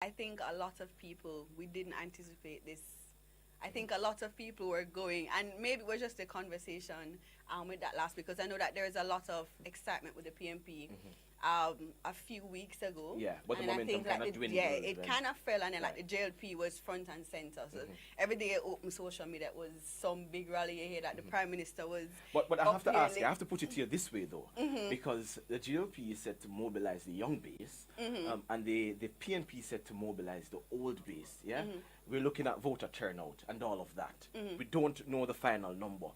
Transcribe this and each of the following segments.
I think a lot of people, we didn't anticipate this. I think a lot of people were going, and maybe it was just a conversation with that last, because I know that there is a lot of excitement with the PNP a few weeks ago. Yeah, but the and I momentum think kind of dwindled. yeah, it kind of fell, and then Right. like the JLP was front and center. So every day I open social media, it was some big rally here that the Prime Minister was. But I up have to here ask you, I have to put it to you this way though, because the GLP is set to mobilize the young base, and the PNP is set to mobilize the old base. Yeah, we're looking at voter turnout and all of that. We don't know the final number.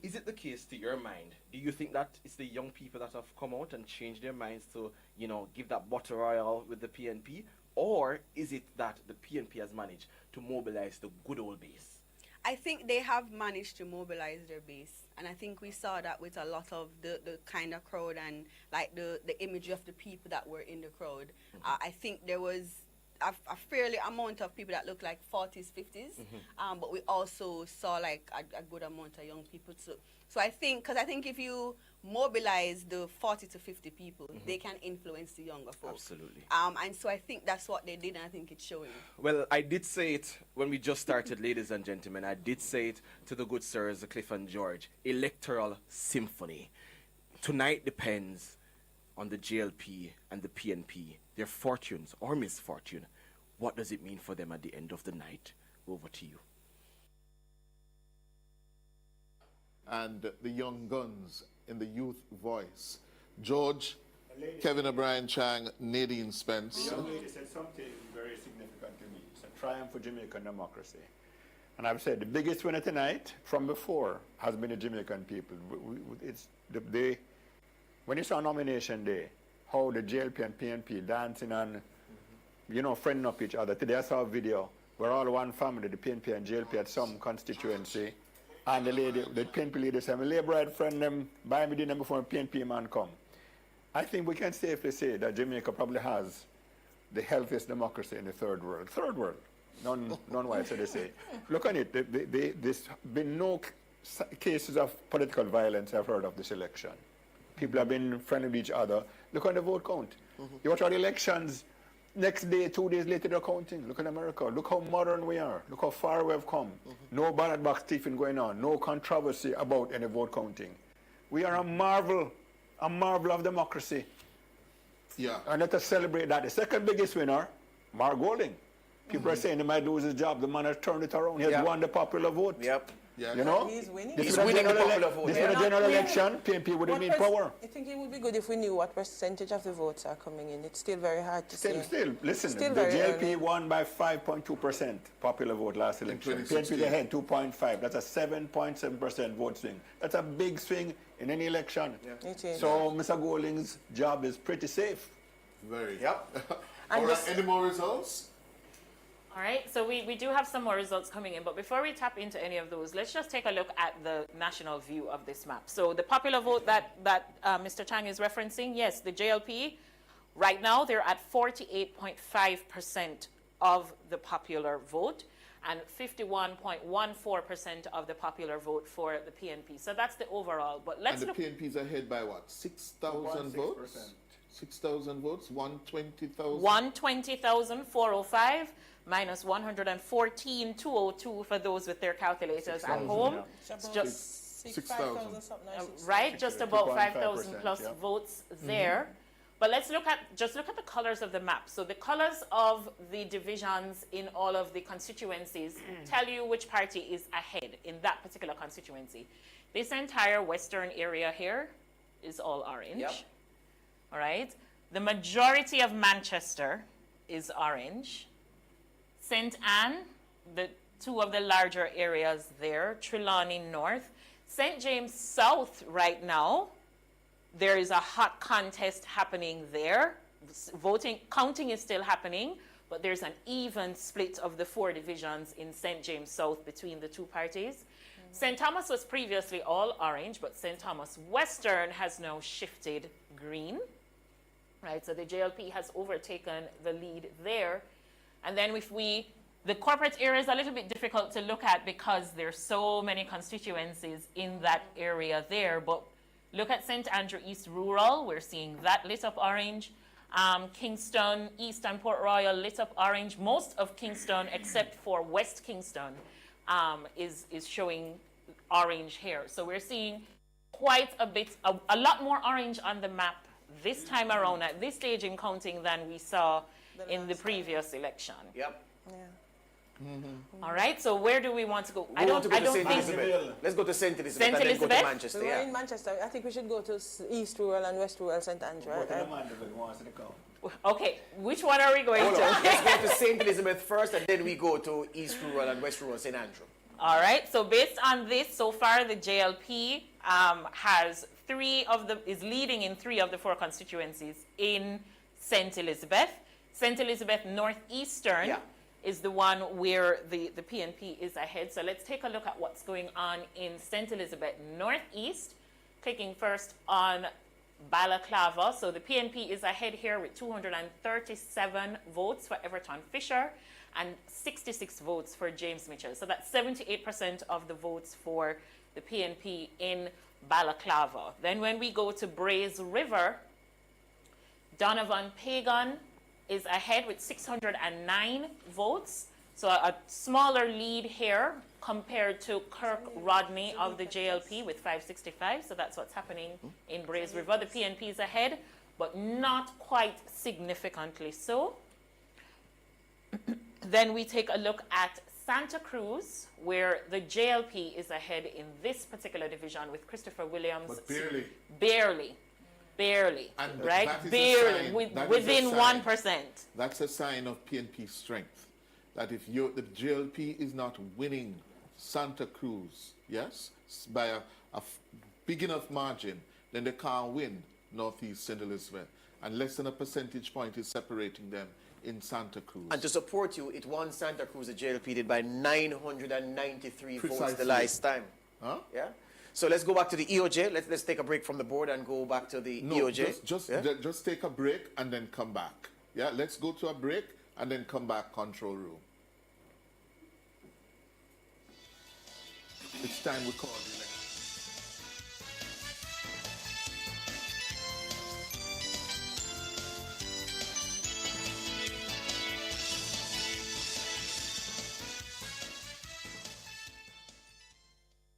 Is it the case, to your mind? Do you think that it's the young people that have come out and changed their minds to, you know, give that battle royal with the PNP, or is it that the PNP has managed to mobilize the good old base? I think they have managed to mobilize their base, and I think we saw that with a lot of the kind of crowd and like the imagery of the people that were in the crowd. I think there was a fairly amount of people that looked like 40s, 50s, but we also saw like a good amount of young people too. So I think, because I think if you mobilize the 40 to 50 people, they can influence the younger folks. Absolutely. And so I think that's what they did, and I think it's showing. Well, I did say it when we just started, ladies and gentlemen. I did say it to the good sirs, Cliff and George. Electoral symphony. Tonight depends on the JLP and the PNP, their fortunes or misfortune. What does it mean for them at the end of the night? Over to you. And the young guns in the youth voice. George, Kevin O'Brien Chang, Nadine Spence. The young lady said something very significant to me. It's a triumph for Jamaican democracy. And I've said the biggest winner tonight from before has been the Jamaican people. It's the day, when you saw nomination day, how the JLP and PNP dancing and, you know, friending up each other. Today I saw a video where all one family, the PNP and JLP at some constituency, and the PNP lady said, "My bride friend them, buy me dinner before the PNP man come." I think we can safely say that Jamaica probably has the healthiest democracy in the third world. Third world, non-white, so they say. Look on it, there's been no cases of political violence I've heard of this election. People have been friendly with each other. Look on the vote count. You watch all the elections, next day, 2 days later, they're counting. Look at America. Look how modern we are. Look how far we've come. No ballot box thieving going on. No controversy about any vote counting. We are a marvel of democracy. Yeah. And let us celebrate that. The second biggest winner, Mark Golding. People are saying he might lose his job. The man has turned it around. He has won the popular vote. Yep. Yeah. You know? He's winning. He's winning the popular vote. This is a general election. PNP would have been in power. I think it would be good if we knew what percentage of the votes are coming in. It's still very hard to say. Listen, Still the very JLP early. won by 5.2% popular vote last election. 2016. PNP is ahead 2.5. That's a 7.7% vote swing. That's a big swing in any election. It is. So Mr. Golding's job is pretty safe. Very. Yep. All right, just- any more results? All right, so we do have some more results coming in, but before we tap into any of those, let's just take a look at the national view of this map. So the popular vote that Mr. Chang is referencing, yes, the JLP, right now they're at 48.5% of the popular vote and 51.14% of the popular vote for the PNP. So that's the overall, but let's And the look. PNP's ahead by what? 6,000 votes? 6,000 votes? 120,000? 120,405 minus 114,202 for those with their calculators at home. It's just 6,000. right, just about 5,000 2.5%, plus yeah. votes there. But let's look at the colors of the map. So the colors of the divisions in all of the constituencies tell you which party is ahead in that particular constituency. This entire western area here is all orange. Yep. All right. The majority of Manchester is orange. St. Anne, the two of the larger areas there, Trelawney North. St. James South right now, there is a hot contest happening there. Counting is still happening, but there's an even split of the 4 divisions in St. James South between the two parties. St. Thomas was previously all orange, but St. Thomas Western has now shifted green. Right, so the JLP has overtaken the lead there. And then the corporate area is a little bit difficult to look at because there's so many constituencies in that area there. But look at St. Andrew East Rural, we're seeing that lit up orange. Kingston, East and Port Royal lit up orange. Most of Kingston, except for West Kingston, is showing orange here. So we're seeing quite a lot more orange on the map this time around at this stage in counting than we saw in the previous election. Yep. Yeah. All right, so where do we want to go? We want to go to St. think Elizabeth. Let's go to St. Elizabeth St. and then go to Elizabeth? Manchester. We were Yeah. in Manchester. I think we should go to East Rural and West Rural St. Andrew. What kind of man does it want to come? Okay, which one are we going Hold to? on. Let's go to St. Elizabeth first, and then we go to East Rural and West Rural St. Andrew. All right, so based on this, so far the JLP is leading in 3 of the 4 constituencies in St. Elizabeth. St. Elizabeth Northeastern is the one where the PNP is ahead. So let's take a look at what's going on in St. Elizabeth Northeast. Clicking first on Balaclava. So the PNP is ahead here with 237 votes for Everton Fisher and 66 votes for James Mitchell. So that's 78% of the votes for the PNP in Balaclava. Then when we go to Braze River, Donovan Pagan is ahead with 609 votes. So a smaller lead here compared to Kirk Rodney of the JLP with 565. So that's what's happening in Braze River. The PNP is ahead, but not quite significantly so. Then we take a look at Santa Cruz, where the JLP is ahead in this particular division with Christopher Williams. But barely. Barely, And right? that is a Barely, sign- that is a within sign. 1%. That's a sign of PNP strength. That if the JLP is not winning Santa Cruz, yes, by a big enough margin, then they can't win Northeast St. Elizabeth. And less than a percentage point is separating them in Santa Cruz. And to support you, it won Santa Cruz, the JLP did by 993 votes the Precisely. last time. Huh? Yeah? So let's go back to the EOJ. Let's take a break from the board and go back to the No, EOJ. just take a break and then come back. Yeah, let's go to a break and then come back, control room. It's time we call the election.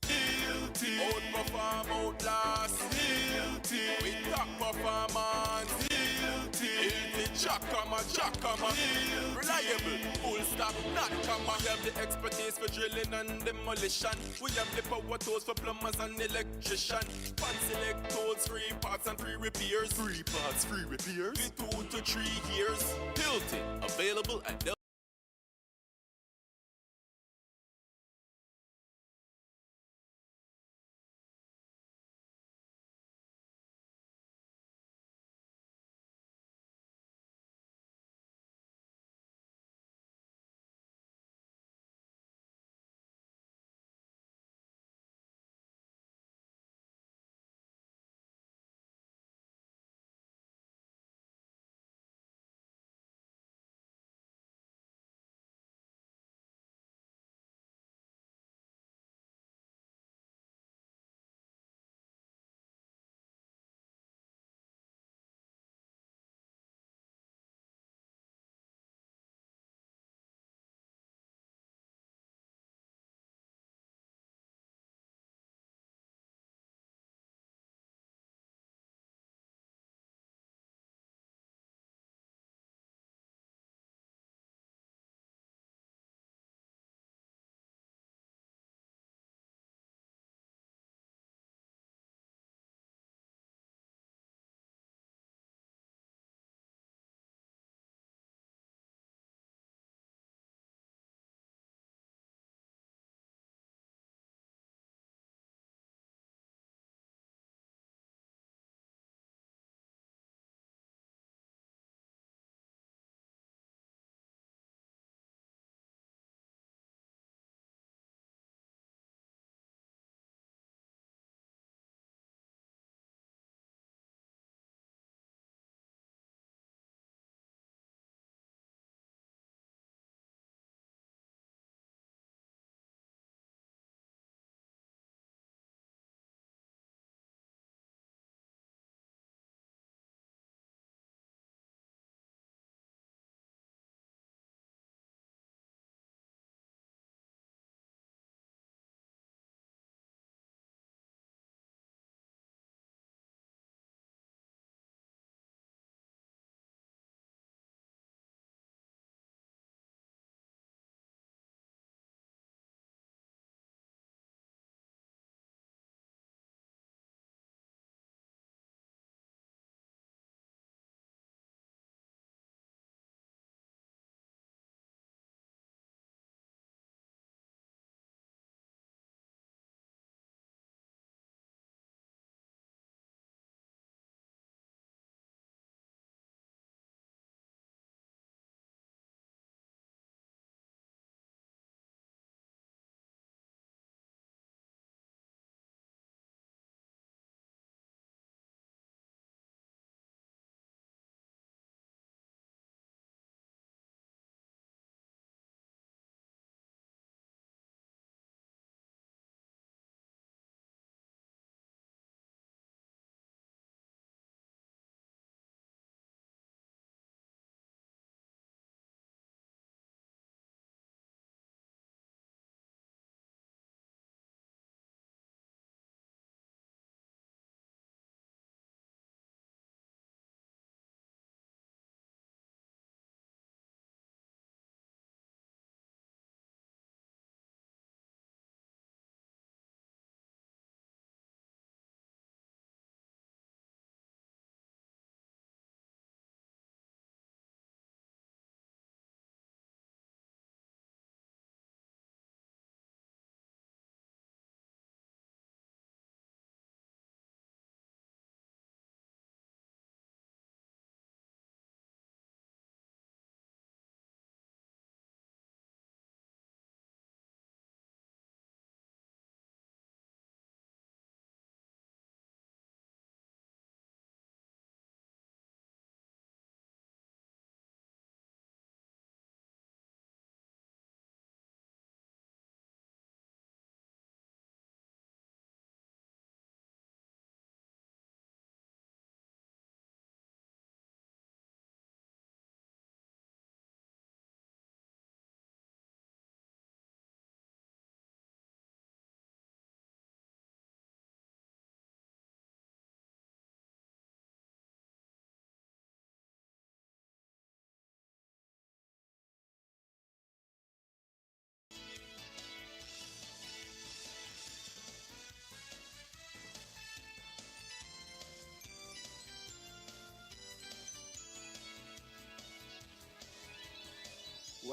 Outperform, outlast. We top performance. Jackama. Reliable, full stop, not comma. We have the expertise for drilling and demolition. We have the power tools for plumbers and electrician. Fancy select tools, 3 parts and 3 repairs. 3 parts, 3 repairs. In 2 to 3 years. Hilton, available at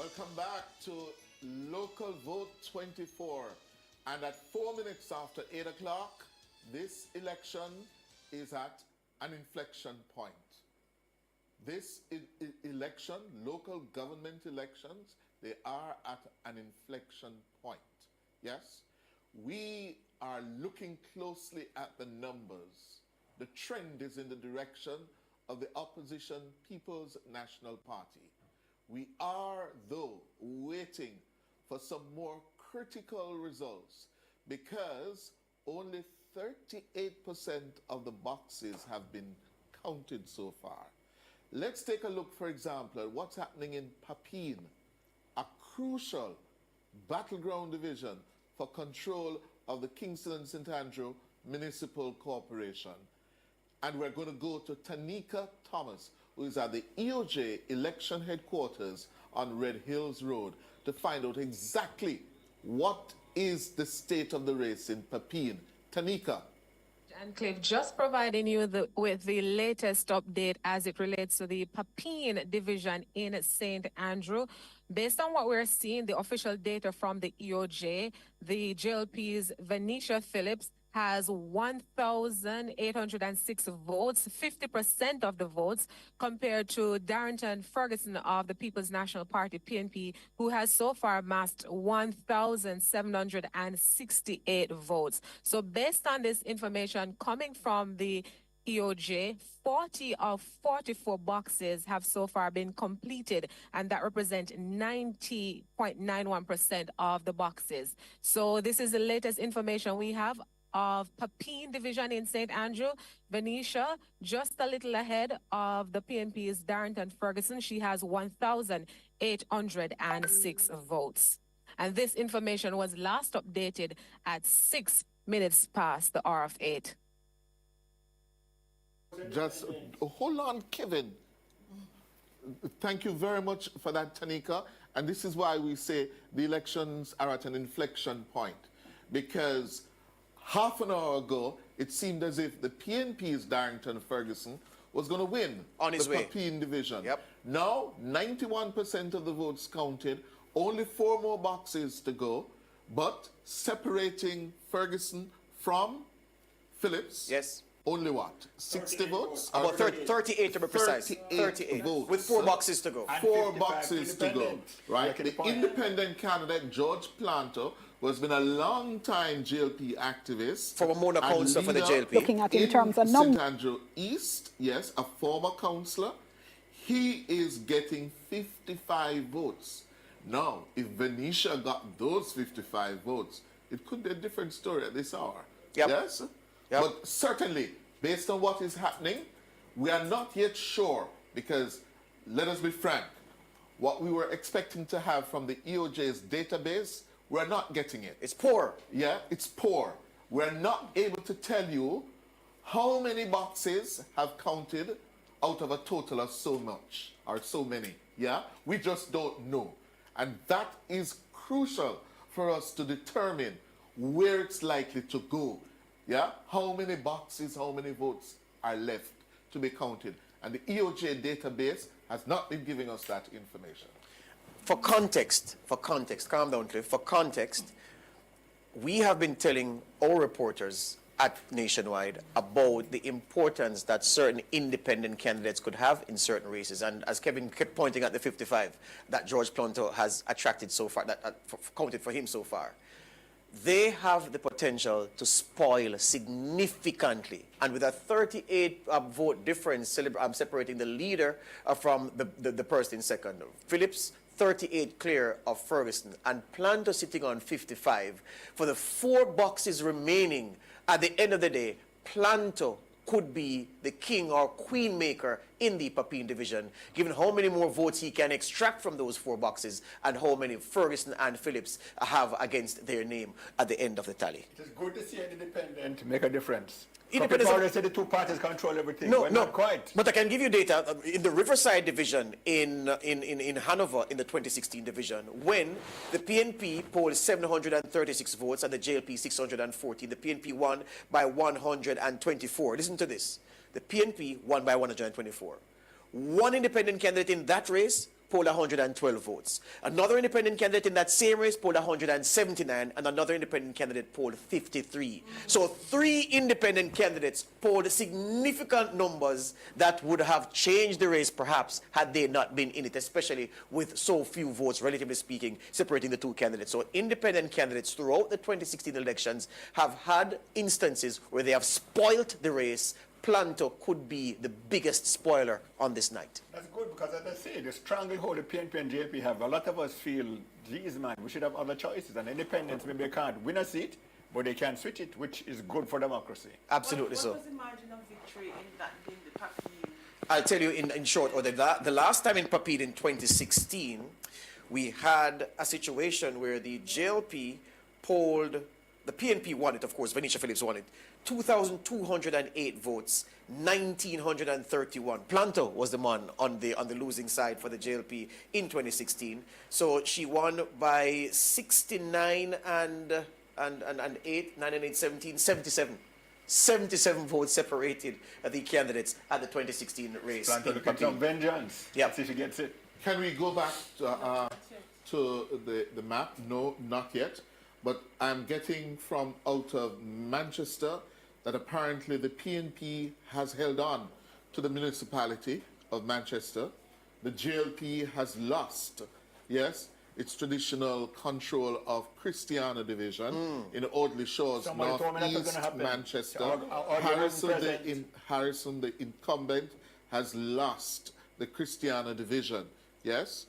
Welcome back to Local Vote 24. And at 4 minutes after 8 o'clock, this election is at an inflection point. This election, local government elections, they are at an inflection point. Yes? We are looking closely at the numbers. The trend is in the direction of the opposition People's National Party. We are, though, waiting for some more critical results because only 38% of the boxes have been counted so far. Let's take a look, for example, at what's happening in Papine, a crucial battleground division for control of the Kingston and St. Andrew Municipal Corporation. And we're going to go to Tanika Thomas, who is at the EOJ election headquarters on Red Hills Road, to find out exactly what is the state of the race in Papine. Tanika. And Cliff, just providing you with the latest update as it relates to the Papine division in St. Andrew. Based on what we're seeing, the official data from the EOJ, the JLP's Venetia Phillips has 1,806 votes, 50% of the votes, compared to Darrington Ferguson of the People's National Party, PNP, who has so far amassed 1,768 votes. So based on this information coming from the EOJ, 40 of 44 boxes have so far been completed, and that represents 90.91% of the boxes. So this is the latest information we have of Papine division in St. Andrew. Venetia, just a little ahead of the PNP's Darrington Ferguson. She has 1,806 votes. And this information was last updated at 6 minutes past the hour of 8. Just hold on, Kevin. Thank you very much for that, Tanika. And this is why we say the elections are at an inflection point. Because half an hour ago, it seemed as if the PNP's Darrington Ferguson was going to win on his way. Papine division. Yep. Now, 91% of the votes counted, only 4 more boxes to go, but separating Ferguson from Phillips. Yes. Only what? 60 votes? About 38 to be precise. 38 votes. With 4 boxes to go. And 4 55 boxes to go. Right? The independent candidate, George Planto, who has been a long-time JLP activist. Former Mona councillor for the JLP. Looking at in terms of numbers. St. Andrew East, yes, a former councillor. He is getting 55 votes. Now, if Venetia got those 55 votes, it could be a different story at this hour. Yep. Yes? Yep. But certainly, based on what is happening, we are not yet sure because, let us be frank, what we were expecting to have from the EOJ's database, we're not getting it. It's poor. Yeah, it's poor. We're not able to tell you how many boxes have counted out of a total of so much or so many. Yeah, we just don't know. And that is crucial for us to determine where it's likely to go. Yeah, how many boxes, how many votes are left to be counted. And the EOJ database has not been giving us that information. For context, calm down, Cliff. For context, we have been telling our reporters at Nationwide about the importance that certain independent candidates could have in certain races. And as Kevin kept pointing at the 55 that George Planto has attracted so far, that counted for him so far, they have the potential to spoil significantly. And with a 38 vote difference separating the leader from the person in second, Phillips 38 clear of Ferguson, and Planto sitting on 55. For the 4 boxes remaining, at the end of the day, Planto could be the king or queen maker in the Papine division, given how many more votes he can extract from those 4 boxes and how many Ferguson and Phillips have against their name at the end of the tally. It is good to see an independent make a difference. Independence. People always say the 2 parties control everything. No, well, no, not quite. But I can give you data in the Riverside division in Hanover in the 2016 division, when the PNP polled 736 votes and the JLP 640. The PNP won by 124. Listen to this. The PNP won by 124. One independent candidate in that race polled 112 votes. Another independent candidate in that same race polled 179, and another independent candidate polled 53. So 3 independent candidates polled significant numbers that would have changed the race, perhaps, had they not been in it, especially with so few votes, relatively speaking, separating the 2 candidates. So independent candidates throughout the 2016 elections have had instances where they have spoilt the race. Planto could be the biggest spoiler on this night. That's good, because as I say, the stranglehold the PNP and JLP have, a lot of us feel, geez man, we should have other choices. And independents maybe can't win a seat, but they can switch it, which is good for democracy. Absolutely so. What was the margin of victory in that in the Papine? I'll tell you in short, or the last time in Papine in 2016, we had a situation where the JLP polled, the PNP won it, of course, Venetia Phillips won it, 2,208 votes, 1,931. Planto was the man on the losing side for the JLP in 2016. So she won by 69 and 8, 9 and 8, 17, 77. 77 votes separated the candidates at the 2016 race. Planto looking some vengeance. Yeah. See if he gets it. Can we go back to the map? No, not yet. But I'm getting from out of Manchester that apparently the PNP has held on to the municipality of Manchester. The JLP has lost, yes, its traditional control of Christiana division in Audley Shores, northeast Manchester. Harrison, the incumbent, has lost the Christiana division, yes?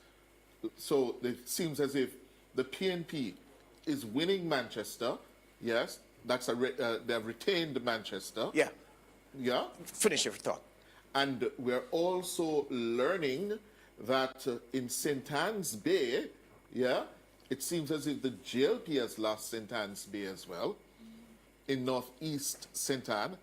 So it seems as if the PNP is winning Manchester, yes? That's they have retained Manchester. Yeah. Yeah. Finish your thought. And we're also learning that in St. Anne's Bay, yeah, it seems as if the JLP has lost St. Anne's Bay as well. In northeast St. Anne,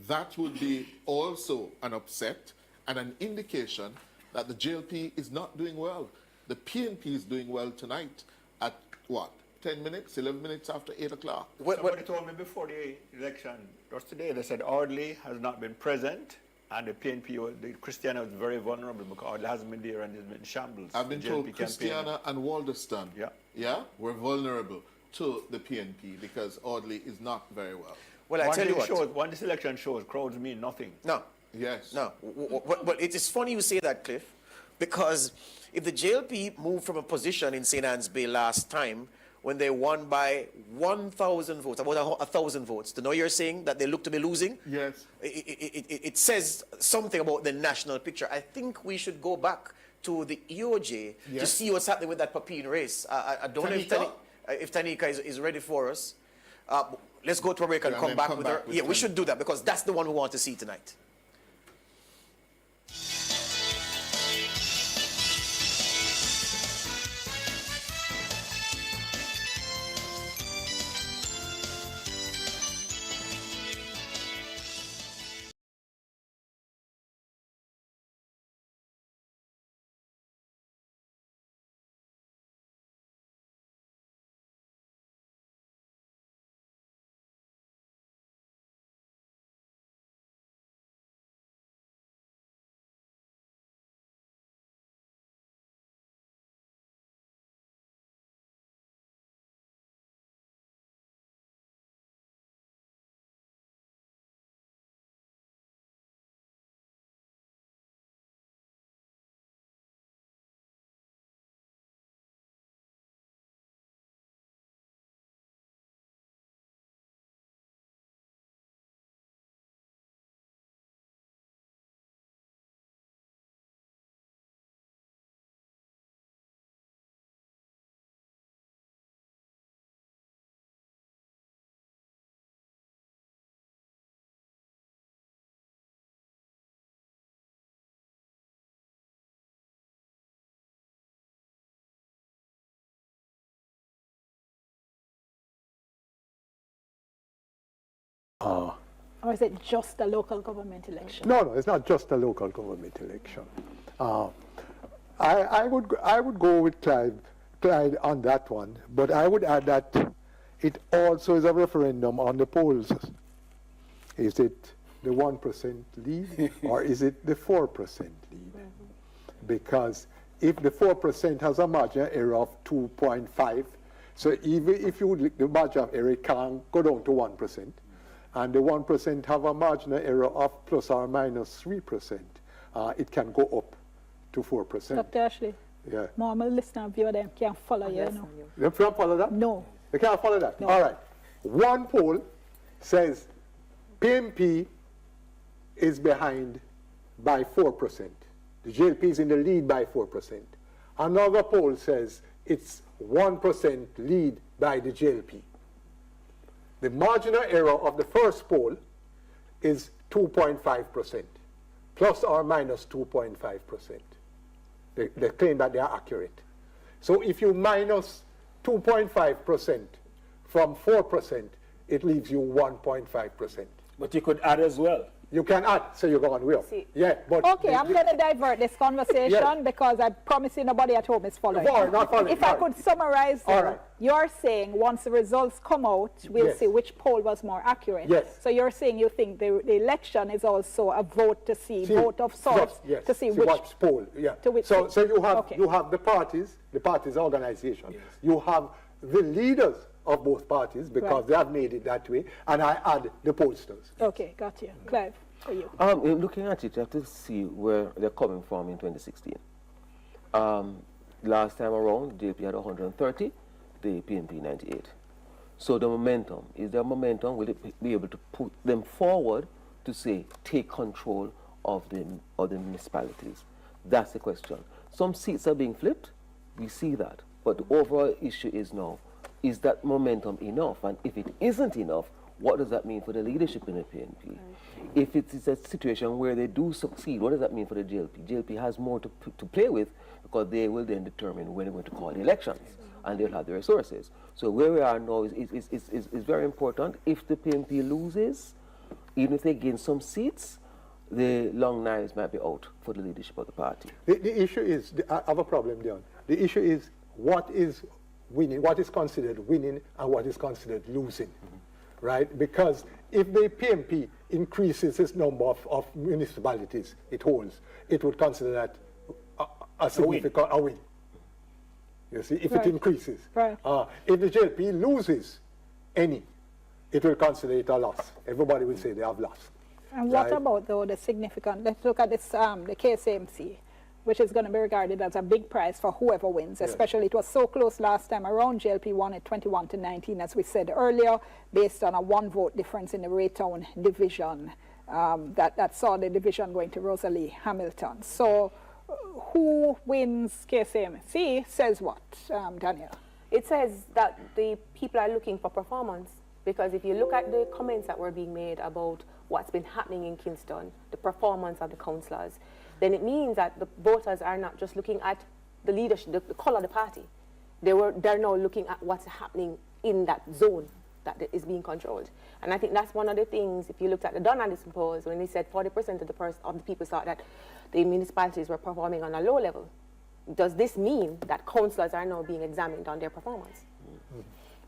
that would be also an upset and an indication that the JLP is not doing well. The PNP is doing well tonight at what? 10 minutes, 11 minutes after 8 o'clock. Somebody told me before the election, just today, they said Audley has not been present, and the PNP, the Christiana was very vulnerable because Audley hasn't been there and has been in shambles. I've been told Christiana and Walderston, were vulnerable to the PNP because Audley is not very well. Well, I tell you what. When this election shows, crowds mean nothing. No. Yes. No. But it is funny you say that, Cliff, because if the JLP moved from a position in St. Anne's Bay last time, when they won by 1,000 votes, about 1,000 votes. To know you're saying that they look to be losing? Yes. It says something about the national picture. I think we should go back to the EOJ to see what's happening with that Papine race. I don't know if Tanika is ready for us. Let's go to a break and come back with her. Yeah, we should do that because that's the one we want to see tonight. Or is it just a local government election? No, it's not just a local government election. I would go with Clyde on that one, but I would add that it also is a referendum on the polls. Is it the 1% lead or is it the 4% lead? Because if the 4% has a marginal error of 2.5, so even if the margin of error can go down to 1%, and the 1% have a marginal error of plus or minus 3%, it can go up to 4%. Dr. Ashley, yeah. normal listener viewer them can't follow you, you know. They can't follow that? No. They can't follow that? No. All right. One poll says PMP is behind by 4%. The JLP is in the lead by 4%. Another poll says it's 1% lead by the JLP. The marginal error of the first poll is 2.5%, plus or minus 2.5%. They claim that they are accurate. So if you minus 2.5% from 4%, it leaves you 1.5%. But you could add as well. You can add, so you're going well. Yeah, but okay, I'm going to divert this conversation yes. because I promise you nobody at home is following. Not following. If I could summarize, right. You're saying once the results come out, we'll yes. see which poll was more accurate. Yes. So you're saying you think the election is also a vote to see vote of sorts, yes. to see which poll. Yeah. To which so you have okay. you have the parties organization. Yes. You have the leaders of both parties because right. they have made it that way, and I add the pollsters. Okay, got you. Clive, for you. Looking at it, you have to see where they're coming from in 2016. Last time around, the JP had 130, the PNP 98. So the momentum, is there momentum? Will it be able to put them forward to say, take control of the municipalities? That's the question. Some seats are being flipped, we see that. But the overall issue is now, is that momentum enough? And if it isn't enough, what does that mean for the leadership in the PNP? If it is a situation where they do succeed, what does that mean for the JLP? JLP has more to play with because they will then determine when they're going to call the elections and they'll have the resources. So where we are now is very important. If the PNP loses, even if they gain some seats, the long knives might be out for the leadership of the party. The issue is, I have a problem, Dion. The issue is what is winning, what is considered winning and what is considered losing, right? Because if the PMP increases its number of municipalities it holds, it would consider that a significant win. You see, if it increases. Right. If the JLP loses any, it will consider it a loss. Everybody will say they have lost. And what about, though, the significant, let's look at this, the KSAMC, which is going to be regarded as a big prize for whoever wins, especially it was so close last time around. JLP won at 21 to 19, as we said earlier, based on a one-vote difference in the Raytown division that saw the division going to Rosalie Hamilton. So who wins KSAMC says what, Daniel? It says that the people are looking for performance, because if you look at the comments that were being made about what's been happening in Kingston, the performance of the councillors, then it means that the voters are not just looking at the leadership, the colour of the party. They're now looking at what's happening in that zone that is being controlled. And I think that's one of the things, if you looked at the Donaldson polls, when they said 40% of the people thought that the municipalities were performing on a low level, does this mean that councillors are now being examined on their performance?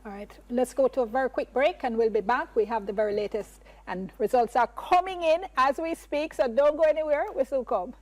All right, let's go to a very quick break and we'll be back. We have the very latest and results are coming in as we speak, so don't go anywhere. We still come.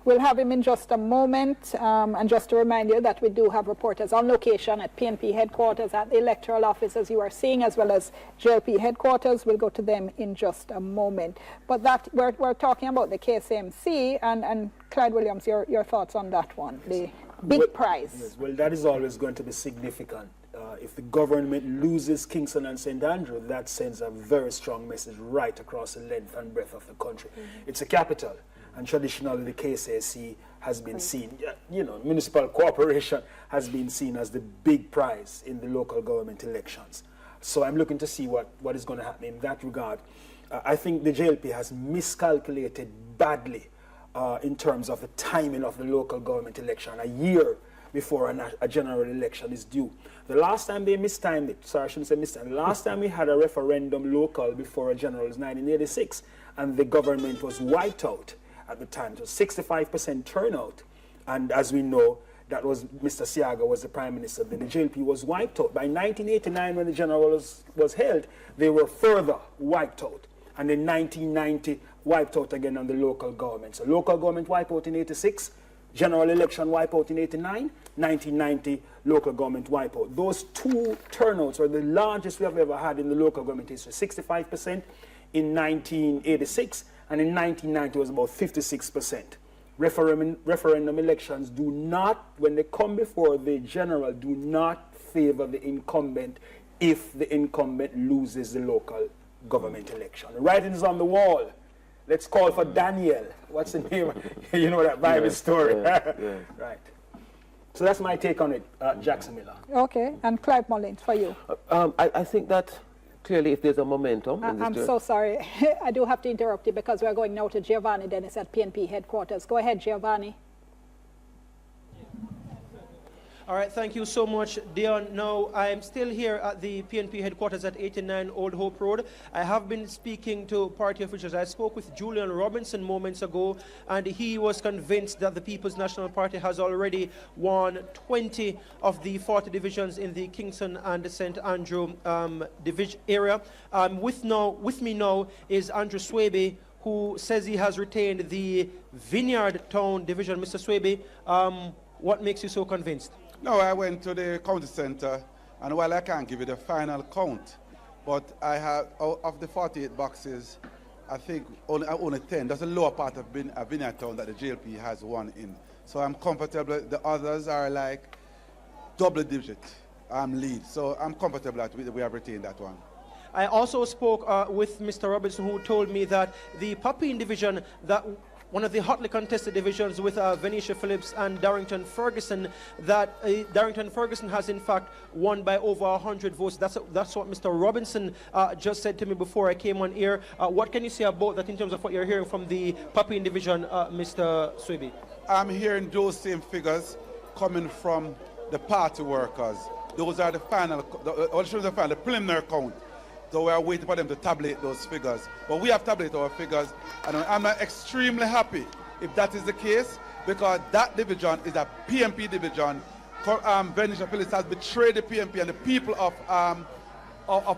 We'll have him in just a moment, and just to remind you that we do have reporters on location at PNP headquarters, at the electoral office, as you are seeing, as well as JLP headquarters. We'll go to them in just a moment. But that we're talking about the KSMC, and Clyde Williams, your thoughts on that one, the big prize. Yes, well, that is always going to be significant. If the government loses Kingston and St. Andrew, that sends a very strong message right across the length and breadth of the country. It's a capital. And traditionally, the KSAC has been seen, municipal cooperation has been seen as the big prize in the local government elections. So I'm looking to see what is going to happen in that regard. I think the JLP has miscalculated badly in terms of the timing of the local government election, a year before a general election is due. The last time they mistimed it, sorry, I shouldn't say mistimed, the last time we had a referendum local before a general was 1986, and the government was wiped out. At the time, it was 65% turnout, and as we know, that was Mr. Siaga was the Prime Minister. Then the JLP was wiped out. By 1989, when the general was held, they were further wiped out, and in 1990, wiped out again on the local government. So local government wiped out in 86, general election wiped out in 89, 1990, local government wiped out. Those two turnouts are the largest we have ever had in the local government history, 65% in 1986, and in 1990 it was about 56%. Referendum elections do not, when they come before the general, do not favor the incumbent if the incumbent loses the local government election. The writing is on the wall. Let's call for Daniel. What's the name? You know that Bible story. Right. So that's my take on it, Jackson Miller. Okay, and Clive Mullins, for you. I think that clearly if there's a momentum... I'm so sorry. I do have to interrupt you because we're going now to Giovanni Dennis at PNP headquarters. Go ahead, Giovanni. All right, thank you so much, Dion. Now, I'm still here at the PNP headquarters at 89 Old Hope Road. I have been speaking to party officials. I spoke with Julian Robinson moments ago, and he was convinced that the People's National Party has already won 20 of the 40 divisions in the Kingston and St. Andrew division area. With me now is Andrew Swaby, who says he has retained the Vineyard Town division. Mr. Swaby, what makes you so convinced? No, I went to the county center, and while I can't give you the final count, but I have, of the 48 boxes, I think only 10. That's the lower part of Vineyard Town that the JLP has won in. So I'm comfortable. The others are like double-digit lead. So I'm comfortable that we have retained that one. I also spoke with Mr. Robinson, who told me that the Papine division, that one of the hotly contested divisions with Venetia Phillips and Darrington Ferguson, that Darrington Ferguson has in fact won by over 100 votes. That's what Mr. Robinson just said to me before I came on air. What can you say about that in terms of what you're hearing from the Papine division, Mr. Swaby? I'm hearing those same figures coming from the party workers. Those are the final, the preliminary count. So we are waiting for them to tabulate those figures. But we have tabulated our figures, and I'm extremely happy if that is the case, because that division is a PNP division. Venetia Phillips has betrayed the PNP and the people of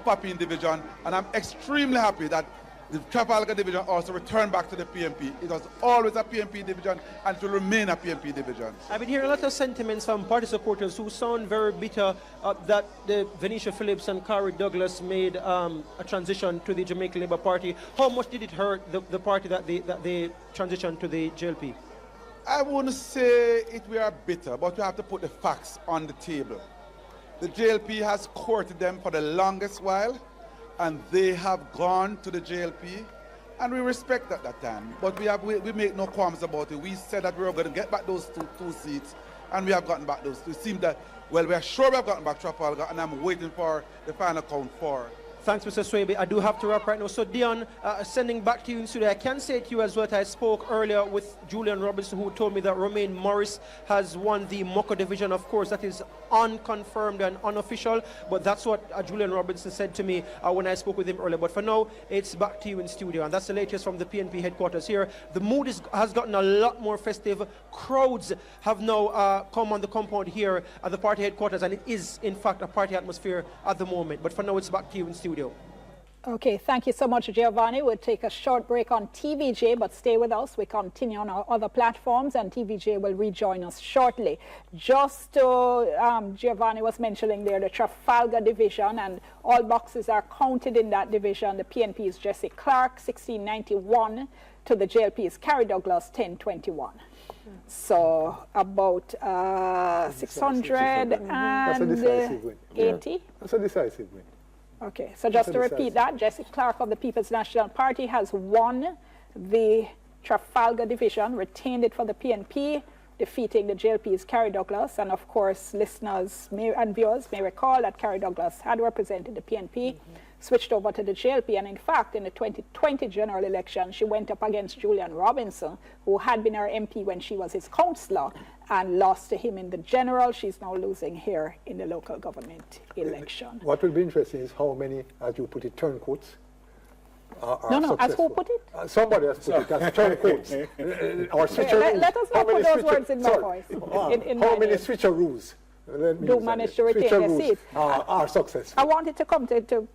Papine division, and I'm extremely happy that the Trafalgar division also returned back to the PNP. It was always a PNP division and it will remain a PNP division. I've been hearing a lot of sentiments from party supporters who sound very bitter that the Venetia Phillips and Carrie Douglas made a transition to the Jamaican Labour Party. How much did it hurt the party that they transitioned to the JLP? I wouldn't say we are bitter, but we have to put the facts on the table. The JLP has courted them for the longest while, and they have gone to the JLP, and we respect that time. But we make no qualms about it. We said that we were going to get back those two seats, and we have gotten back those two. It seems that, well, we are sure we have gotten back Trafalgar, and I'm waiting for the final count for. Thanks, Mr. Swaby. I do have to wrap right now. So, Dion, sending back to you in studio, I can say to you as well that I spoke earlier with Julian Robinson, who told me that Romaine Morris has won the Moko division. Of course, that is unconfirmed and unofficial, but that's what Julian Robinson said to me when I spoke with him earlier. But for now, it's back to you in studio, and that's the latest from the PNP headquarters here. The mood has gotten a lot more festive. Crowds have now come on the compound here at the party headquarters, and it is, in fact, a party atmosphere at the moment. But for now, it's back to you in studio. Okay, thank you so much, Giovanni. We'll take a short break on TVJ, but stay with us. We continue on our other platforms, and TVJ will rejoin us shortly. Just Giovanni was mentioning there, the Trafalgar division, and all boxes are counted in that division. The PNP's Jesse Clark, 1691, to the JLP's Carrie Douglas, 1021. So about 680. That's a decisive win. That's a decisive win. Okay, so just to repeat that, Jesse Clark of the People's National Party has won the Trafalgar division, retained it for the PNP, defeating the JLP's Carrie Douglas. And of course, listeners and viewers may recall that Carrie Douglas had represented the PNP, switched over to the JLP, and in fact, in the 2020 general election, she went up against Julian Robinson, who had been her MP when she was his councillor, and lost to him in the general. She's now losing here in the local government election. What will be interesting is how many, as you put it, turncoats are No, successful. as who put it? Somebody has put it as turncoats. Or switcheroos. Let us not put those words in my voice. How many switcheroos do manage to retain their seat? Are successful. I wanted to come to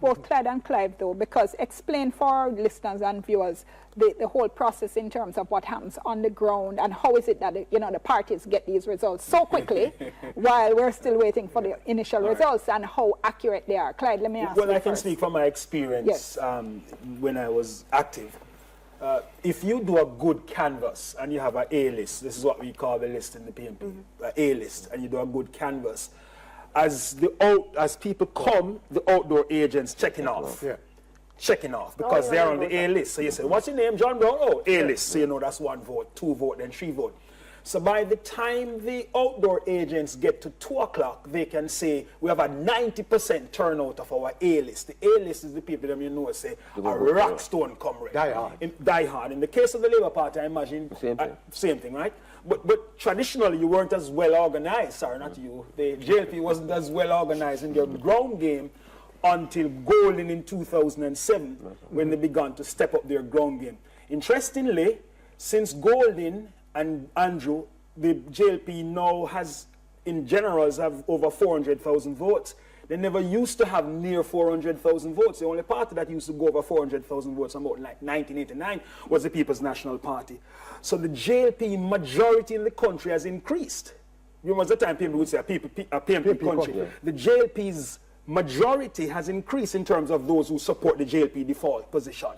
both Clyde and Clive, though, because explain for our listeners and viewers the whole process in terms of what happens on the ground, and how is it that the parties get these results so quickly while we're still waiting for the initial results, and how accurate they are. Clyde, let me ask you Well, I can first. speak from my experience when I was active. If you do a good canvas and you have an A-list, this is what we call the list in the PNP, A-list, and you do a good canvas, as people come, the outdoor agents checking off. Checking off, because they're on the A-list. So you say, what's your name, John Brown? Oh, A-list. So you know that's 1 vote, 2 vote, then 3 vote. So by the time the outdoor agents get to 2 o'clock, they can say, we have a 90% turnout of our A-list. The A-list is the people that you know say, a rock stone comrade. Die hard. In the case of the Labour Party, I imagine, same thing, right? But traditionally, you weren't as well organized. Sorry, not you. The JLP wasn't as well organized in their ground game until Golden in 2007, when they began to step up their ground game. Interestingly, since Golden and Andrew, the JLP now has, in generals, have over 400,000 votes. They never used to have near 400,000 votes. The only party that used to go over 400,000 votes about like 1989 was the People's National Party. So the JLP majority in the country has increased. You know, at the time people would say a PNP country. The JLP's majority has increased in terms of those who support the JLP default position.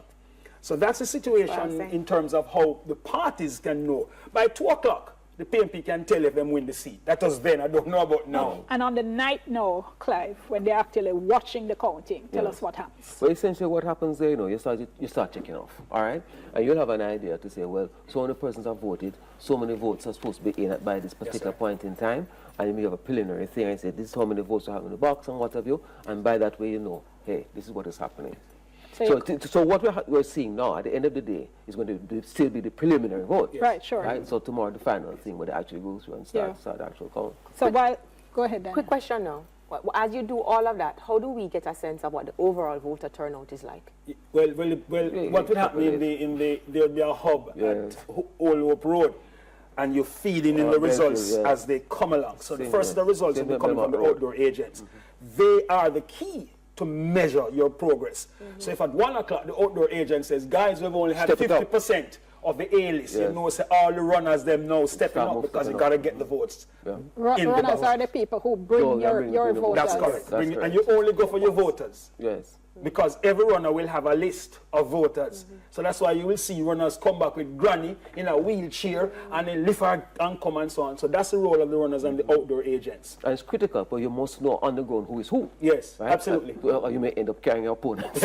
So that's the situation in terms of how the parties can know. By 2 o'clock, the PNP can tell if they win the seat. That was then, I don't know about now. And on the night now, Clive, when they're actually watching the counting, tell us what happens. Well, essentially what happens there, you start checking off, all right? And you'll have an idea to say, well, so many persons have voted, so many votes are supposed to be in by this particular point in time, and you may have a preliminary thing and say, this is how many votes you have in the box and what have you, and by that way you know, hey, this is what is happening. So what we're seeing now, at the end of the day, is going to still be the preliminary vote. Right, sure. Right? So tomorrow, the final thing, where they actually go through and start the actual count. So go ahead, Dan. Quick question now. As you do all of that, how do we get a sense of what the overall voter turnout is like? Well, what would happen there'll be a hub at Old Hope Road, and you're feeding in the results as they come along. So the first of the results will be coming from the outdoor agents. They are the key to measure your progress. So if at 1 o'clock the outdoor agent says, guys, we've only had 50% of the A-list, you know, say all the runners them now stepping up because you got to get the votes. Runners are the people who bring your voters. That's correct. And you only go for your voters. Yes. Because every runner will have a list of voters. So that's why you will see runners come back with granny in a wheelchair and then lift her and come and so on. So that's the role of the runners and the outdoor agents. And it's critical, but you must know on the ground who is who. Yes, right? absolutely. Or you may end up carrying your opponent.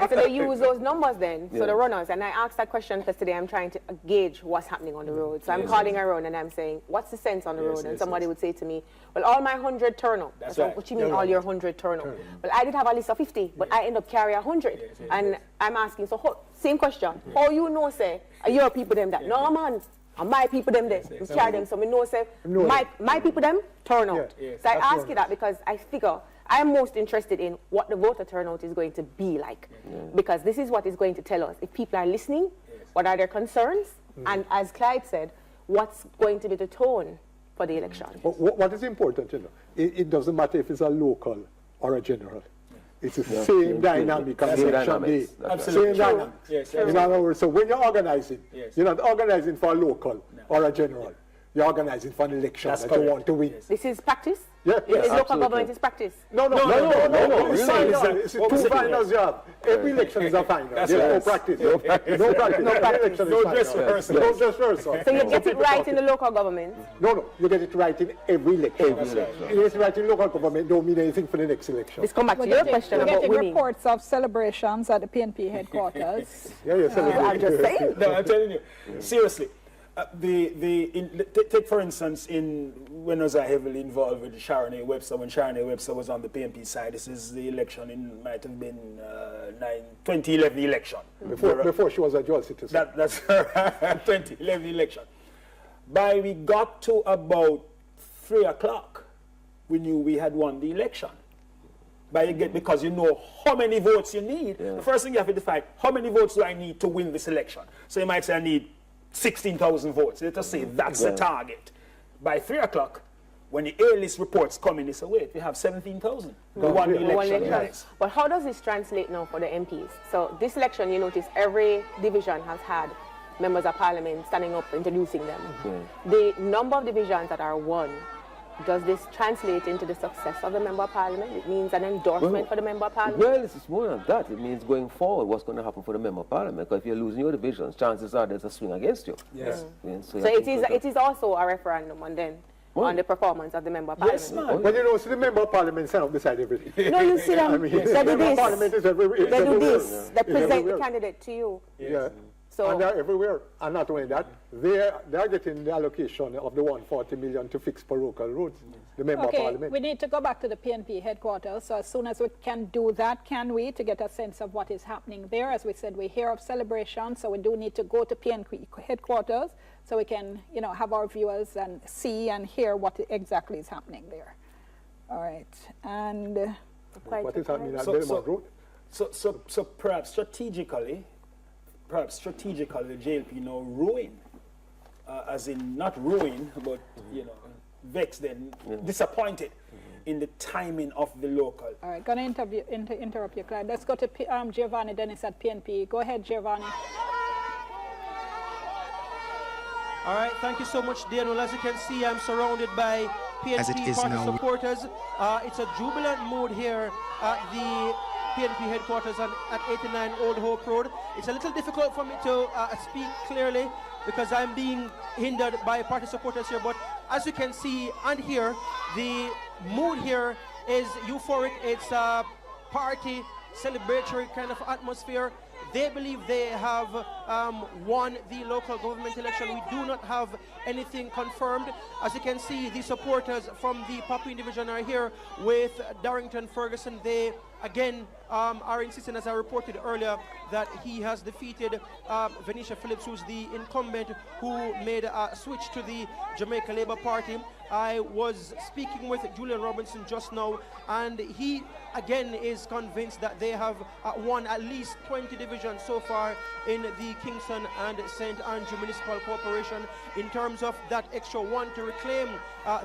So they use those numbers then, so the runners, and I asked that question because today I'm trying to gauge what's happening on the road. So I'm calling around and I'm saying, what's the sense on the road? And somebody would say to me, well, all my 100 turn up. That's right. What you mean all your 100 turn up? Well, I did have a list of 50, but I end up carrying 100. And I'm asking, so same question, how you know, say, are your people them that? No, man. And my people them there, we carry them, so we know, say, my people them turn out. So I ask you that because I figure I'm most interested in what the voter turnout is going to be like, because this is what is going to tell us if people are listening, what are their concerns, and as Clyde said, what's going to be the tone for the election. What is important, you know, it doesn't matter if it's a local or a general. It's the same dynamic on election day. Absolutely. Same dynamic. Yes, In other words, so when you're organizing, you're not organizing for a local or a general. You're organizing for an election that you want to win. This is practice? Yeah, Is local government is practice? No. It's final. It's two finals you have. Every election is a final. There's no practice. No practice. No practice. No dress rehearsal. No dress rehearsal. So you get it right in the local government? No. You get it right in every election. You get it right in local government don't mean anything for the next election. Let's come back to your question about winning. We're getting reports of celebrations at the PNP headquarters. You're celebrating. I'm just saying. No, I'm telling you. Seriously. Take for instance, when was I heavily involved with Sharon A. Webster, when Sharon A. Webster was on the PNP side, this is the election might have been 2011 election. Before she was a dual citizen. That's her 2011 election. By we got to about 3 o'clock, we knew we had won the election. Because you know how many votes you need. The first thing you have to decide, how many votes do I need to win this election? So you might say I need 16,000 votes. Let us say that's the target. By 3 o'clock, when the A-list reports come in, they say, wait, we have 17,000. We won the election. Yes. But how does this translate now for the MPs? So this election, you notice every division has had members of parliament standing up, introducing them. The number of divisions that are won, does this translate into the success of the member of parliament? It means an endorsement for the member of parliament? Well, it's more than that. It means going forward, what's going to happen for the member of parliament. Because if you're losing your divisions, chances are there's a swing against you. Yes. So it is also a referendum on the performance of the member of parliament. Yes, man. But you know, see the member of parliament stand up beside everything. No, you see them. I mean, they do this. Parliament is everywhere. They do this. They present the candidate to you. Yeah. So, and they're everywhere. And not only that, they're getting the allocation of the 140 million to fix parochial roads, the member of parliament. We need to go back to the PNP headquarters. So as soon as we can do that, to get a sense of what is happening there? As we said, we hear of celebration, so we do need to go to PNP headquarters so we can, have our viewers and see and hear what exactly is happening there. All right. And what is happening at Belmont Road? So perhaps strategically, the JLP now ruin, as in not ruin, but vexed and disappointed in the timing of the local. All right, going to interrupt you, Clyde. Let's go to Giovanni Dennis at PNP. Go ahead, Giovanni. All right, thank you so much, Dan. Well, as you can see, I'm surrounded by PNP party supporters. It's a jubilant mood here at the PNP headquarters at 89 Old Hope Road. It's a little difficult for me to speak clearly because I'm being hindered by party supporters here, but as you can see and hear, the mood here is euphoric. It's a party celebratory kind of atmosphere. They believe they have won the local government election. We do not have anything confirmed. As you can see, the supporters from the Papine division are here with Darrington Ferguson. They again are insisting, as I reported earlier, that he has defeated Venetia Phillips, who's the incumbent who made a switch to the Jamaica Labour Party. I was speaking with Julian Robinson just now, and he again is convinced that they have won at least 20 divisions so far in the Kingston and St. Andrew Municipal Corporation. In terms of that extra one to reclaim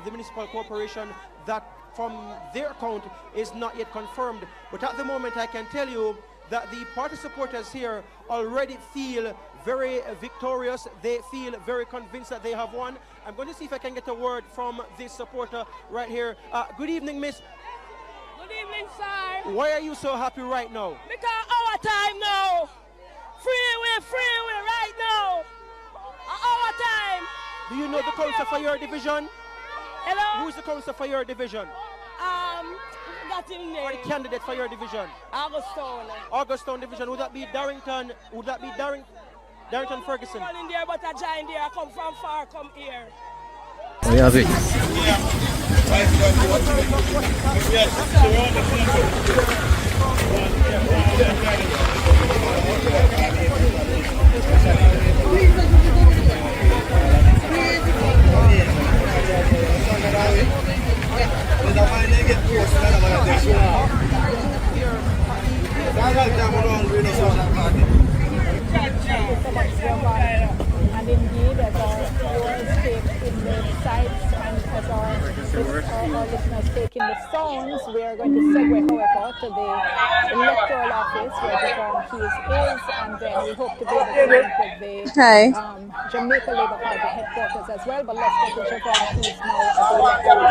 the municipal corporation, that from their account is not yet confirmed. But at the moment, I can tell you that the party supporters here already feel very victorious. They feel very convinced that they have won. I'm going to see if I can get a word from this supporter right here. Good evening, miss. Good evening, sir. Why are you so happy right now? Because our time now. Freeway right now. Our time. Do you know the council for your division? Hello? Who's the council for your division? Got him name. Or the candidate for your division? Augustone division. Would that be Darrington? Would that be Darrington Ferguson? I'm in there, but I joined there. I come from far, come here. Oh, you have it. And indeed, as our viewers take in the sites and as our our listeners taking the sounds, we are going to segue, however, to the electoral office where Jovan Keys is, and then we hope to be able to link with the Jamaica Labour Party headquarters as well. But let's go to Jovan Keys now at the electoral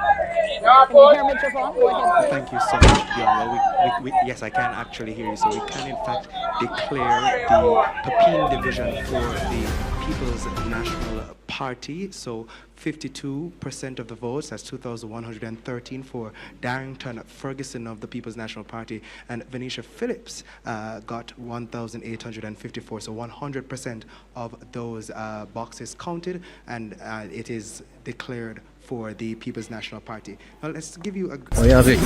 office. Can you hear me, Jovan? Go ahead, please. Thank you so much, Dion. Well, yes, I can actually hear you. So we can, in fact, declare the Papine division for the People's National Party. So 52% of the votes, that's 2,113 for Darrington Ferguson of the People's National Party, and Venetia Phillips got 1,854. So 100% of those boxes counted, and it is declared for the People's National Party. Now let's give you a... Oh, yeah, Vic.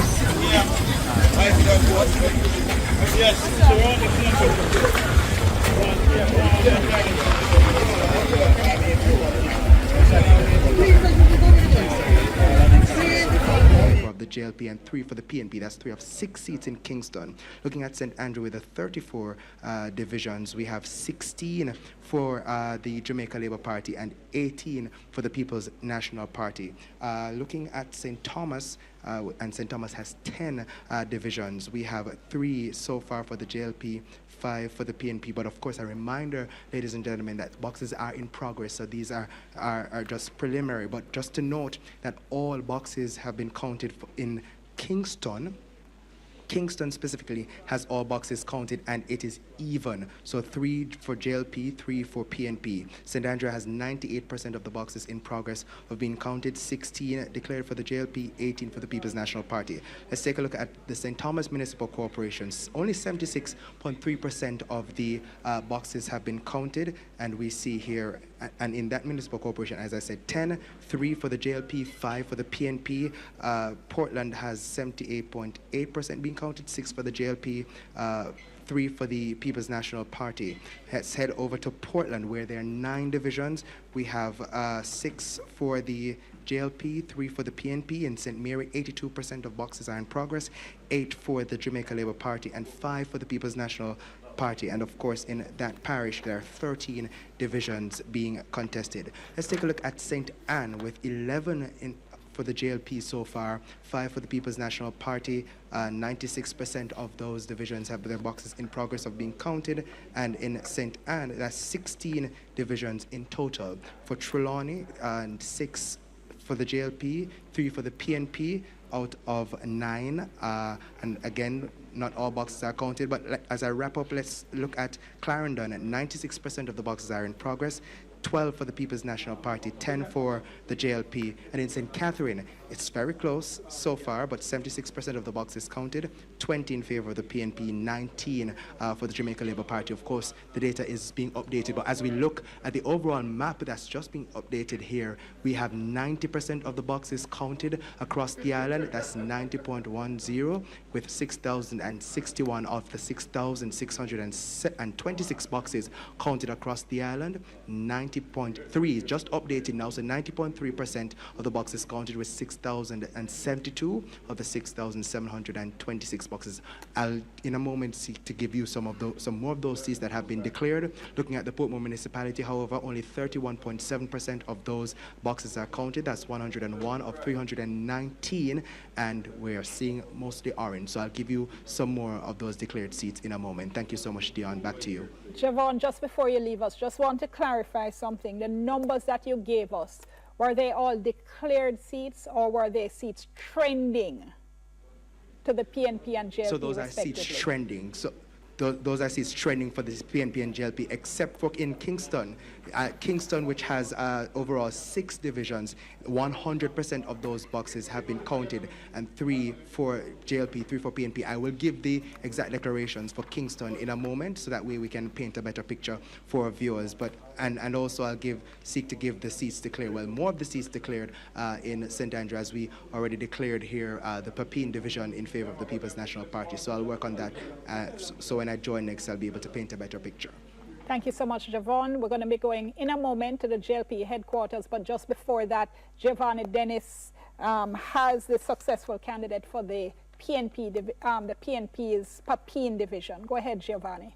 Of the JLP and 3 for the PNP. That's 3 of 6 seats in Kingston. Looking at St. Andrew with the 34 divisions, we have 16 for the Jamaica Labour Party and 18 for the People's National Party. Looking at St. Thomas, and St. Thomas has 10 divisions. We have 3 so far for the JLP, 5 for the PNP, but of course a reminder, ladies and gentlemen, that boxes are in progress, so these are just preliminary. But just to note that all boxes have been counted in Kingston. Kingston specifically has all boxes counted, and it is even. So 3 for JLP, 3 for PNP. St. Andrew has 98% of the boxes in progress of being counted, 16 declared for the JLP, 18 for the People's National Party. Let's take a look at the St. Thomas Municipal Corporation. Only 76.3% of the boxes have been counted, and we see here, and in that municipal corporation, as I said, 10, 3 for the JLP, 5 for the PNP. Portland has 78.8% being counted, 6 for the JLP, 3 for the People's National Party. Let's head over to Portland, where there are 9 divisions. We have 6 for the JLP, 3 for the PNP. In St. Mary, 82% of boxes are in progress, 8 for the Jamaica Labour Party, and 5 for the People's National Party. And of course, in that parish, there are 13 divisions being contested. Let's take a look at St. Anne with 11 for the JLP so far, 5 for the People's National Party. 96% of those divisions have their boxes in progress of being counted, and in St. Anne, that's 16 divisions in total. For Trelawney, 6 for the JLP, 3 for the PNP out of 9, and again, not all boxes are counted, but as I wrap up, let's look at Clarendon. 96% of the boxes are in progress, 12 for the People's National Party, 10 for the JLP. And in St. Catherine, it's very close so far, but 76% of the boxes counted, 20 in favor of the PNP, 19 for the Jamaica Labour Party. Of course, the data is being updated, but as we look at the overall map that's just being updated here, we have 90% of the boxes counted across the island. That's 90.10, with 6,061 of the 6,626 boxes counted across the island. 90.3 is just updated now, so 90.3% of the boxes counted with 6,072 of the 6,726 boxes. I'll in a moment seek to give you some more of those seats that have been declared. Looking at the Portmore municipality, however, only 31.7% of those boxes are counted. That's 101 of 319, and we're seeing mostly orange. So I'll give you some more of those declared seats in a moment. Thank you so much, Dion. Back to you. Jovan, just before you leave us, just want to clarify something. The numbers that you gave us, were they all declared seats, or were they seats trending to the PNP and JLP? So those are seats trending. So those are seats trending for the PNP and JLP, except for in Kingston. Kingston, which has overall 6 divisions, 100% of those boxes have been counted, and 3 for JLP, 3 for PNP. I will give the exact declarations for Kingston in a moment, so that way we can paint a better picture for our viewers. But and also I'll seek to give the seats declared. Well, more of the seats declared in St. Andrew, as we already declared here, the Papine division in favor of the People's National Party. So I'll work on that. So when I join next, I'll be able to paint a better picture. Thank you so much, Jovan. We're going to be going in a moment to the JLP headquarters, but just before that, Giovanni Dennis has the successful candidate for the PNP, the PNP's Papine division. Go ahead, Giovanni.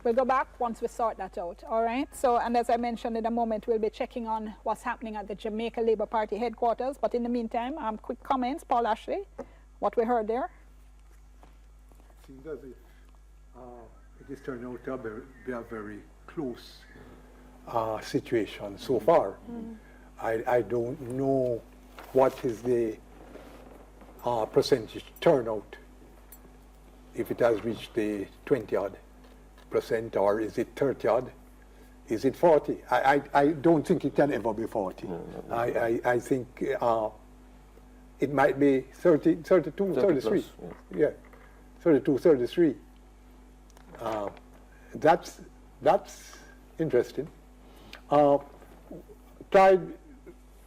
We'll go back once we sort that out, all right? So, and as I mentioned in a moment, we'll be checking on what's happening at the Jamaica Labour Party headquarters. But in the meantime, quick comments, Paul Ashley, what we heard there. Seems as if it is turning out to be a very close situation so far. I don't know what is the percentage turnout, if it has reached the 20-odd %, or is it 30-odd? Is it 40? I don't think it can ever be 40. I think it might be 30, 32, 33. Yeah, 32, 33. That's interesting. Clyde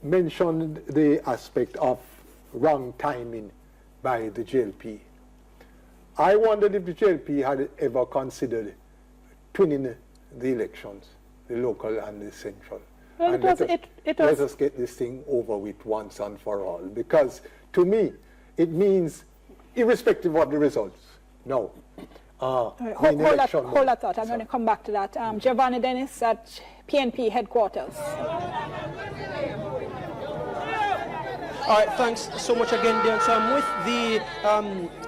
mentioned the aspect of wrong timing by the JLP. I wondered if the JLP had ever considered twinning the elections, the local and the central. Well, and let us get this thing over with once and for all. Because to me, it means, irrespective of the results, no. Hold that thought. I'm going to come back to that. Giovanni Dennis at PNP headquarters. All right, thanks so much again, Dan. So I'm with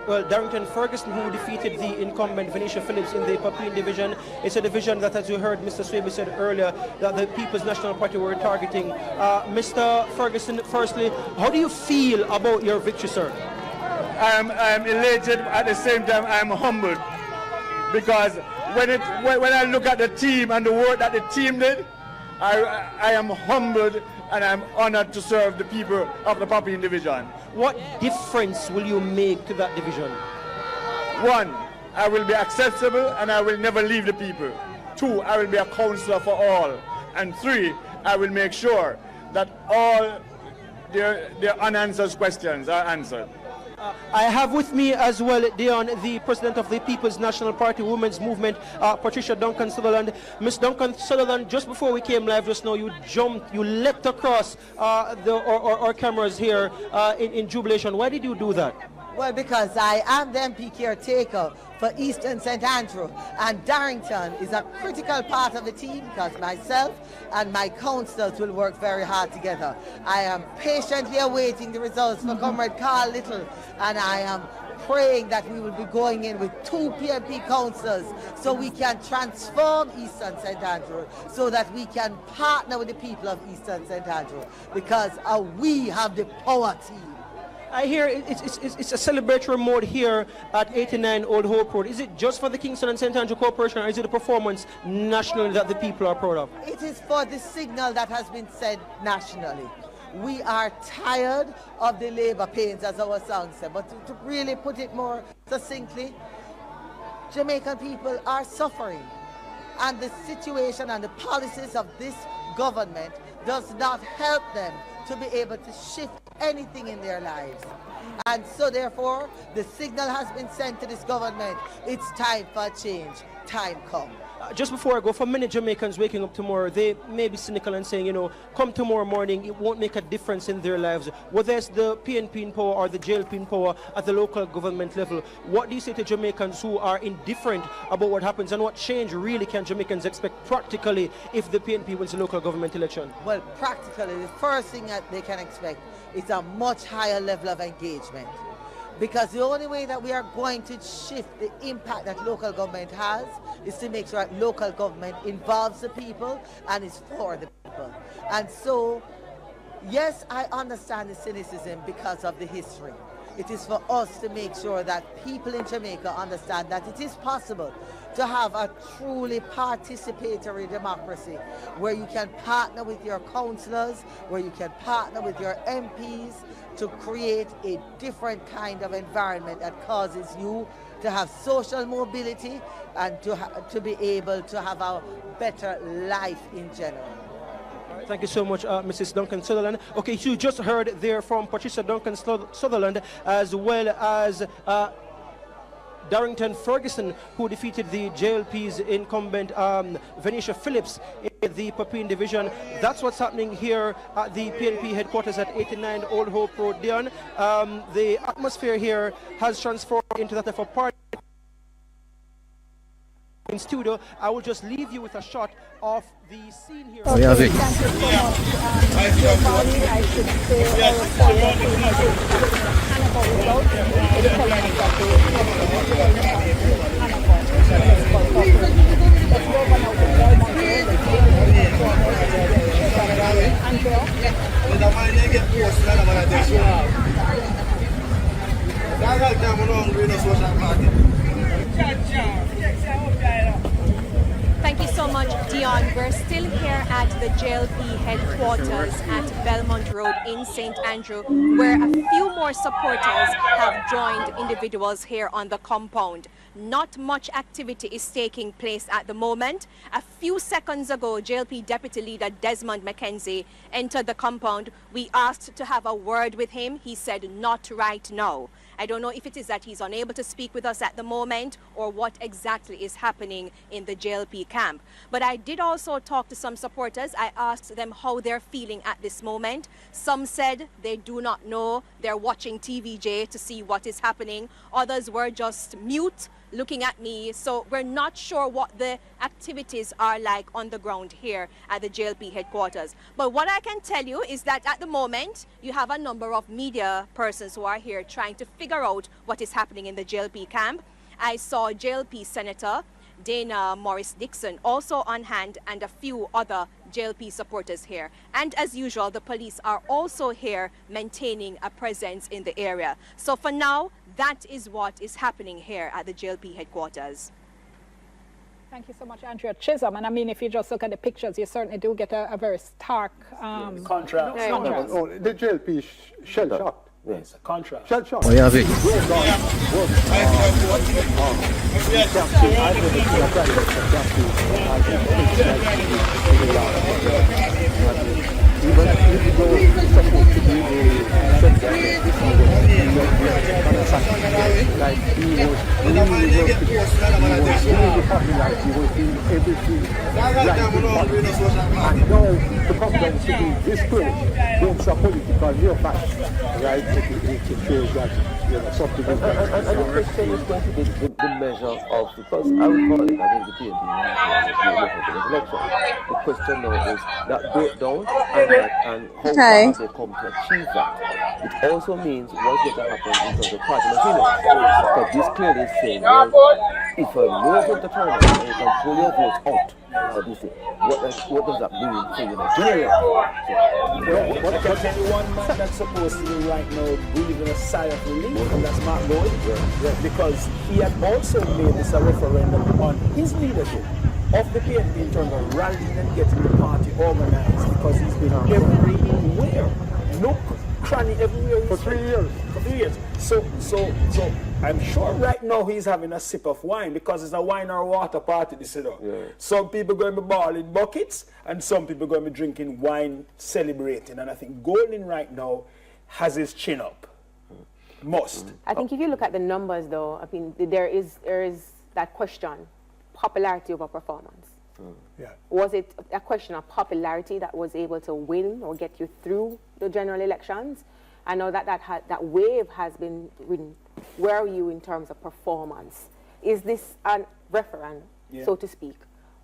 the Darrington Ferguson, who defeated the incumbent Venetia Phillips in the Papine division. It's a division that, as you heard Mr. Swaby said earlier, that the People's National Party were targeting. Mr. Ferguson, firstly, how do you feel about your victory, sir? I'm elated. At the same time, I'm humbled, because when I look at the team and the work that the team did, I am humbled and I'm honored to serve the people of the Papine division. What difference will you make to that division? 1, I will be accessible and I will never leave the people. 2, I will be a counselor for all. And 3, I will make sure that all their unanswered questions are answered. I have with me as well, Dion, the president of the People's National Party Women's Movement, Patricia Duncan Sutherland. Miss Duncan Sutherland, just before we came live just now, you leapt across our cameras here in jubilation. Why did you do that? Well, because I am the MP caretaker for Eastern St. Andrew, and Darrington is a critical part of the team, because myself and my councillors will work very hard together. I am patiently awaiting the results for Comrade Carl Little, and I am praying that we will be going in with 2 PNP councillors so we can transform Eastern St. Andrew, so that we can partner with the people of Eastern St. Andrew, because we have the power team. I hear it's a celebratory mode here at 89 Old Hope Road. Is it just for the Kingston and St. Andrew Corporation, or is it a performance nationally that the people are proud of? It is for the signal that has been said nationally. We are tired of the labor pains, as our song said, but to really put it more succinctly, Jamaican people are suffering, and the situation and the policies of this government does not help them to be able to shift anything in their lives. And so therefore, the signal has been sent to this government. It's time for change. Time come. Just before I go, for many Jamaicans waking up tomorrow, they may be cynical and saying, come tomorrow morning, it won't make a difference in their lives. Whether it's the PNP in power or the JLP in power at the local government level, what do you say to Jamaicans who are indifferent about what happens, and what change really can Jamaicans expect practically if the PNP wins the local government election? Well, practically, the first thing that they can expect is a much higher level of engagement. Because the only way that we are going to shift the impact that local government has is to make sure that local government involves the people and is for the people. And so, yes, I understand the cynicism because of the history. It is for us to make sure that people in Jamaica understand that it is possible to have a truly participatory democracy, where you can partner with your councillors, where you can partner with your MPs to create a different kind of environment that causes you to have social mobility and to be able to have a better life in general. Thank you so much, Mrs. Duncan Sutherland. Okay, so you just heard there from Patricia Duncan Sutherland, as well as Darrington Ferguson, who defeated the JLP's incumbent Venetia Phillips in the Papine division. That's what's happening here at the PNP headquarters at 89 Old Hope Road. Dion, the atmosphere here has transformed into that of a party in studio. I will just leave you with a shot of the scene here. Okay, thank you so much. Giovanni, I should say our reporter who has been Hannibal results is telling us that the let's go over now to Belmont Road. Thank you so much, Dion. We're still here at the JLP headquarters at Belmont Road in St. Andrew, where a few more supporters have joined individuals here on the compound. Not much activity is taking place at the moment. A few seconds ago, JLP Deputy Leader Desmond McKenzie entered the compound. We asked to have a word with him. He said not right now. I don't know if it is that he's unable to speak with us at the moment or what exactly is happening in the JLP camp. But I did also talk to some supporters. I asked them how they're feeling at this moment. Some said they do not know. They're watching TVJ to see what is happening. Others were just mute, looking at me. So we're not sure what the activities are like on the ground here at the JLP headquarters. But what I can tell you is that at the moment, you have a number of media persons who are here trying to figure out what is happening in the JLP camp. I saw JLP Senator Dana Morris Dixon also on hand and a few other JLP supporters here. And as usual, the police are also here maintaining a presence in the area. So for now, that is what is happening here at the JLP headquarters. Thank you so much, Andrea Chisholm. And I mean, if you just look at the pictures, you certainly do get a very stark contrast. No, the JLP shell-shocked. Yes, a contrast. Shell-shocked. Oh, yeah, Vic. Even if you go supposed to be like he was really working, he was really popular, he was doing everything right in politics. And now to come down to be this close against a political neophyte, right, it shows that, you know, something is going on. And the question is going to be the measure of, because I would call it, I think the PNP the election. The question now is that breakdown and how far have they come to achieve that. It also means what's going to happen in terms of party machinery. Because this clearly is saying, well, if a no vote to turn out and you can pull your vote out, what does that mean for you Nigeria? But anyone man that's supposed to be right now breathing a sigh of relief, and that's Mark Lloyd, because he had also made this a referendum on his leadership of the PNP in terms of rallying and getting the party organized, because he's been everywhere. Look, cranny everywhere. For 3 years. For 3 years. So I'm sure right now he's having a sip of wine, because it's a wine or water party, this, you know. Yeah. Some people going to be balling buckets, and some people going to be drinking wine, celebrating. And I think Golding right now has his chin up. Must. I think if you look at the numbers, though, I mean, there is that question, popularity over performance. Yeah. Was it a question of popularity that was able to win or get you through the general elections? I know that that wave has been ridden. Where are you in terms of performance? Is this a referendum, so to speak,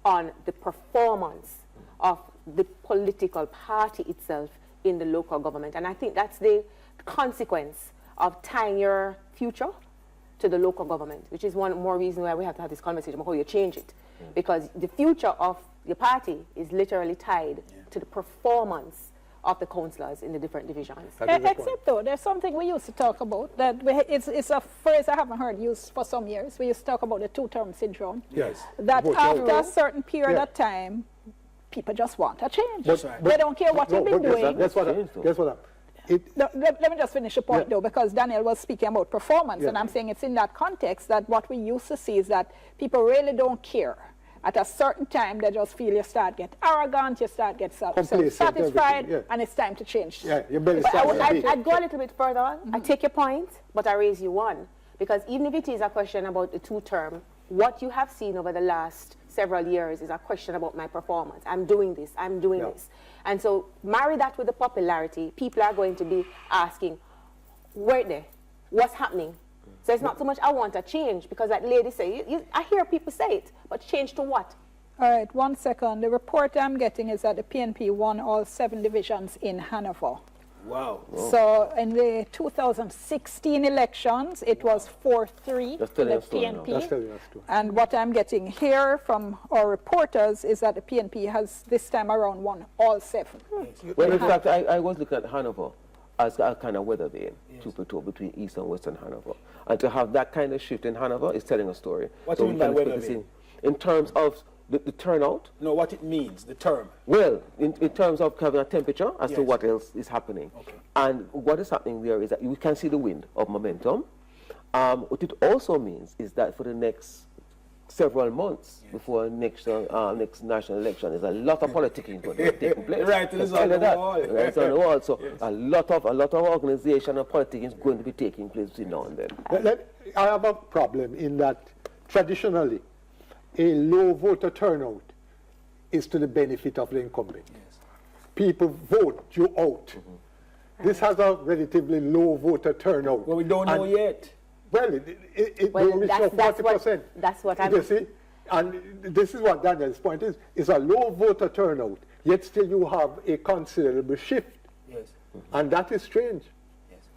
on the performance of the political party itself in the local government? And I think that's the consequence of tying your future to the local government, which is one more reason why we have to have this conversation about how you change it. Because the future of your party is literally tied to the performance of the councillors in the different divisions. Except though, there's something we used to talk about, that it's a phrase I haven't heard used for some years. We used to talk about the two-term syndrome. Yes. That after a certain period of time, people just want a change. They don't care what you've been doing. Guess what? Let me just finish the point though, because Daniel was speaking about performance, and I'm saying it's in that context that what we used to see is that people really don't care. At a certain time, they just feel you start get arrogant, you start get satisfied, and it's time to change. Yeah, your belly I'd go a little bit further on. I take your point, but I raise you one. Because even if it is a question about the two-term, what you have seen over the last several years is a question about my performance. I'm doing this, I'm doing this. And so marry that with the popularity, people are going to be asking, where they? What's happening? So it's not so much I want a change, because like lady say, I hear people say it, but change to what? All right, 1 second. The report I'm getting is that the PNP won all 7 divisions in Hanover. Wow. So in the 2016 elections, it was 4-3 to the PNP. That's telling us too. And what I'm getting here from our reporters is that the PNP has this time around won all 7. Well, in fact, I was looking at Hanover as a kind of weather vane, two between East and Western Hanover. And to have that kind of shift in Hanover is telling a story. What do you mean by weather vane? In terms of the turnout. No, what it means, the term. Well, in terms of having a temperature as to Yes. what else is happening. Okay. And what is happening there is that we can see the wind of momentum. What it also means is that for the next several months before next national election, there's a lot of politicking going to be taking place. Right, it is on the wall. Right, it's on the wall. So Yes. a lot of organization and politicking is going to be taking place between now and then. I have a problem in that traditionally, a low voter turnout is to the benefit of the incumbent. Yes. People vote you out. This has a relatively low voter turnout. Well, we don't know yet. Well, it will reach 40%. That's what I'm... You see? And this is what Daniel's point is. It's a low voter turnout, yet still you have a considerable shift. Yes. And that is strange.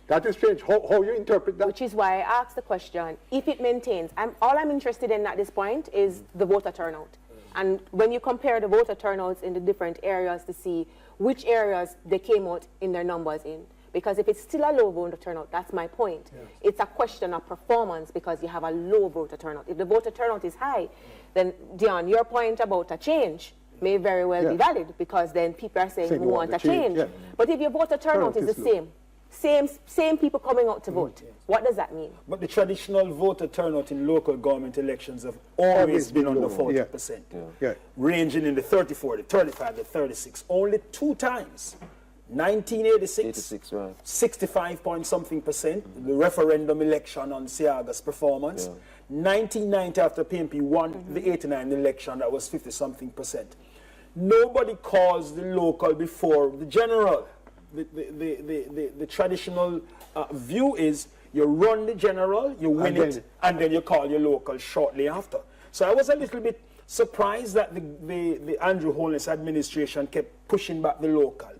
That is strange. How you interpret that? Which is why I asked the question, if it maintains, all I'm interested in at this point is the voter turnout. And when you compare the voter turnouts in the different areas to see which areas they came out in their numbers in. Because if it's still a low voter turnout, that's my point. Yes. It's a question of performance because you have a low voter turnout. If the voter turnout is high, then Dion, your point about a change may very well be valid, because then people are saying we want a change. Yeah. But if your voter turnout is the same people coming out to vote, what does that mean? But the traditional voter turnout in local government elections have always been under 40%, ranging in the 34, the 35, the 36. Only 2 times. 1986, 65 point something percent, the referendum election on Siaga's performance. 1990, after PNP won the 89 election, that was 50 something percent. Nobody calls the local before the general. The traditional view is you run the general, you win it, and then you call your local shortly after. So I was a little bit surprised that the Andrew Holness administration kept pushing back the local.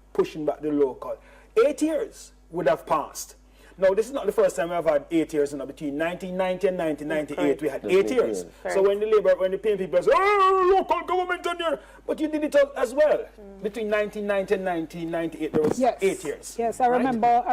8 years would have passed. Now, this is not the first time we have had 8 years. Between 1990 and 1998, we had 8 years. So when the PNP people say, oh, local government on here, but you did it as well. Between 1990 and 1998, there was 8 years. Yes, I remember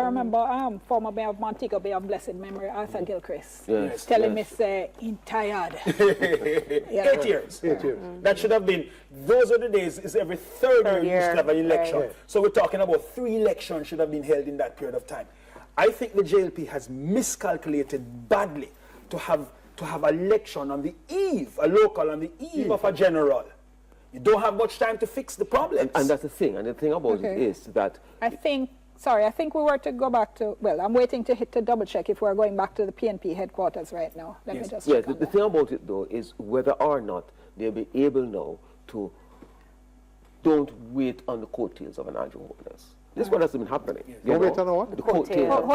former mayor of Montego Bay of blessed memory, Arthur Gilchrist, telling me, say, "I'm tired." 8 years. 8 years. That should have been, those are the days, is every third year you used to have an election. Right. So we're talking about 3 elections should have been held in that period of time. I think the JLP has miscalculated badly to have election on the eve, a local on the eve of a general. You don't have much time to fix the problems. And that's the thing. And the thing about it is that... I think we were to go back to... Well, I'm waiting to double check if we're going back to the PNP headquarters right now. Let me just check on the thing about it, though, is whether or not they'll be able now to... Don't wait on the coattails of an Andrew Holness. This is what has been happening. Don't wait on what? The hold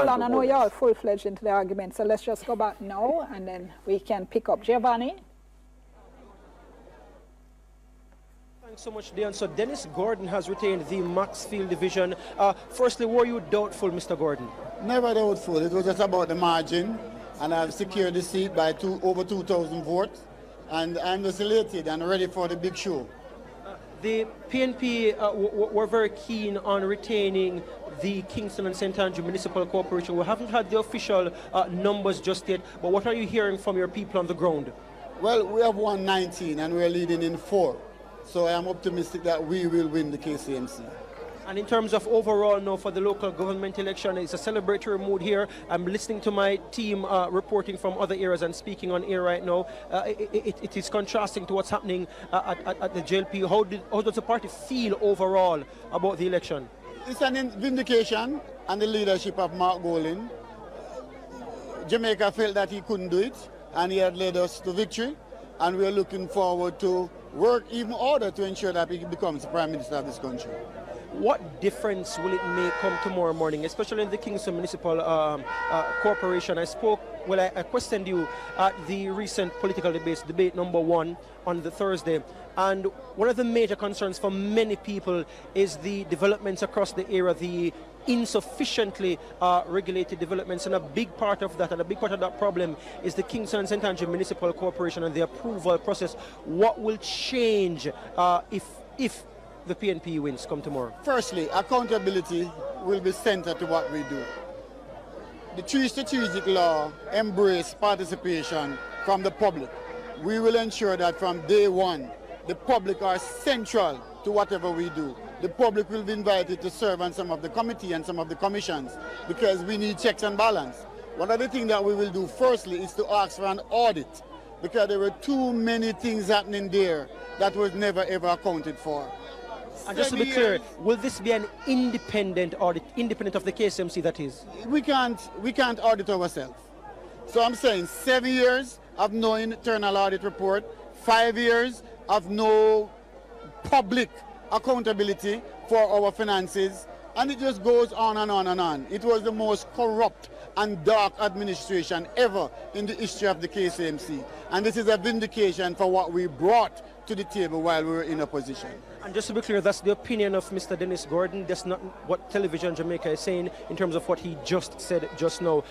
on, I know you're all full-fledged into the argument, so let's just go back now, and then we can pick up. Giovanni? Thanks so much, Dion. So Dennis Gordon has retained the Maxfield division. Firstly, were you doubtful, Mr. Gordon? Never doubtful. It was just about the margin, and I've secured the seat by over 2,000 votes, and I'm just elated and ready for the big show. The PNP were very keen on retaining the Kingston and St. Andrew Municipal Corporation. We haven't had the official numbers just yet, but what are you hearing from your people on the ground? Well, we have won 19 and we're leading in 4. So I am optimistic that we will win the KCMC. And in terms of overall now for the local government election, it's a celebratory mood here. I'm listening to my team reporting from other areas and speaking on air right now. It is contrasting to what's happening at the JLP. How does the party feel overall about the election? It's an vindication and the leadership of Mark Golin. Jamaica felt that he couldn't do it, and he had led us to victory. And we're looking forward to work even harder to ensure that he becomes the Prime Minister of this country. what difference will it make come tomorrow morning, especially in the Kingston Municipal Corporation? I questioned you at the recent political debates, debate number 1 on the Thursday, and one of the major concerns for many people is the developments across the area, the insufficiently regulated developments, and a big part of that problem is the Kingston and St. Andrew Municipal Corporation and the approval process. What will change if the PNP wins come tomorrow? Firstly, accountability will be centered to what we do. The 3 strategic law embrace participation from the public. We will ensure that from day 1, the public are central to whatever we do. The public will be invited to serve on some of the committee and some of the commissions because we need checks and balance. One of the things that we will do firstly is to ask for an audit because there were too many things happening there that was never ever accounted for. And just to be clear, will this be an independent audit, independent of the KSMC that is? We can't audit ourselves. So I'm saying 7 years of no internal audit report, 5 years of no public accountability for our finances, and it just goes on and on and on. It was the most corrupt and dark administration ever in the history of the KCMC, and this is a vindication for what we brought to the table while we were in opposition. And just to be clear, that's the opinion of Mr. Dennis Gordon. That's not what Television Jamaica is saying in terms of what he just said just now.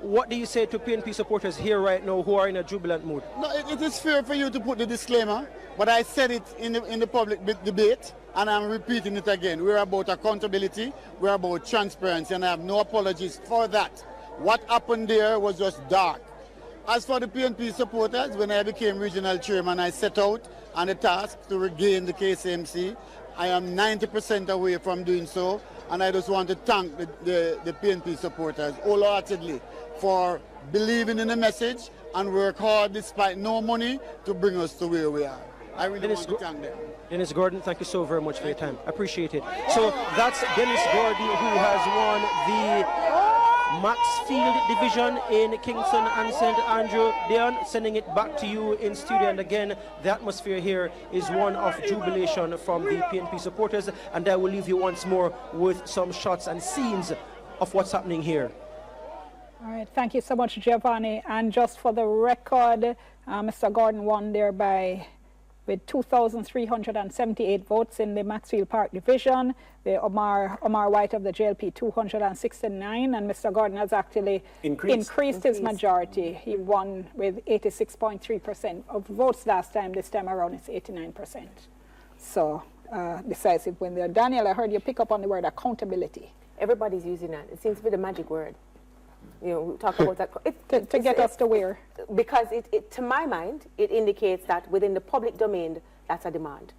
What do you say to PNP supporters here right now who are in a jubilant mood? No, it is fair for you to put the disclaimer, but I said it in the public debate, and I'm repeating it again. We're about accountability, we're about transparency, and I have no apologies for that. What happened there was just dark. As for the PNP supporters, when I became regional chairman, I set out on the task to regain the KCMC. I am 90% away from doing so, and I just want to thank the PNP supporters wholeheartedly for believing in the message and work hard despite no money to bring us to where we are. I really want to thank them. Dennis Gordon, thank you so very much for your time. I appreciate it. So that's Dennis Gordon, who has won the Maxfield division in Kingston and St. Andrew. Deon, sending it back to you in studio. And again, the atmosphere here is one of jubilation from the PNP supporters. And I will leave you once more with some shots and scenes of what's happening here. All right, thank you so much, Giovanni. And just for the record, Mr. Gordon won thereby with 2,378 votes in the Maxfield Park division. The Omar White of the JLP 269, and Mr. Gordon has actually increased his majority. He won with 86.3% of votes last time. This time around it's 89%. So decisive win there. Daniel, I heard you pick up on the word accountability. Everybody's using that. It seems to be the magic word. You know, we talk about that. To get us to where? Because to my mind, it indicates that within the public domain, that's a demand.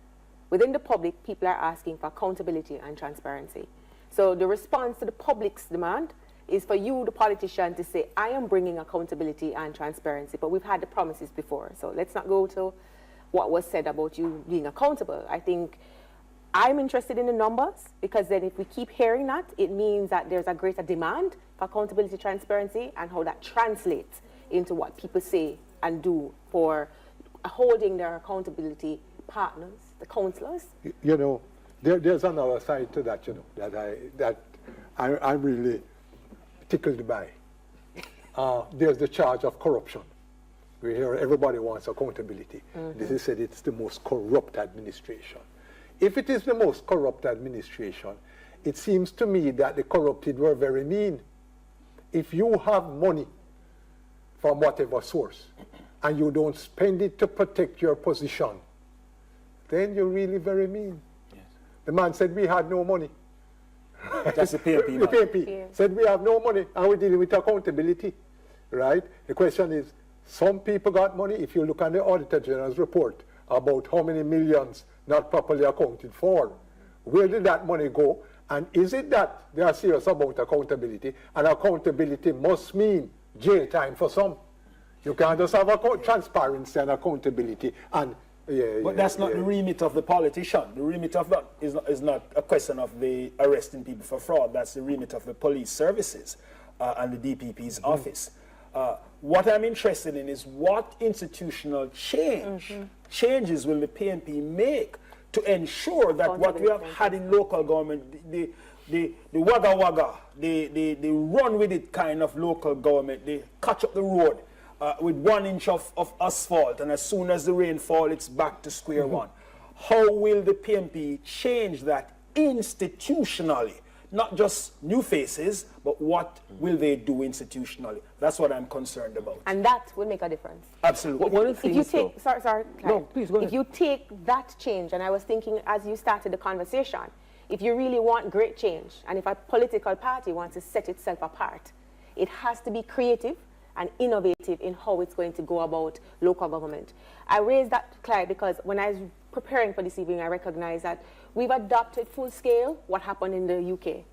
Within the public, people are asking for accountability and transparency. So the response to the public's demand is for you, the politician, to say, I am bringing accountability and transparency, but we've had the promises before. So let's not go to what was said about you being accountable. I think I'm interested in the numbers, because then if we keep hearing that, it means that there's a greater demand for accountability, transparency, and how that translates into what people say and do for holding their accountability partners, the councillors. You know, there's another side to that, you know, that I'm really tickled by. There's the charge of corruption. We hear everybody wants accountability. This is said it's the most corrupt administration. If it is the most corrupt administration, it seems to me that the corrupted were very mean. If you have money from whatever source and you don't spend it to protect your position, then you're really very mean. Yes. The man said we had no money. That's the PNP. The PNP said we have no money and we're dealing with accountability, right? The question is, some people got money. If you look at the Auditor General's report about how many millions not properly accounted for, where did that money go? And is it that they are serious about accountability? And accountability must mean jail time for some. You can't just have transparency and accountability. And but that's not the remit of the politician. The remit of that is not a question of the arresting people for fraud. That's the remit of the police services and the DPP's office. What I'm interested in is what institutional changes will the PNP make to ensure that what we have had in local government, the wagga wagga, the run with it kind of local government, they catch up the road with 1 inch of asphalt, and as soon as the rain falls, it's back to square one. How will the PNP change that institutionally? Not just new faces, but what will they do institutionally? That's what I'm concerned about. And that will make a difference. Absolutely. If you take, sorry, Clive. No, please go ahead. If you take that change, and I was thinking as you started the conversation, if you really want great change, and if a political party wants to set itself apart, it has to be creative and innovative in how it's going to go about local government. I raised that, Clive, because when I was preparing for this evening, I recognized that we've adopted full scale what happened in the UK.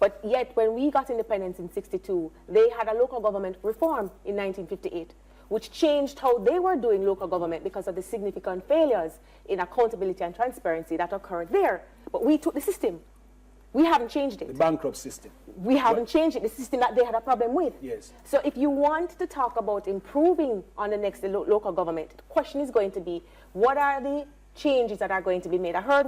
But yet, when we got independence in '62, they had a local government reform in 1958, which changed how they were doing local government because of the significant failures in accountability and transparency that occurred there. But we took the system. We haven't changed it. The bankrupt system. We haven't changed it, the system that they had a problem with. Yes. So if you want to talk about improving on the next local government, the question is going to be, what are the changes that are going to be made? I heard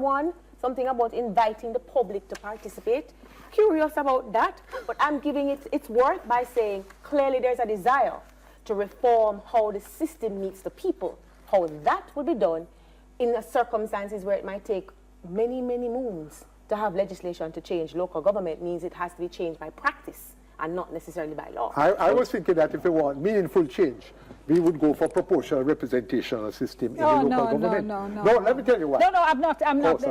something about inviting the public to participate. Curious about that, but I'm giving it its worth by saying clearly there's a desire to reform how the system meets the people. How that will be done in the circumstances where it might take many, many moons to have legislation to change local government means it has to be changed by practice and not necessarily by law. I was thinking that if we want meaningful change, we would go for proportional representational system in the local government. No, let me tell you why. No, I'm not.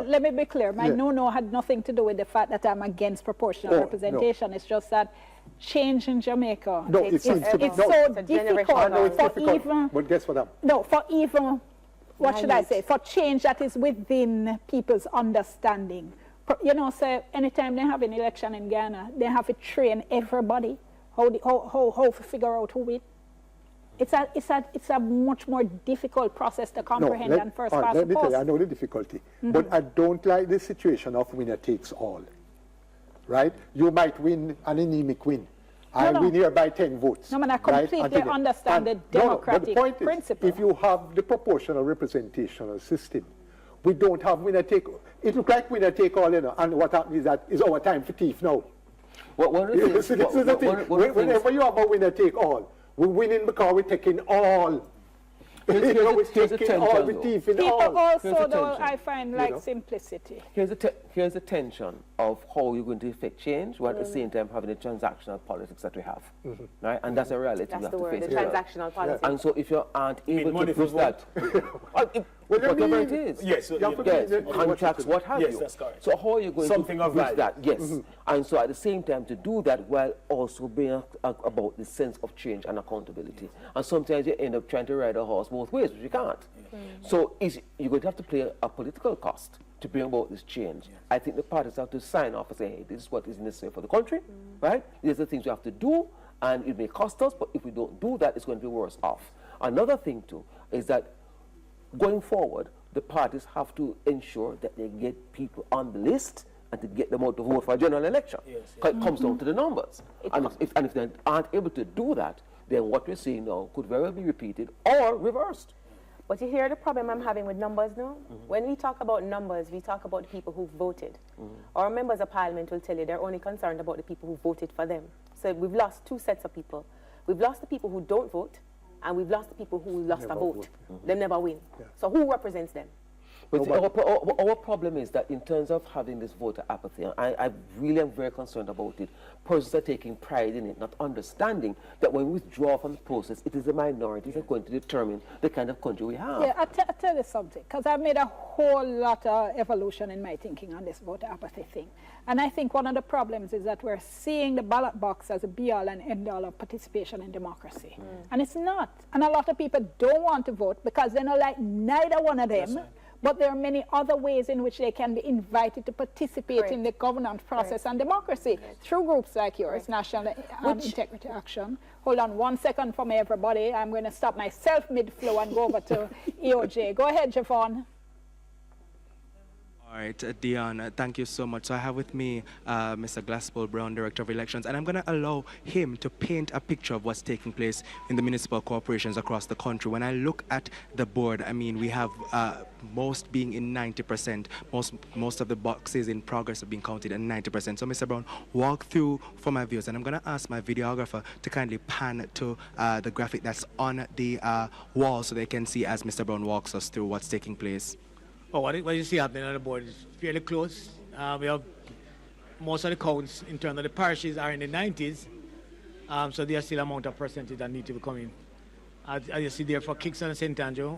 Let me be clear. My no had nothing to do with the fact that I'm against proportional representation. It's just that change in Jamaica, it's so difficult for even... But guess what? What should I say? For change that is within people's understanding. You know, so anytime they have an election in Ghana, they have to train everybody how to figure out who wins. It's a much more difficult process to comprehend than first past the Let me tell post. you, I know the difficulty, but I don't like the situation of winner takes all. Right? You might win an anemic win. I win here by 10 votes. No, man, I completely understand the democratic principle. If you have the proportional representational system, we don't have winner take all. It looks like winner take all, you know, and what happens is that is our time for thief now. Whenever you have a winner take all, we're winning because we're taking all. We're taking all, we're thieving all. People also, though, I find like simplicity. Here's the tension of how you're going to effect change, while at the same time having the transactional politics that we have, right? And that's a reality we have to face. The transactional politics. And so if you aren't able to push that, whatever it is, yes, contracts, what have you. That's correct. So how are you going Something to of push value. that? Yes. And so at the same time to do that while also being about the sense of change and accountability. And sometimes you end up trying to ride a horse both ways, which you can't. So you're going to have to play a political cost to bring about this change. I think the parties have to sign off and say, hey, this is what is necessary for the country, right? These are the things we have to do, and it may cost us, but if we don't do that, it's going to be worse off. Another thing, too, is that going forward, the parties have to ensure that they get people on the list and to get them out to vote for a general election. It comes down to the numbers. And if they aren't able to do that, then what we're seeing now could very well be repeated or reversed. But you hear the problem I'm having with numbers now? When we talk about numbers, we talk about the people who voted. Our members of parliament will tell you they're only concerned about the people who voted for them. So we've lost two sets of people. We've lost the people who don't vote, and we've lost the people who lost a vote. They never win. So who represents them? But our problem is that in terms of having this voter apathy, I really am very concerned about it. Persons are taking pride in it, not understanding that when we withdraw from the process, it is the minorities that are going to determine the kind of country we have. Yeah, I'll tell you something, because I've made a whole lot of evolution in my thinking on this voter apathy thing. And I think one of the problems is that we're seeing the ballot box as a be-all and end-all of participation in democracy. And it's not. And a lot of people don't want to vote because they don't like neither one of them. But there are many other ways in which they can be invited to participate in the governance process and democracy through groups like yours, National Integrity Action. Hold on 1 second for me, everybody. I'm going to stop myself mid-flow and go over to EOJ. Go ahead, Jovan. All All right, Dion, thank you so much. So I have with me Mr. Glaspel Brown, Director of Elections, and I'm going to allow him to paint a picture of what's taking place in the municipal corporations across the country. When I look at the board, I mean, we have most being in 90%. Most of the boxes in progress have been counted at 90%. So, Mr. Brown, walk through for my viewers, and I'm going to ask my videographer to kindly pan to the graphic that's on the wall so they can see as Mr. Brown walks us through what's taking place. Oh, what you see happening on the board is fairly close. We have most of the counts in terms of the parishes are in the 90s, so there's still amount of percentage that need to be coming. As you see there for Kingston and St. Andrew,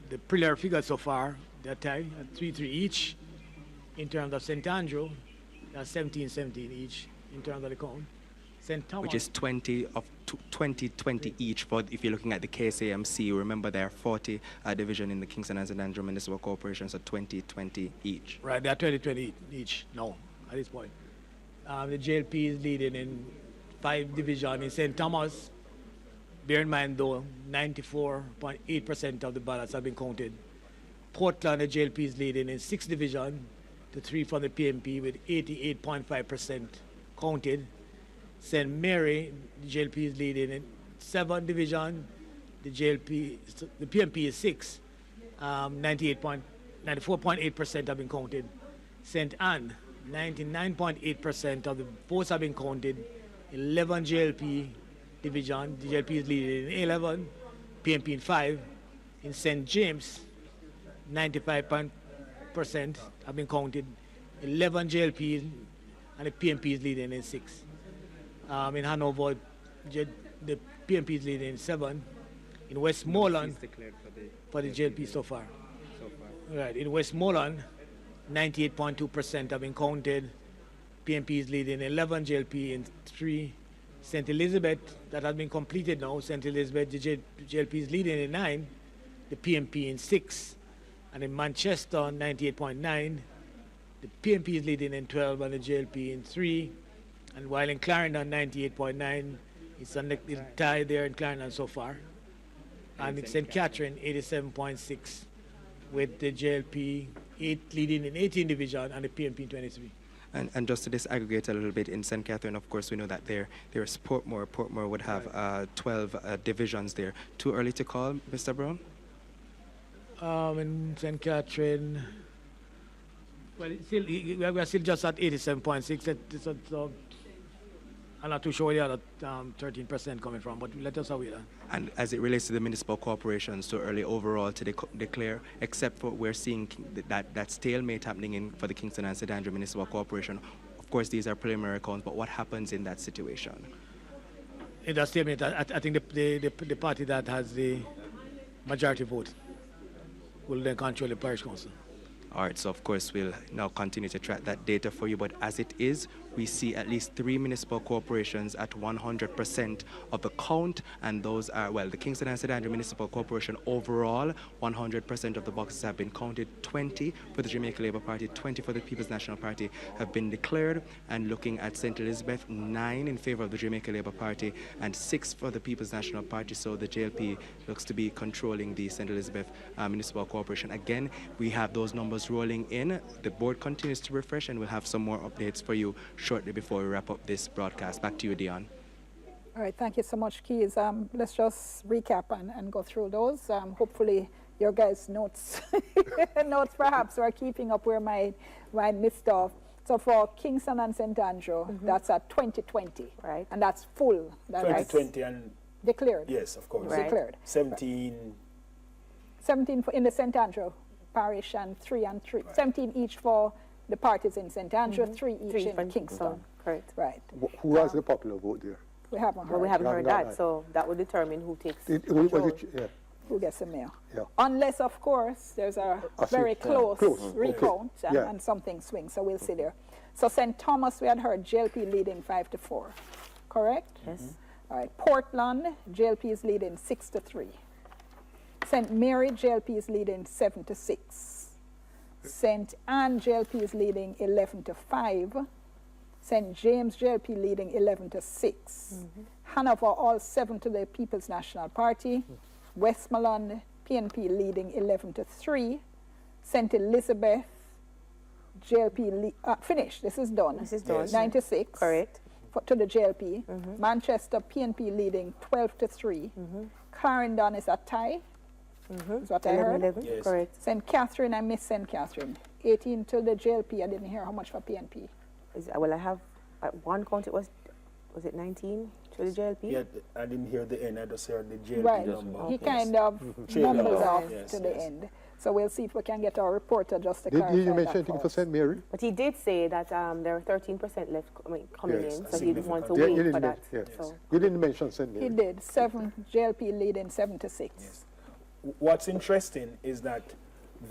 the preliminary figures so far, they're tied at 3-3 each. In terms of St. Andrew, that's 17-17 each in terms of the count. St. Thomas, which is 20 each. For if you're looking at the KSAMC, remember there are 40 division in the Kingston and St. Andrew Municipal Corporation, so 20 each. Right, they're 20 each now at this point. The JLP is leading in 5 divisions in St. Thomas. Bear in mind though, 94.8% of the ballots have been counted. Portland, the JLP is leading in 6 divisions to 3 from the PNP with 88.5% counted. St. Mary, the JLP is leading in 7 divisions. The PNP is 6. 94.8% have been counted. St. Anne, 99.8% of the votes have been counted. 11 JLP division. The JLP is leading in 11. PNP in 5. In St. James, 95% have been counted. 11 JLP and the PNP is leading in 6. In Hanover, the PNP is leading in 7. In Westmoreland, for the JLP so far. Right. In Westmoreland, 98.2% have been counted. PNP is leading 11, JLP in 3. St. Elizabeth, that has been completed now. St. Elizabeth, the JLP is leading in 9. The PNP in 6. And in Manchester, 98.9. The PNP is leading in 12 and the JLP in 3. And while in Clarendon, 98.9, it's tied there in Clarendon so far. And in St. Catherine, 87.6, with the JLP leading in 18 division and the PNP in 23. And just to disaggregate a little bit, in St. Catherine, of course, we know that there is Portmore. Portmore would have 12 divisions there. Too early to call, Mr. Brown? In St. Catherine, well, we are still just at 87.6. So I'm not too sure where the other 13% coming from, but let us await that. And as it relates to the municipal corporations, too early overall to declare, except for we're seeing that stalemate happening for the Kingston and St. Andrew Municipal Corporation. Of course, these are preliminary accounts, but what happens in that situation? In that stalemate, I think the party that has the majority vote will then control the parish council. All right, so of course we'll now continue to track that data for you, but as it is, we see at least 3 municipal corporations at 100% of the count, and those are, well, the Kingston and St. Andrew Municipal Corporation overall, 100% of the boxes have been counted. 20 for the Jamaica Labour Party, 20 for the People's National Party have been declared, and looking at St. Elizabeth, 9 in favor of the Jamaica Labour Party and 6 for the People's National Party, so the JLP looks to be controlling the St. Elizabeth Municipal Corporation. Again, we have those numbers rolling in. The board continues to refresh, and we'll have some more updates for you shortly before we wrap up this broadcast. Back to you, Dion. All right, thank you so much, Keys. Let's just recap and go through those. Hopefully your guys' notes perhaps are keeping up where my missed off. So for Kingston and St. Andrew, that's at 2020, right? And that's full. 2020 and declared. Yes, of course. Right. Declared. 17 in the St. Andrew parish and 3 and 3. Right. 17 each for the parties in St. Andrew, 3 each in Kingston. Correct. Right. Who has the popular vote there? We haven't heard. Well, we haven't heard that, so that would determine who takes who gets the mayor. Yeah. Unless, of course, there's a very close recount and something swings, so we'll see there. So St. Thomas, we had heard JLP leading 5-4, correct? Yes. All right. Portland, JLP is leading 6-3. St. Mary, JLP is leading 7-6. St. Anne, JLP is leading 11-5. St. James, JLP leading 11-6. Hanover, all 7 to the People's National Party. Westmoreland, PNP leading 11-3. St. Elizabeth, JLP finished. This is done. This is done. Yes. 96. Correct. To the JLP. Manchester PNP leading 12-3. Clarendon is a tie. Is what I heard. 11. Yes. Correct. St. Catherine, I missed St. Catherine. 18 to the JLP. I didn't hear how much for PNP. Well, I have at one count it was it 19 to the JLP? Yeah, I didn't hear the end. I just heard the JLP Right. number. He kind of mumbled off to the end. So we'll see if we can get our reporter just to clarify Did you that mention anything for St. Mary? But he did say that there are 13% left coming Yes, in, so he didn't want to Yeah, wait you didn't for that. mention- yes. So. You didn't mention St. Mary. He did. 7 JLP leading 7-6. What's interesting is that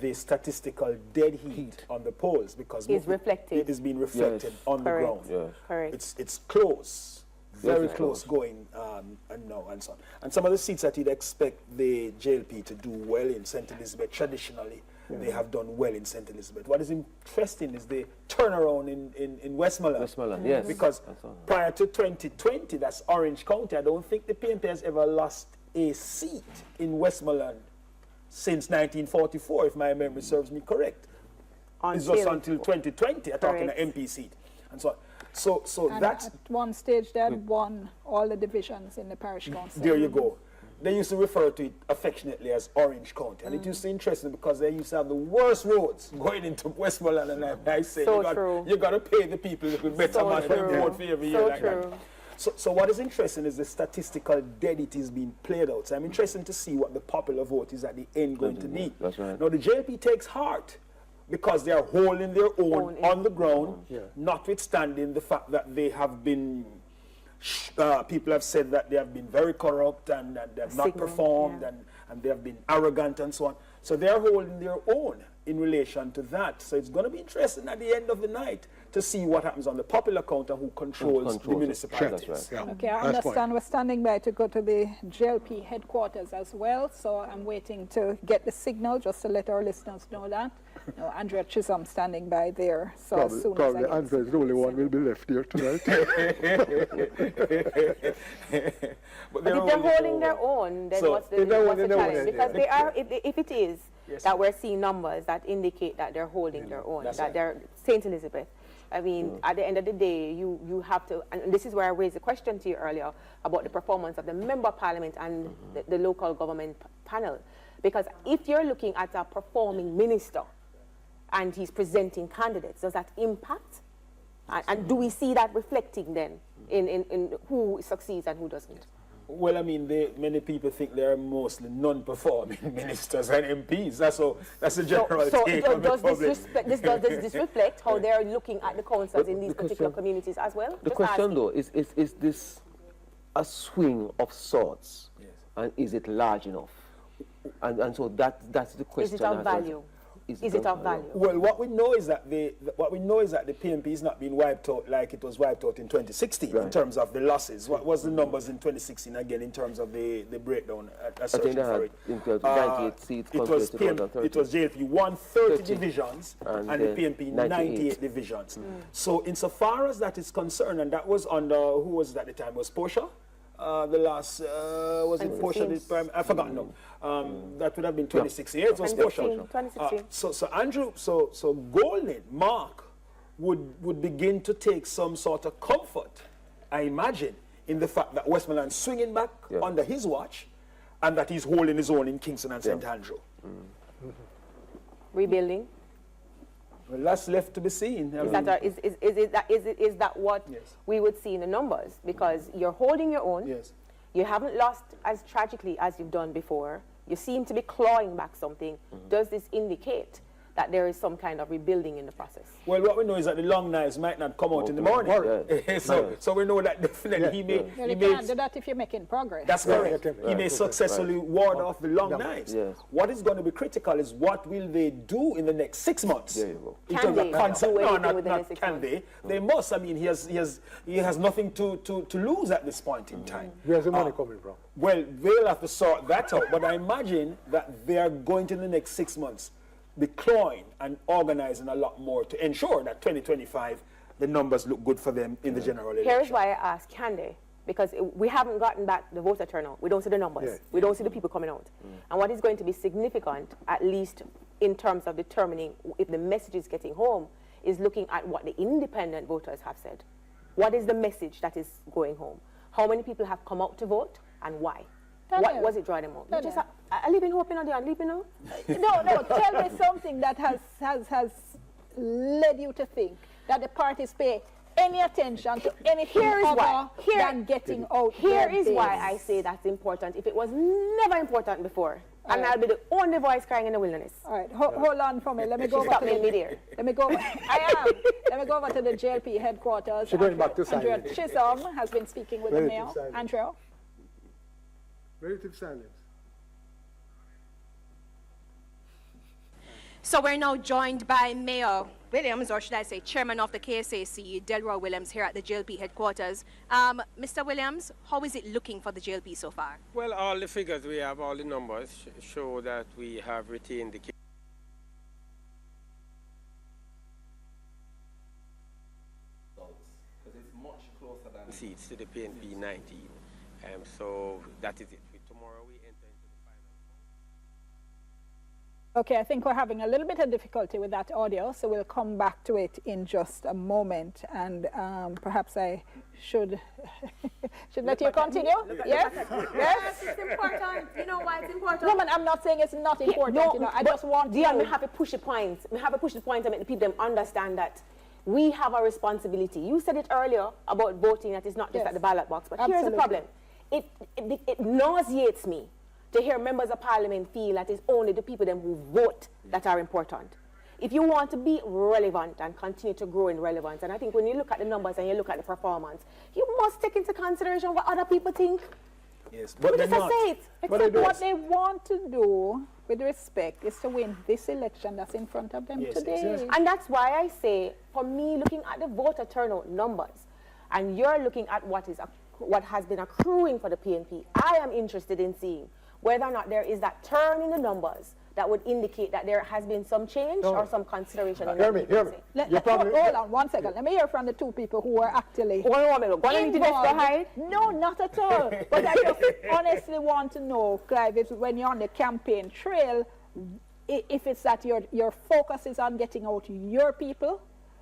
the statistical dead heat on the polls, because Is reflected. it is being reflected on Correct. the ground. Yes. Correct. It's close, very it's close going, and so on. And some of the seats that you'd expect the JLP to do well in St. Elizabeth, traditionally, they have done well in St. Elizabeth. What is interesting is the turnaround in Westmoreland. Westmoreland, yes. Because prior to 2020, that's Orange County, I don't think the PNP has ever lost a seat in Westmoreland since 1944, if my memory serves me correct. It's just until 2020, I'm talking an MP seat. And so on. So And that's... at one stage, they had won all the divisions in the parish council. There you go. They used to refer to it affectionately as Orange County. And it used to be interesting because they used to have the worst roads going into Westmoreland. And I say, you got to pay the people a little better money to vote for every year like that. So what is interesting is the statistical dead it is being played out. So I'm interested to see what the popular vote is at the end going to be. That's right. Now the JLP takes heart because they are holding their own on the ground, notwithstanding the fact that they have been, people have said that they have been very corrupt and that they have not performed and they have been arrogant and so on. So they are holding their own in relation to that. So it's going to be interesting at the end of the night to see what happens on the popular count and who controls the municipalities. That's right. Okay, I understand we're standing by to go to the JLP headquarters as well, so I'm waiting to get the signal just to let our listeners know that. Andrea Chisholm standing by there, so as soon as I get Andrea is the only one will be left here tonight. But if they're holding their own, then what's the challenge? Because they are, if it is that we're seeing numbers that indicate that they're holding their own, that they're St. Elizabeth. I mean, at the end of the day, you have to, and this is where I raised a question to you earlier about the performance of the Member of Parliament and the local government panel. Because if you're looking at a performing minister and he's presenting candidates, does that impact? And do we see that reflecting then in who succeeds and who doesn't? Well, I mean, many people think they are mostly non-performing ministers and MPs. That's a general take on the public. Does this reflect how they're looking at the councils in these particular communities as well? The question, though, is this a swing of sorts? Yes. And is it large enough? And so that's the question. Is it of value? Is it of value? Well, what we know is that the PNP is not being wiped out like it was wiped out in 2016 in terms of the losses. What was the numbers in 2016 again in terms of the breakdown? I think they had 98 seats. It was JLP won 30 divisions and the PNP 98 divisions. So insofar as that is concerned, and that was under, who was it at the time? Was Portia? The last, was it Portia this time? I forgot, no. That would have been 2016. Yeah, it was Portia. 2016. So Andrew, so Golden, Mark, would begin to take some sort of comfort, I imagine, in the fact that Westmoreland's swinging back under his watch and that he's holding his own in Kingston and St. Andrew. Rebuilding? Well, that's left to be seen. Is that what we would see in the numbers? Because you're holding your own. Yes. You haven't lost as tragically as you've done before. You seem to be clawing back something. Does this indicate that there is some kind of rebuilding in the process? Well, what we know is that the long knives might not come out in the morning. So we know that definitely he may... Well, you can't do that if you're making progress. That's correct. He may successfully ward off the long knives. Yes. What is going to be critical is what will they do in the next 6 months? There you go. Can they do anything within the 6 months? Can they? They must. I mean, he has nothing to lose at this point in time. Where's the money coming from? Well, they'll have to sort that out. But I imagine that they are going to, in the next 6 months, be clawing and organizing a lot more to ensure that 2025, the numbers look good for them in the general election. Here's why I asked, can they? Because we haven't gotten back the voter turnout. We don't see the numbers. We don't see the people coming out. And what is going to be significant, at least in terms of determining if the message is getting home, is looking at what the independent voters have said. What is the message that is going home? How many people have come out to vote and why? What was it drawing them out? Just, I live in hope, you know, I live in hope. No, tell me something that has led you to think that the parties pay any attention to anything than getting out. Here is why I say that's important. If it was never important before, and I'll be the only voice crying in the wilderness. All right, hold on for me. Let me go back to Let me go over to the JLP headquarters. She's going back to silence. Andrea Chisholm has been speaking with the mayor. Andrea. Relative silence. So we're now joined by Mayor Williams, or should I say Chairman of the KSAC, Delroy Williams, here at the JLP headquarters. Mr. Williams, how is it looking for the JLP so far? Well, all the figures we have, all the numbers show that we have retained the because it's much closer than seats to the PNP 19. So that is it. Tomorrow we enter into the final. Okay, I think we're having a little bit of difficulty with that audio, so we'll come back to it in just a moment. And perhaps I should let you continue. Yes? Yes? It's important. You know why it's important? Woman, I'm not saying it's not important. No, you know, I just want to. We have to push the points. We have to push the points and make the people understand that we have a responsibility. You said it earlier about voting, that it's not just at the ballot box. But here's the problem. It nauseates me to hear members of parliament feel that it's only the people them who vote that are important. If you want to be relevant and continue to grow in relevance, and I think when you look at the numbers and you look at the performance, you must take into consideration what other people think. Yes, but they're not. Except what they want to do, with respect, is to win this election that's in front of them today. Exactly. And that's why I say, for me, looking at the voter turnout numbers, and you're looking at what has been accruing for the PNP, I am interested in seeing whether or not there is that turn in the numbers that would indicate that there has been some change or some consideration. Hear me. Hold on 1 second. Let me hear from the two people who are actually involved. No, not at all. But I just honestly want to know, Clive, if when you're on the campaign trail, if it's that your focus is on getting out your people,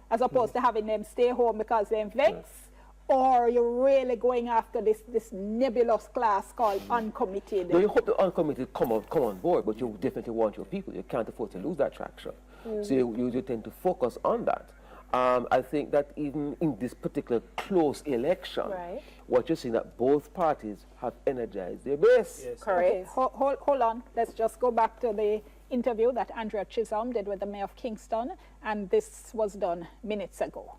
as opposed to having them stay home because they're vexed, or you're really going after this nebulous class called uncommitted? No, you hope the uncommitted come on board, but you definitely want your people. You can't afford to lose that traction. So you tend to focus on that. I think that even in this particular close election, what you're seeing that both parties have energized their base. Yes. Correct. Okay. Hold on. Let's just go back to the interview that Andrea Chisholm did with the mayor of Kingston, and this was done minutes ago.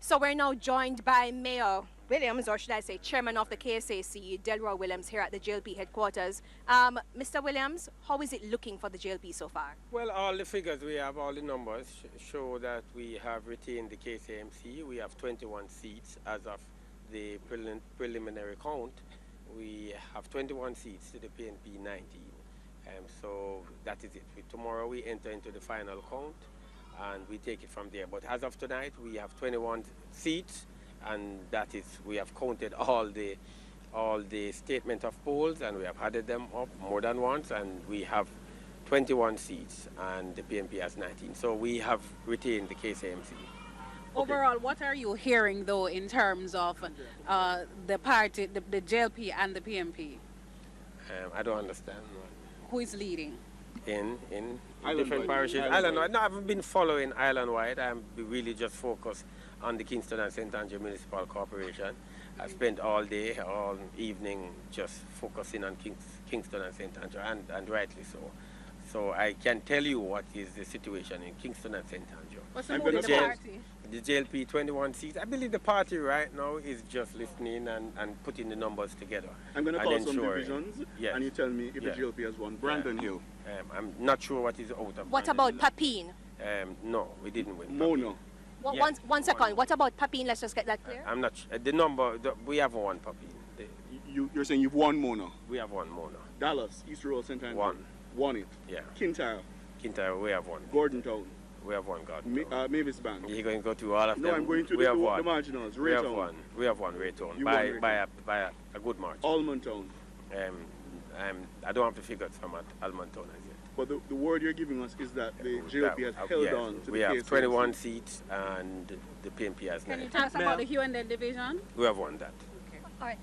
So we're now joined by Mayor Williams, or should I say Chairman of the KSAC, Delroy Williams, here at the JLP headquarters. Mr. Williams, how is it looking for the JLP so far? Well, all the figures we have, all the numbers show that we have retained the KSAMC. We have 21 seats as of the preliminary count. We have 21 seats to the PNP 19. So that is it. Tomorrow we enter into the final count, and we take it from there. But as of tonight, we have 21 seats, and that is, we have counted all the statement of polls, and we have added them up more than once, and we have 21 seats, and the PNP has 19. So we have retained the KSAMC. Overall, what are you hearing, though, in terms of the party, the JLP and the PNP? I don't understand. Who is leading? In different parishes. Island-wide. No, I haven't been following island-wide. I'm really just focused on the Kingston and St. Andrew Municipal Corporation. I spent all day, all evening just focusing on Kingston and St. Andrew, and rightly so. So I can tell you what is the situation in Kingston and St. Andrew. What's the mood of the party? The JLP 21 seats. I believe the party right now is just listening and putting the numbers together. I'm going to call some divisions, and you tell me if the JLP has won. Brandon Hill. I'm not sure what is out of What about Papine? No, we didn't win. Mono. Well, one second. What about Papine? Let's just get that clear. I'm not the number. We have won Papine. You're saying you've won Mono? We have won Mono. Dallas, East Rural, St. Andrew. Won it. Yeah. Kintyre. We have won. Gordontown. We have won Gordontown. Mavis Bank. You're going to go to all of them? No, I'm going to the marginals. We have won Raytown by a good margin. Almond Town. I don't have the figures from Almonton as yet. But the word you're giving us is that the GLP has held on to we the have KSMC. 21 seats and the PNP has 9. Can you tell us about the Hue and Then division? We have won that. All right.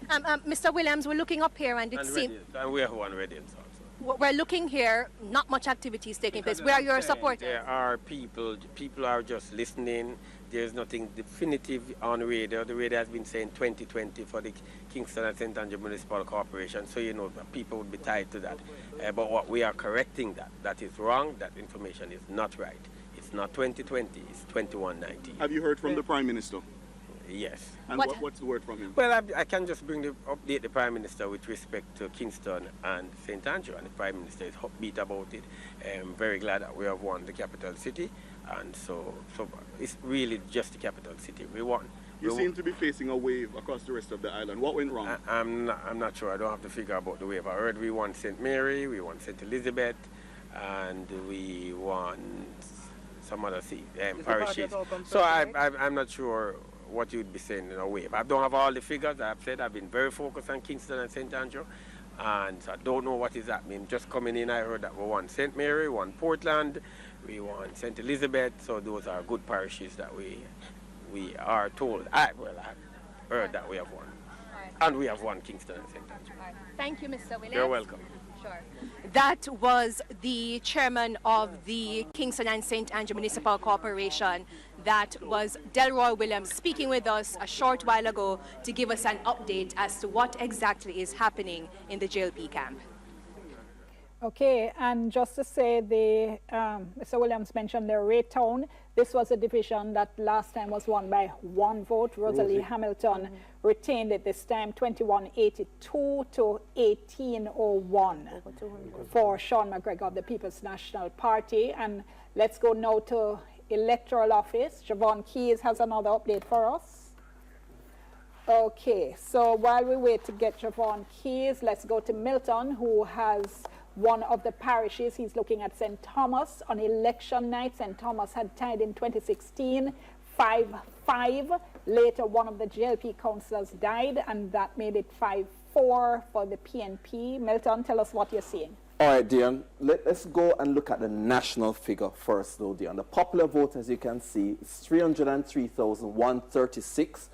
Mr. Williams, we're looking up here and it seems... And we have won Radiance also. We're looking here, not much activity is taking place. Where are your supporters? There are people are just listening. There's nothing definitive on radio. The radio has been saying 2020 for the Kingston and St. Andrew Municipal Corporation, so you know people would be tied to that. But what we are correcting that is wrong, that information is not right. It's not 2020, it's 2119. Have you heard from the Prime Minister? Yes. And what's the word from him? Well, I can just update the Prime Minister with respect to Kingston and St. Andrew, and the Prime Minister is upbeat about it. I'm very glad that we have won the capital city, and so it's really just the capital city we won. You seem to be facing a wave across the rest of the island. What went wrong? I'm not sure. I don't have to figure about the wave. I heard we won St. Mary, we won St. Elizabeth, and we won some other parishes. So I'm not sure what you'd be saying in a wave. I don't have all the figures. I've said I've been very focused on Kingston and St. Andrew, and so I don't know what is happening. Just coming in, I heard that we won St. Mary, won Portland, we won St. Elizabeth, so those are good parishes that we are told. I heard that we have won. And we have won Kingston and St. Andrew. Thank you, Mr. Williams. You're welcome. Sure. That was the chairman of the Kingston and St. Andrew Municipal Corporation. That was Delroy Williams speaking with us a short while ago to give us an update as to what exactly is happening in the JLP camp. Okay, and just to say, Mr. Williams mentioned the Raytown. This was a division that last time was won by 1 vote. Rosalie Hamilton retained it this time, 2182 to 1801 for Sean McGregor of the People's National Party. And let's go now to Electoral Office. Jovan Keys has another update for us. Okay, so while we wait to get Jovan Keys, let's go to Milton, who has one of the parishes. He's looking at St. Thomas. On election night, St. Thomas had tied in 2016, 5-5. Later, one of the JLP councillors died, and that made it 5-4 for the PNP. Milton, tell us what you're seeing. All right, Dion, let's go and look at the national figure first, though, Dion. The popular vote, as you can see, is 303,136.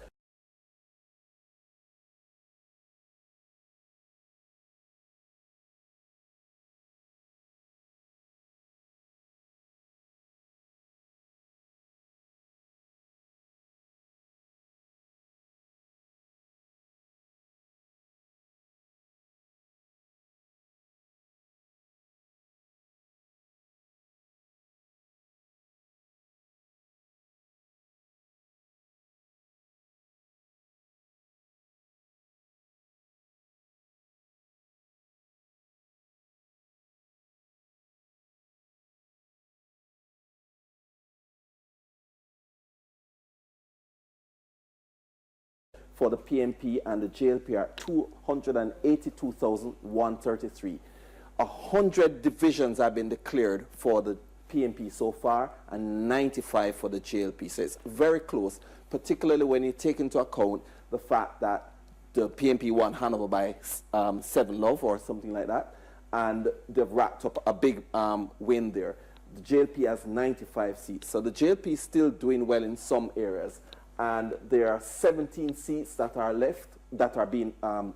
For the PNP and the JLP are 282,133. 100 divisions have been declared for the PNP so far and 95 for the JLP. So it's very close, particularly when you take into account the fact that the PNP won Hanover by 7 love or something like that, and they've racked up a big win there. The JLP has 95 seats. So the JLP is still doing well in some areas. And there are 17 seats that are left that are being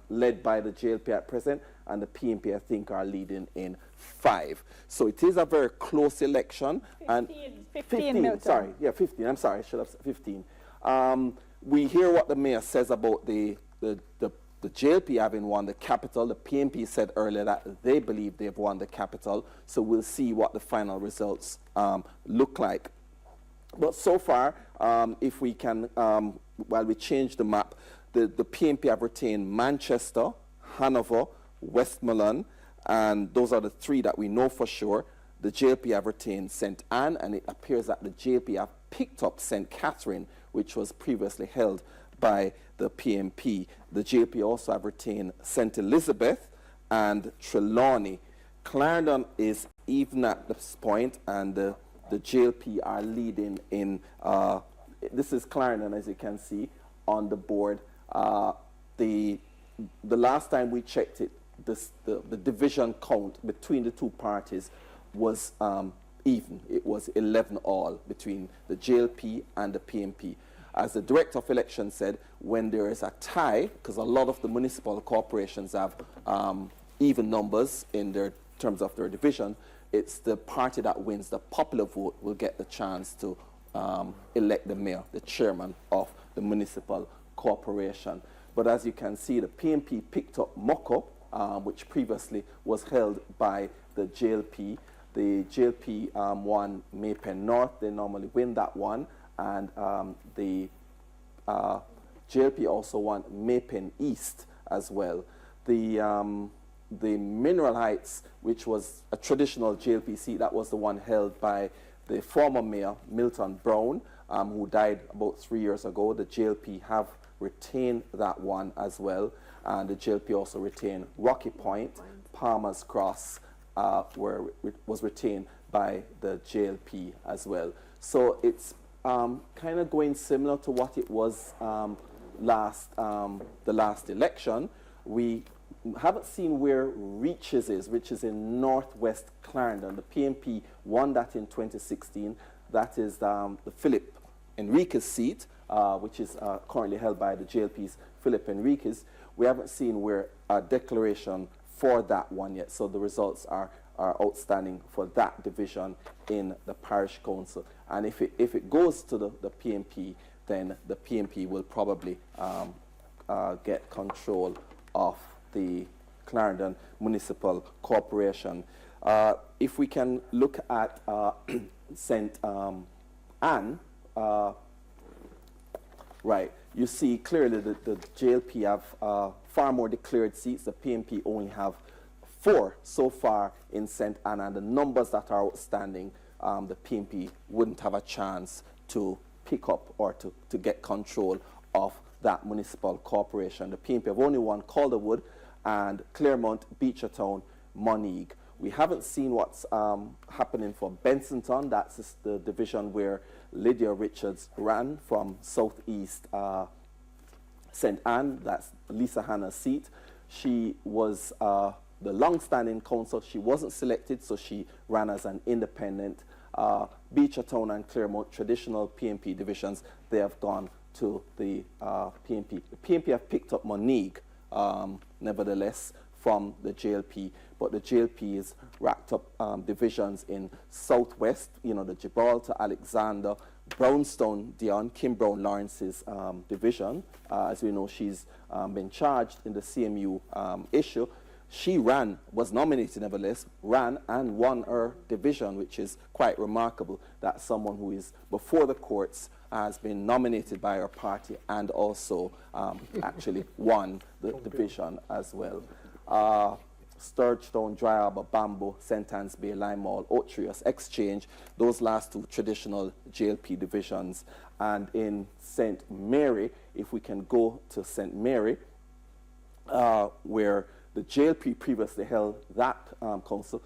led by the JLP at present, and the PNP, I think, are leading in 5. So it is a very close election. 15, sorry. Yeah, 15. I'm sorry, I should have said 15. We hear what the mayor says about the JLP having won the capital. The PNP said earlier that they believe they've won the capital. So we'll see what the final results look like. But so far, if we can, while we change the map, the PNP have retained Manchester, Hanover, Westmoreland, and those are the 3 that we know for sure. The JLP have retained St. Anne, and it appears that the JLP have picked up St. Catherine, which was previously held by the PNP. The JLP also have retained St. Elizabeth and Trelawney. Clarendon is even at this point, and the JLP are leading in, this is Clarendon, as you can see on the board. The last time we checked it, the division count between the two parties was even. It was 11 all between the JLP and the PNP. As the Director of Elections said, when there is a tie, because a lot of the municipal corporations have even numbers in their terms of their division, it's the party that wins the popular vote will get the chance to elect the mayor, the chairman of the municipal corporation. But as you can see, the PNP picked up Moko, which previously was held by the JLP. The JLP won Maypen North. They normally win that one. And the JLP also won Maypen East as well. The Mineral Heights, which was a traditional JLP seat, that was the one held by the former mayor, Milton Brown, who died about 3 years ago. The JLP have retained that one as well. And the JLP also retained Rocky Point, Palmer's Cross, where it was retained by the JLP as well. So it's kind of going similar to what it was the last election. We haven't seen where Reaches is, which is in northwest Clarendon. The PNP won that in 2016. That is the Philip Enriquez seat, which is currently held by the JLP's Philip Enriquez. We haven't seen where a declaration for that one yet, so the results are outstanding for that division in the parish council. And if it goes to the PNP, then the PNP will probably get control of the Clarendon Municipal Corporation. If we can look at St. Anne, right, you see clearly that the JLP have far more declared seats. The PNP only have 4 so far in St. Anne, and the numbers that are outstanding, the PNP wouldn't have a chance to pick up or to get control of that municipal corporation. The PNP have only won Calderwood and Claremont, Beechertown, Monique. We haven't seen what's happening for Bensonton. That's the division where Lydia Richards ran from southeast St. Anne. That's Lisa Hanna's seat. She was the long-standing council. She wasn't selected, so she ran as an independent. Beechertown and Claremont, traditional PNP divisions, they have gone to the PNP. The PNP have picked up Monique, nevertheless, from the JLP, but the JLP is racked up divisions in Southwest, you know, the Gibraltar, Alexander, Brownstone, Dion, Kim Brown Lawrence's division. As we know, she's been charged in the CMU issue. She ran, was nominated nevertheless, ran and won her division, which is quite remarkable that someone who is before the courts has been nominated by her party and also actually won the division as well. Sturgetown, Dry Harbour, Bamboo, St. Anne's Bay, Limehall, Otrius, Exchange, those last 2 traditional JLP divisions. And in St. Mary, if we can go to St. Mary, where the JLP previously held that council,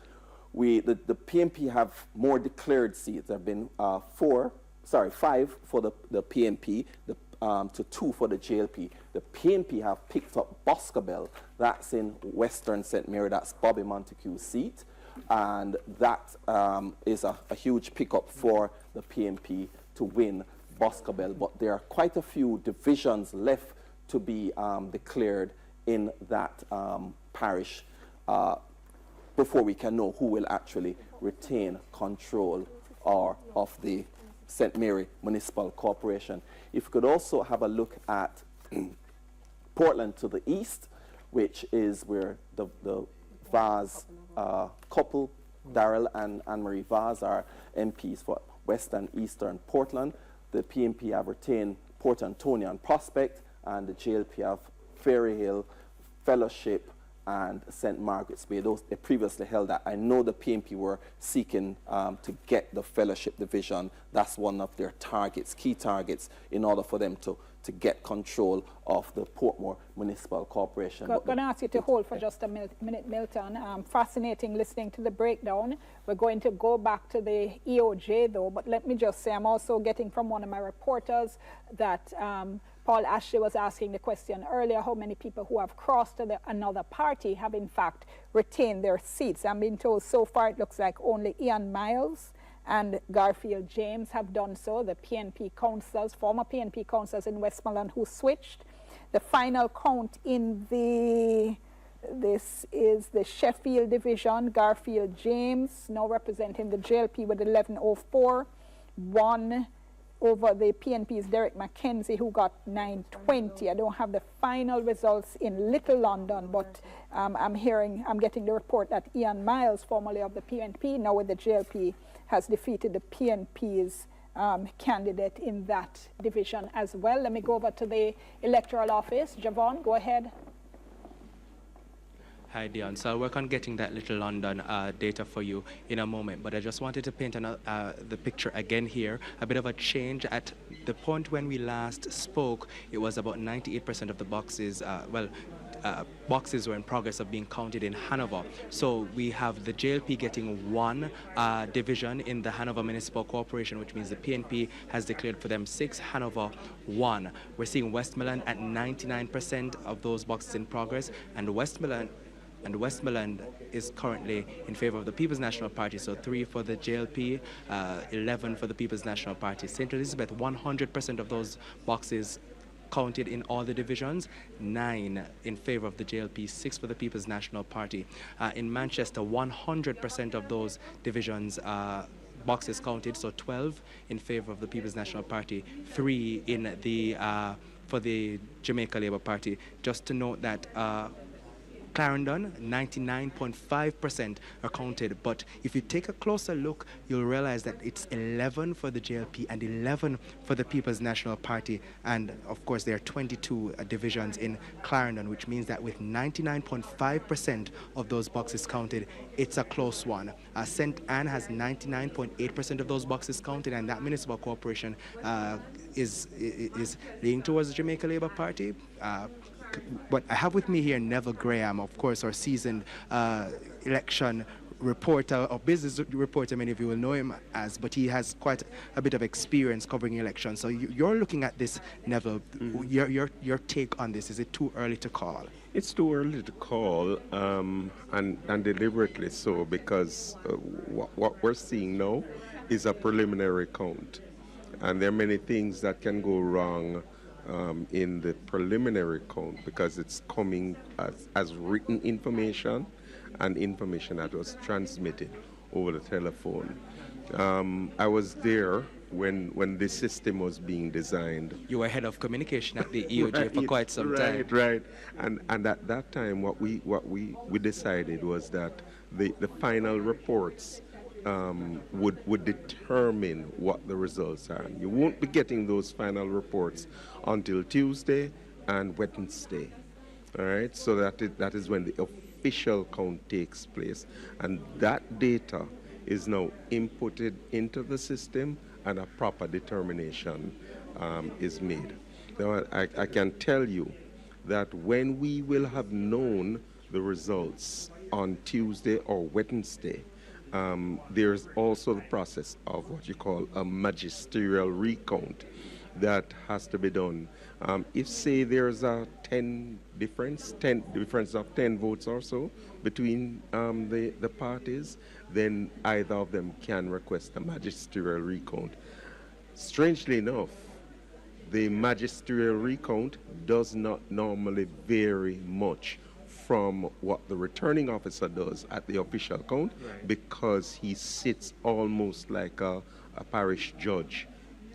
the PNP have more declared seats. There have been 5 for the PNP, to 2 for the JLP. The PNP have picked up Boscobel. That's in Western St. Mary. That's Bobby Montague's seat. And that is a huge pickup for the PNP to win Boscobel. But there are quite a few divisions left to be declared in that parish before we can know who will actually retain control of the St. Mary Municipal Corporation. If we could also have a look at Portland to the east, which is where the Vaz couple, Darrell and Anne-Marie Vaz, are MPs for West and Eastern Portland. The PNP have retained Port Antonio and Prospect, and the JLP have Ferry Hill, Fellowship, and St. Margaret's Bay. Those they previously held that. I know the PNP were seeking to get the Fellowship division. That's one of their targets, key targets, in order for them to get control of the Portmore Municipal Corporation. I'm going to ask you to hold for just a minute, Milton. Fascinating listening to the breakdown. We're going to go back to the EOJ, though, but let me just say I'm also getting from one of my reporters that Paul Ashley was asking the question earlier, how many people who have crossed to another party have in fact retained their seats. I'm being told so far it looks like only Ian Miles and Garfield James have done so, the PNP councillors, former PNP councillors in Westmoreland who switched. The final count in this is the Sheffield division. Garfield James now representing the JLP with 1104, won over the PNP's Derek McKenzie, who got 920. I don't have the final results in Little London, but I'm getting the report that Ian Miles, formerly of the PNP, now with the JLP, has defeated the PNP's candidate in that division as well. Let me go over to the electoral office. Jovan, go ahead. Hi, Dion. So I'll work on getting that Little London data for you in a moment, but I just wanted to paint the picture again here. A bit of a change. At the point when we last spoke, it was about 98% of the boxes, boxes were in progress of being counted in Hanover. So we have the JLP getting one division in the Hanover Municipal Corporation, which means the PNP has declared for them 6, Hanover 1. We're seeing Westmoreland at 99% of those boxes in progress, and Westmoreland is currently in favor of the People's National Party, so 3 for the JLP, 11 for the People's National Party. St. Elizabeth, 100% of those boxes counted in all the divisions, 9 in favor of the JLP, 6 for the People's National Party. In Manchester, 100% of those divisions boxes counted, so 12 in favor of the People's National Party, 3 in the for the Jamaica Labour Party. Just to note that Clarendon, 99.5% are counted, but if you take a closer look, you'll realize that it's 11 for the JLP and 11 for the People's National Party, and of course there are 22 divisions in Clarendon, which means that with 99.5% of those boxes counted, it's a close one. St. Anne has 99.8% of those boxes counted, and that municipal corporation is leaning towards the Jamaica Labour Party. But I have with me here Neville Graham, of course, our seasoned election reporter, or business reporter, many of you will know him as, but he has quite a bit of experience covering elections. So you're looking at this, Neville. Your take on this, is it too early to call? It's too early to call, and deliberately so, because what we're seeing now is a preliminary count. And there are many things that can go wrong in the preliminary count, because it's coming as written information and information that was transmitted over the telephone. I was there when this system was being designed. You were head of communication at the EOJ for quite some time. Right. And at that time, what we decided was that the final reports would determine what the results are. You won't be getting those final reports until Tuesday and Wednesday. All right, so that is when the official count takes place, and that data is now inputted into the system, and a proper determination is made. Now, I can tell you that when we will have known the results on Tuesday or Wednesday, there's also the process of what you call a magisterial recount that has to be done. If, say, there's a difference of 10 votes or so between the parties, then either of them can request a magisterial recount. Strangely enough, the magisterial recount does not normally vary much from what the returning officer does at the official count, because he sits almost like a parish judge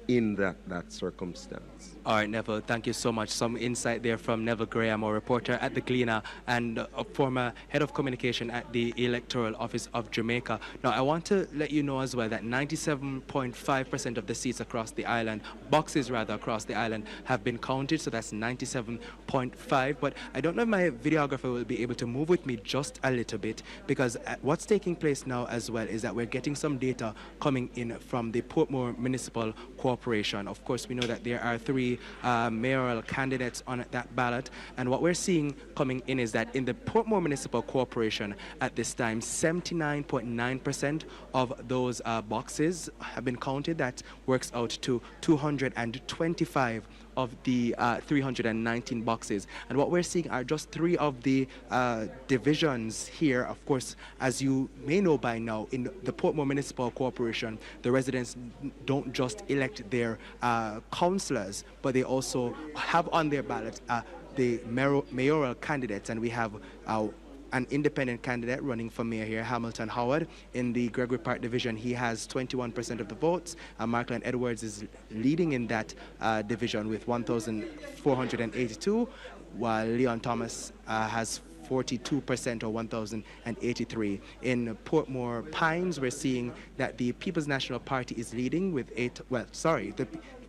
in that circumstance. All right, Neville, thank you so much. Some insight there from Neville Graham, our reporter at the Gleaner and a former head of communication at the Electoral Office of Jamaica. Now, I want to let you know as well that 97.5% of the seats across the island, boxes rather, across the island have been counted, so that's 97.5. But I don't know if my videographer will be able to move with me just a little bit, because what's taking place now as well is that we're getting some data coming in from the Portmore Municipal Corporation. Of course, we know that there are 3 mayoral candidates on that ballot, and what we're seeing coming in is that in the Portmore Municipal Corporation at this time, 79.9% of those boxes have been counted. That works out to 225 of the 319 boxes. And what we're seeing are just 3 of the divisions here. Of course, as you may know by now, in the Portmore Municipal Corporation, the residents don't just elect their councillors, but they also have on their ballot the mayoral candidates, and we have an independent candidate running for mayor here, Hamilton Howard. In the Gregory Park division, he has 21% of the votes. Markland Edwards is leading in that division with 1,482, while Leon Thomas has 42% or 1,083. In Portmore Pines, we're seeing that the People's National Party is leading with the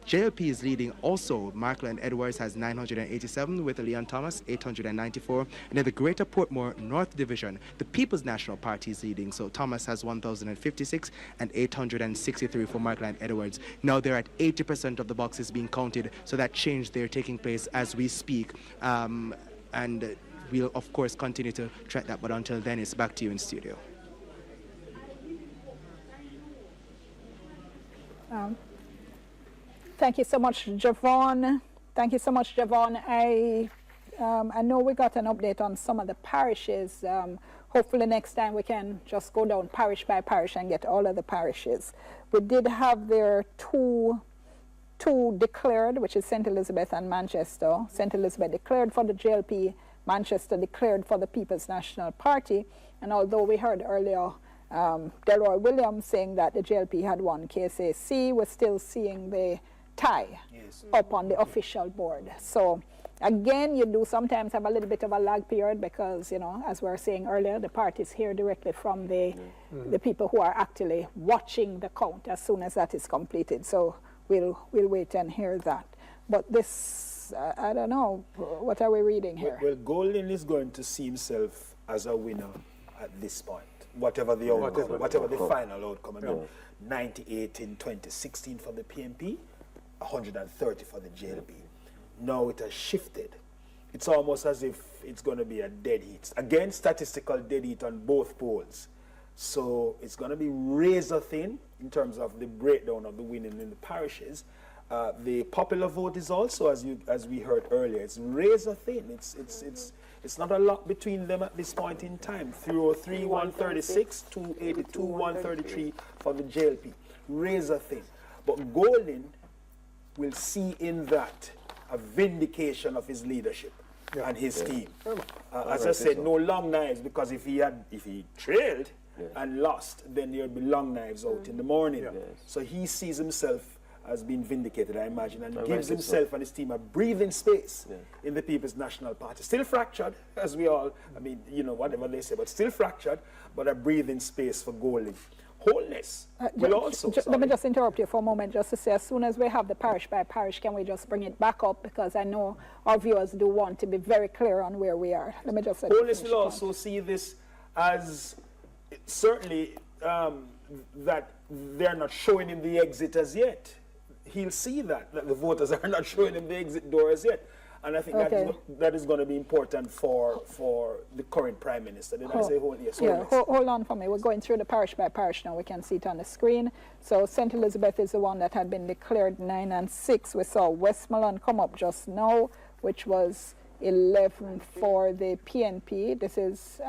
JLP is leading also. Markland Edwards has 987 with Leon Thomas 894. And then the Greater Portmore North Division, the People's National Party is leading. So Thomas has 1,056 and 863 for Markland Edwards. Now they're at 80% of the boxes being counted. So that change there taking place as we speak. And we'll of course continue to track that. But until then, it's back to you in studio. Thank you so much, Jovan. Thank you so much, Jovan. I know we got an update on some of the parishes. Hopefully next time we can just go down parish by parish and get all of the parishes. We did have there two declared, which is St. Elizabeth and Manchester. St. Elizabeth declared for the JLP, Manchester declared for the People's National Party. And although we heard earlier Delroy Williams saying that the JLP had won KSAC, we're still seeing the tie up on the official board. So again, you do sometimes have a little bit of a lag period because, you know, as we were saying earlier, the parties hear directly from the people who are actually watching the count as soon as that is completed. So we'll wait and hear that. But this, I don't know, what are we reading here? Well, Golden is going to see himself as a winner at this point, whatever the outcome, whatever the final outcome. I mean, 98 in 2016 for the PNP, 130 for the JLP. Now it has shifted. It's almost as if it's going to be a dead heat. Again, statistical dead heat on both polls. So it's going to be razor thin in terms of the breakdown of the winning in the parishes. The popular vote is also, as we heard earlier, it's razor thin. It's not a lot between them at this point in time. 303, 136, 282, 133 for the JLP. Razor thin. But Golden will see in that a vindication of his leadership and his team. As I said, no long knives, because if he trailed and lost, then there would be long knives out in the morning. So he sees himself as being vindicated, I imagine, and gives himself and his team a breathing space in the People's National Party. Still fractured, as we all, I mean, you know, whatever they say, but still fractured, but a breathing space for Golden. Holness will also... Let me just interrupt you for a moment just to say, as soon as we have the parish by parish, can we just bring it back up? Because I know our viewers do want to be very clear on where we are. Let me just... Holness will also see this as certainly that they're not showing him the exit as yet. He'll see that the voters are not showing him the exit door as yet. And I think that is going to be important for the current Prime Minister. Did I say hold? Yes. Yeah, hold on for me. We're going through the parish by parish now. We can see it on the screen. So St. Elizabeth is the one that had been declared 9 and 6. We saw Westmoreland come up just now, which was 11 for the PNP. This is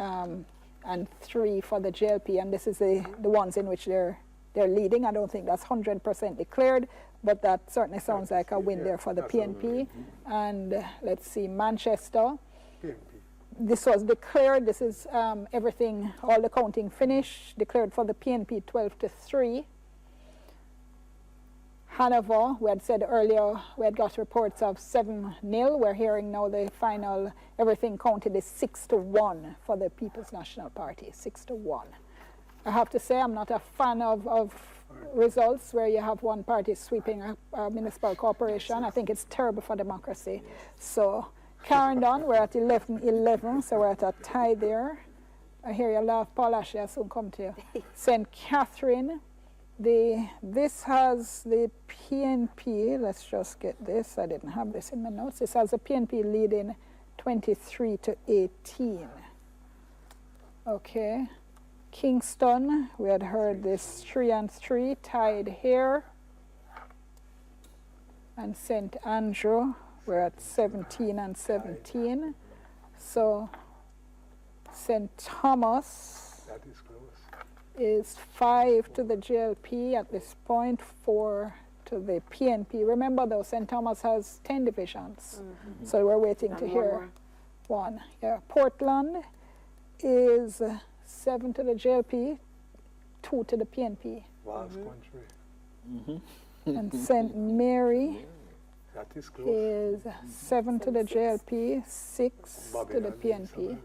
and 3 for the JLP, and this is the ones in which they're leading. I don't think that's 100% declared, but that certainly sounds like a win there for the PNP. And let's see, Manchester. This was declared. This is everything, all the counting finished. Declared for the PNP 12-3. Hanover, we had said earlier, we had got reports of 7-0. We're hearing now the final, everything counted is 6-1 for the People's National Party, 6-1. I have to say I'm not a fan of results where you have one party sweeping a municipal corporation. I think it's terrible for democracy. So Clarendon, we're at 11-11, so we're at a tie there. I hear you laugh, Paul Ashley, I'll soon come to you. St. Catherine, this has the PNP, let's just get this, I didn't have this in my notes. This has the PNP leading 23-18. Okay. Kingston, we had heard this 3 and 3 tied here. And St. Andrew, we're at 17 and 17. So St. Thomas That is close. is 5 to the JLP at this point, 4 to the PNP. Remember though, St. Thomas has 10 divisions. So we're waiting to hear one. Yeah, Portland is 7 to the JLP, 2 to the PNP. Vast country. And St. Mary That is close. is 7 to the JLP, 6 to the Babylon, PNP.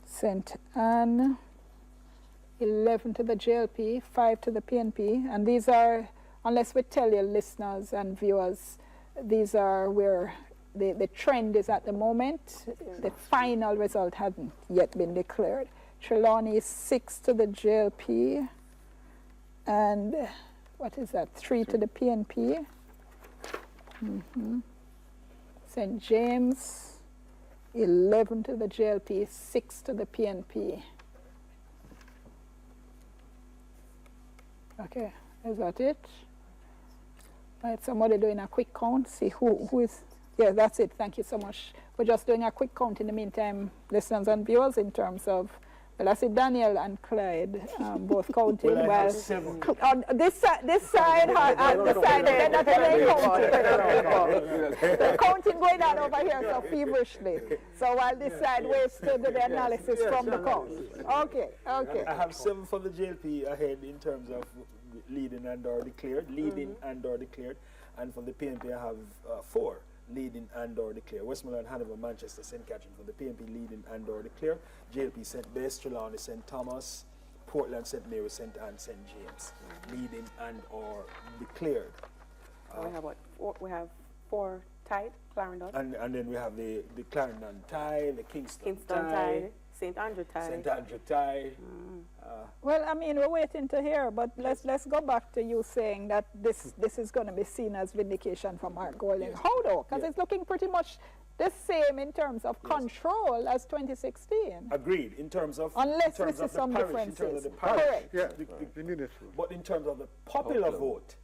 St. Anne, 11 to the JLP, 5 to the PNP. And these are, unless we tell you listeners and viewers, these are where the trend is at the moment. The final result hasn't yet been declared. Trelawney is 6 to the JLP. And what is that? 3 to the PNP. St. James, 11 to the JLP, 6 to the PNP. Okay, is that it? Right, somebody doing a quick count, see who is, yeah, that's it, thank you so much. We're just doing a quick count in the meantime, listeners and viewers, in terms of, well, I see Daniel and Clyde both counting. Well, well, on this side, the side, they're not counting. The counting going on over here so feverishly. So while this side waits to do the analysis from the count. Okay, okay. I have 7 for the JLP ahead in terms of leading and or declared, and or declared. And for the PNP, I have 4. Leading and or declare. Westmoreland, Hanover, Manchester, St. Catherine for the PNP leading and or declare. JLP, St. Bess, Trelawney, St. Thomas, Portland, St. Mary, St. Anne, St. James. Leading and or declared. We have what? We have 4 tied, Clarendon. And then we have the Clarendon tie, the Kingston tie, St. Andrew tie. St. Andrew tie. Well, I mean, we're waiting to hear, but let's go back to you saying that this is going to be seen as vindication for Mark Golding. How though? Because it's looking pretty much the same in terms of control as 2016. Agreed. In terms of unless in we terms see of some the parish, differences. in terms of the parish. Correct. Yeah, but in terms of the popular vote,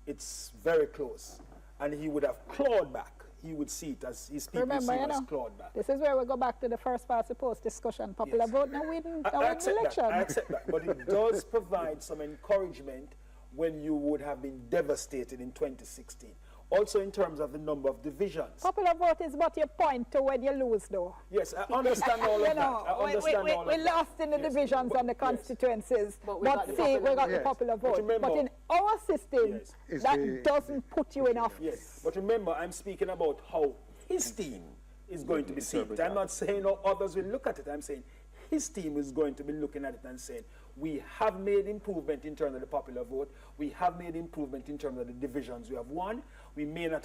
it's very close, and he would have clawed back. He would see it as his people Remember, see it as clawed back. This is where we go back to the first past the post discussion. Popular vote now win the election. I accept that, but it does provide some encouragement when you would have been devastated in 2016. Also in terms of the number of divisions. Popular vote is what you point to when you lose, though. Yes, I understand all of that. I understand all of that. We lost in the divisions and the constituencies, but see, we got the popular vote. Remember, but in our system, that doesn't put you in office. Yes, but remember, I'm speaking about how his team is going to be seen. I'm not saying how others will look at it. I'm saying his team is going to be looking at it and saying, we have made improvement in terms of the popular vote. We have made improvement in terms of the divisions we have won. We may not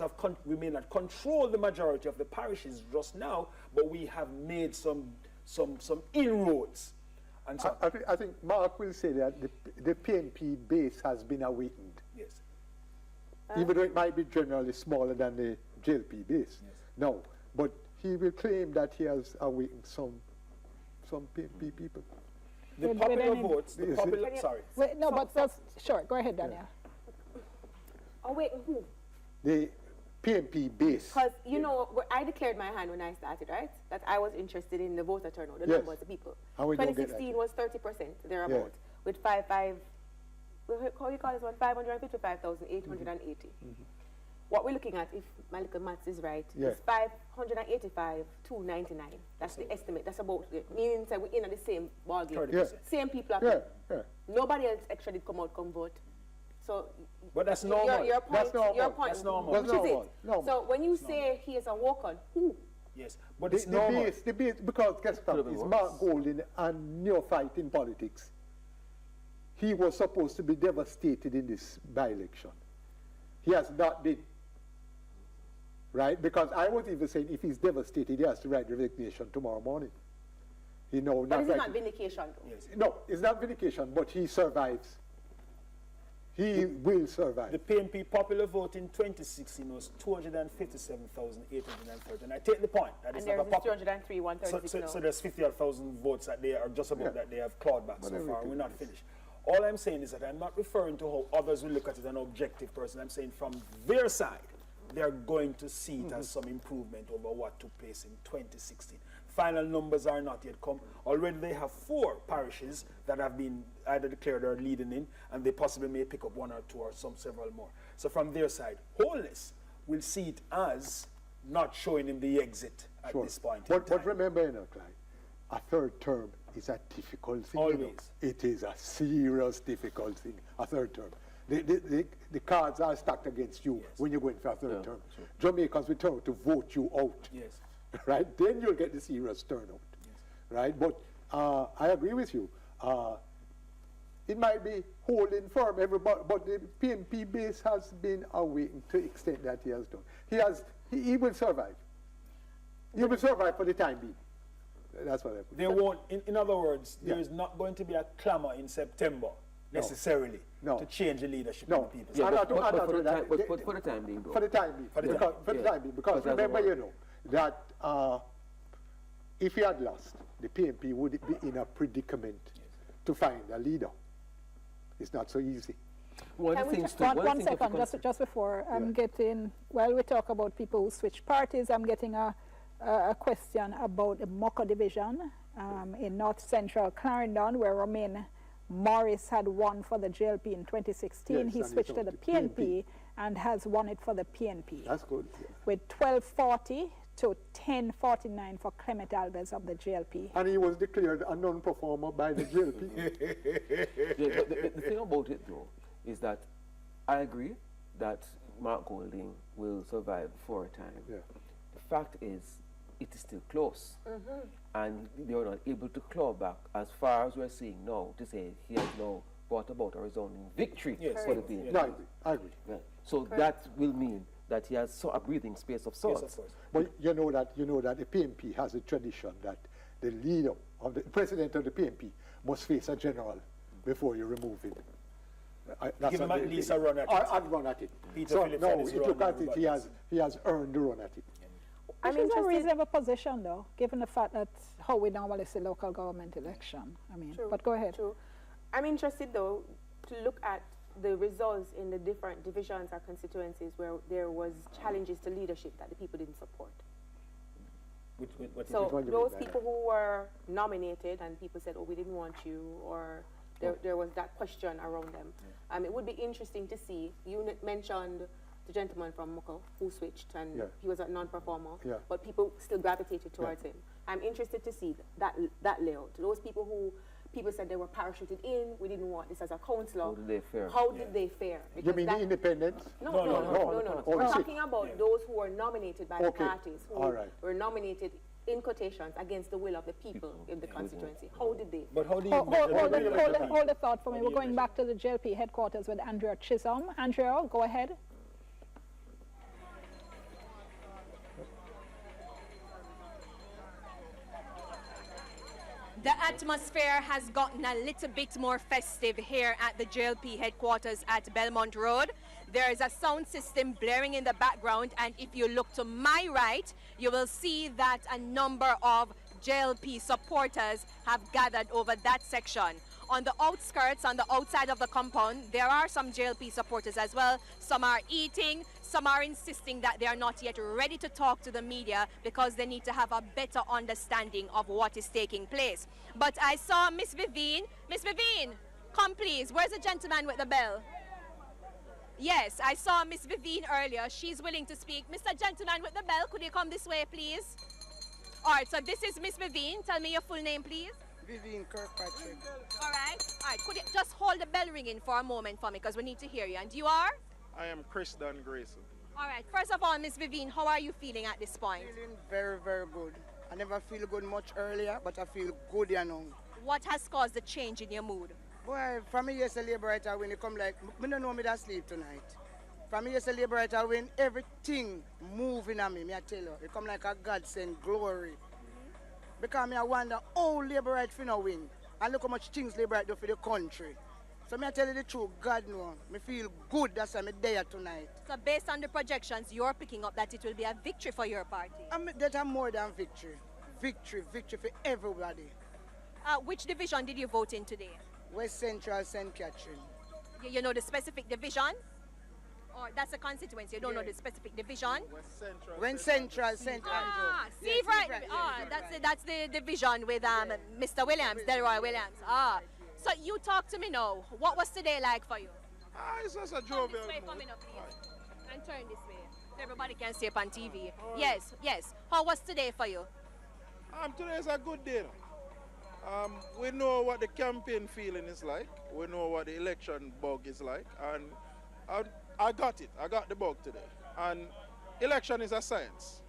control the majority of the parishes just now, but we have made some inroads. And so I think Mark will say that the PNP base has been awakened. Yes. Even though it might be generally smaller than the JLP base. Yes. No, but he will claim that he has awakened some PNP people. The popular votes, the popular, sorry. Wait, no, but that's, sure, go ahead, Daniel. Oh, wait, who? The PNP base. Because, you know, I declared my hand when I started, right? That I was interested in the voter turnout, the numbers of people. 2016 was 30%, thereabout, with 500 555,880. What we're looking at, if my little maths is right, is 585,299. That's the estimate. That's about it. Meaning that we're in the same ballgame. Same people are Nobody else actually come out, come vote. So, but that's normal. Your point, that's normal. Your point, that's normal. Which is it? Normal. So when you say he is a walk-on, who? Yes, but it's normal. The base, because guess what? Is Mark Golding a neophyte in politics. He was supposed to be devastated in this by-election. He has not been. Right? Because I was even saying if he's devastated, he has to write resignation tomorrow morning. You know, but it's not vindication, though. Yes. No, it's not vindication, but he survives. He will survive. The PNP popular vote in 2016 was 257,830. And I take the point. That and there's 203, 136 so there's 50,000 votes that they are just about that they have clawed back so far. We're not finished. All I'm saying is that I'm not referring to how others will look at it as an objective person. I'm saying from their side, they're going to see it as some improvement over what took place in 2016. Final numbers are not yet come. Already they have 4 parishes that have been either declared or leading in, and they possibly may pick up 1 or 2 or several more. So from their side, Holness will see it as not showing him the exit at this point in time. But remember, Clyde, a third term is a difficult thing. Always. It is a serious, difficult thing, a third term. The cards are stacked against you when you're going for a third term. Sure. Jamaicans will turn out to vote you out. Yes. Right? Then you'll get the serious turnout. Yes. Right? But I agree with you. It might be holding firm, but the PNP base has been awaiting to the extent that he has done. He will survive. He will survive for the time being. That's what I put. There won't, in other words, there is not going to be a clamor in September necessarily to change the leadership of the people. Yeah, but for the time being, though. For the time being, because remember, you know, that if he had lost, the PNP would be in a predicament to find a leader. It's not so easy. One second, just before I'm getting, while we talk about people who switch parties, I'm getting a question about the Moko division in North Central Clarendon, where Romain Morris had won for the JLP in 2016. He switched to the PNP and has won it for the PNP. That's good. Yeah. With 1240 to 1049 for Clement Alves of the JLP. And he was declared a non-performer by the JLP. The thing about it, though, is that I agree that Mark Golding will survive for a time. Yeah. The fact is, it is still close. And they are not able to claw back as far as we're seeing now to say he has now brought about a resounding victory for the PNP. No, I agree. Yeah. So that will mean that he has a breathing space of sorts. Yes, of course. But you know that the PNP has a tradition that the leader of the president of the PNP must face a general before you remove him. Give him at least a run at it. I'd run at it. So no, if you look at it, he has earned the run at it. Which is a reasonable position, though, given the fact that how we normally see local government election. I mean, but go ahead. True. I'm interested, though, to look at the results in the different divisions or constituencies where there was challenges to leadership that the people didn't support. So those people who were nominated and people said, oh, we didn't want you, or there was that question around them. It would be interesting to see. You mentioned the gentleman from Moko who switched and he was a non-performer, but people still gravitated towards him. I'm interested to see that layout. Those people who said they were parachuted in, we didn't want this as a councillor. How did they fare? How did they fare? Because you mean the independents? No. We're talking about those who were nominated by the parties, who were nominated in quotations against the will of the people in the constituency. How did they? But how do you hold the thought for me. We're going back to the JLP headquarters with Andrea Chisholm. Andrea, go ahead. The atmosphere has gotten a little bit more festive here at the JLP headquarters at Belmont Road. There is a sound system blaring in the background, and if you look to my right, you will see that a number of JLP supporters have gathered over that section. On the outskirts, on the outside of the compound, there are some JLP supporters as well. Some are eating, some are insisting that they are not yet ready to talk to the media because they need to have a better understanding of what is taking place. But I saw Miss Vivine. Miss Vivine, come please. Where's the gentleman with the bell? Yes, I saw Miss Vivine earlier. She's willing to speak. Mr. Gentleman with the bell, could you come this way, please? All right, so this is Miss Vivine. Tell me your full name, please. Vivine Kirkpatrick. All right, could you just hold the bell ringing for a moment for me because we need to hear you. And you are? I am Chris Dunn Grayson. All right, first of all, Miss Vivine, how are you feeling at this point? Feeling very, very good. I never feel good much earlier, but I feel good now. What has caused the change in your mood? Boy, from me as a liberator when it come like, I don't know me that sleep tonight. From me as a liberator when everything moving on me, I tell you, it come like a God sent glory. Because I wonder how liberate finna win. And look how much things liberate do for the country. So I tell you the truth, God knows. I feel good, that's why I'm there tonight. So based on the projections, you're picking up that it will be a victory for your party? That are more than victory. Victory for everybody. Which division did you vote in today? West Central, St. Catherine. You know the specific division? Or that's a constituency, you don't know the specific division? West Central, St. Andrew. Ah, Yes, Steve Wright. Right. That's the division with Mr. Williams, Delroy Williams. So you talk to me now. What was today like for you? It's just a Come jovial this way, mood. coming up, please. And turn this way. So everybody can see up on TV. Yes, yes. How was today for you? Today is a good day. We know what the campaign feeling is like. We know what the election bug is like. And I got it. I got the bug today. And election is a science.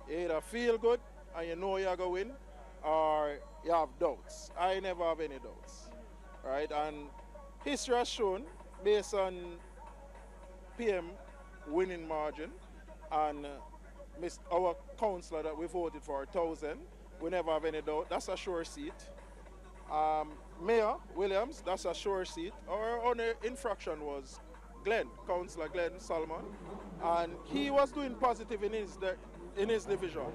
You either feel good and you know you're going to win, or you have doubts. I never have any doubts. Right? And history has shown, based on PM winning margin and our councillor that we voted for 1,000, we never have any doubt. That's a sure seat. Mayor Williams, that's a sure seat. Our only infraction was Councillor Glenn Salmon, and he was doing positive in his division.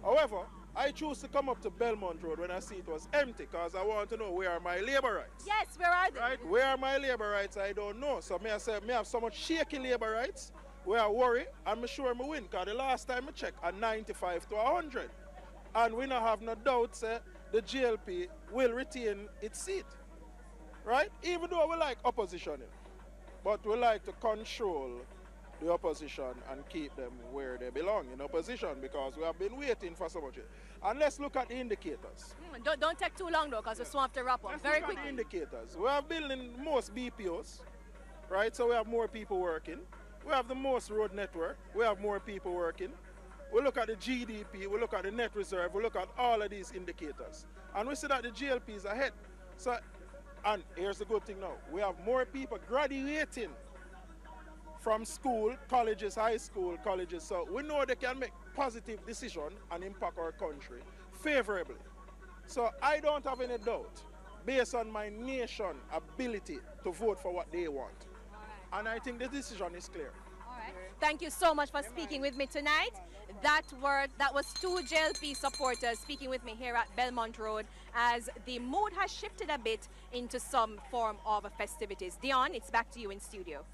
However, I choose to come up to Belmont Road when I see it was empty, because I want to know where are my labor rights. Yes, where are they? Right? Where are my labor rights? I don't know. So I say, I have so much shaky labor rights where I worry, and I'm sure I win, because the last time I checked, a 95 to 100. And we don't have no doubts the GLP will retain its seat. Right? Even though we like opposition, but we like to control the opposition and keep them where they belong, in opposition, because we have been waiting for so much. And let's look at the indicators. Don't take too long though, because we still have to wrap up. Very quickly. The indicators. We are building most BPOs, right? So we have more people working. We have the most road network. We have more people working. We look at the GDP, we look at the net reserve, we look at all of these indicators. And we see that the GLP is ahead. So, and here's the good thing now. We have more people graduating from school, colleges, high school, colleges. So we know they can make positive decisions and impact our country favorably. So I don't have any doubt, based on my nation ability, to vote for what they want. And I think the decision is clear. Thank you so much for speaking with me tonight. That was two JLP supporters speaking with me here at Belmont Road, as the mood has shifted a bit into some form of festivities. Dion, it's back to you in studio.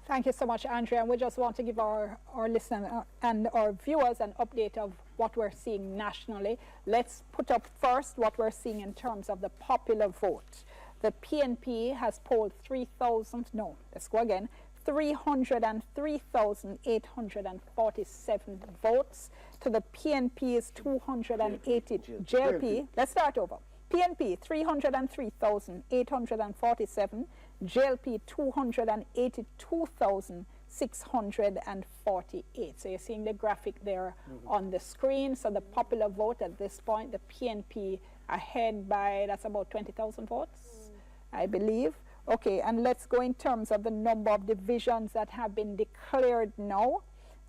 Thank you so much, Andrea. And we just want to give our listeners and our viewers an update of what we're seeing nationally. Let's put up first what we're seeing in terms of the popular vote. The PNP has polled 303,847 votes to the PNP's 280 JLP. Let's start over. PNP 303,847, JLP 282,648. So you're seeing the graphic there on the screen. So the popular vote at this point, the PNP ahead by, that's about 20,000 votes, I believe. Okay, and let's go in terms of the number of divisions that have been declared now.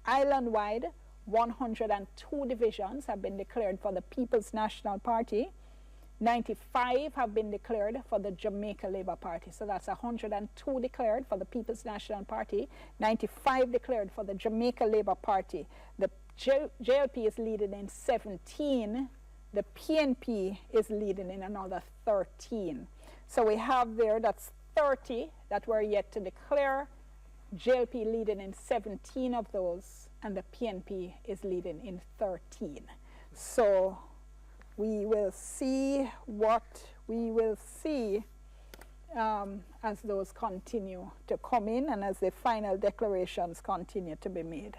Island-wide, 102 divisions have been declared for the People's National Party. 95 have been declared for the Jamaica Labour Party. So that's 102 declared for the People's National Party, 95 declared for the Jamaica Labour Party. The JLP is leading in 17. The PNP is leading in another 13. So we have there, that's 30 that were yet to declare. JLP leading in 17 of those, and the PNP is leading in 13. So we will see what we will see as those continue to come in and as the final declarations continue to be made.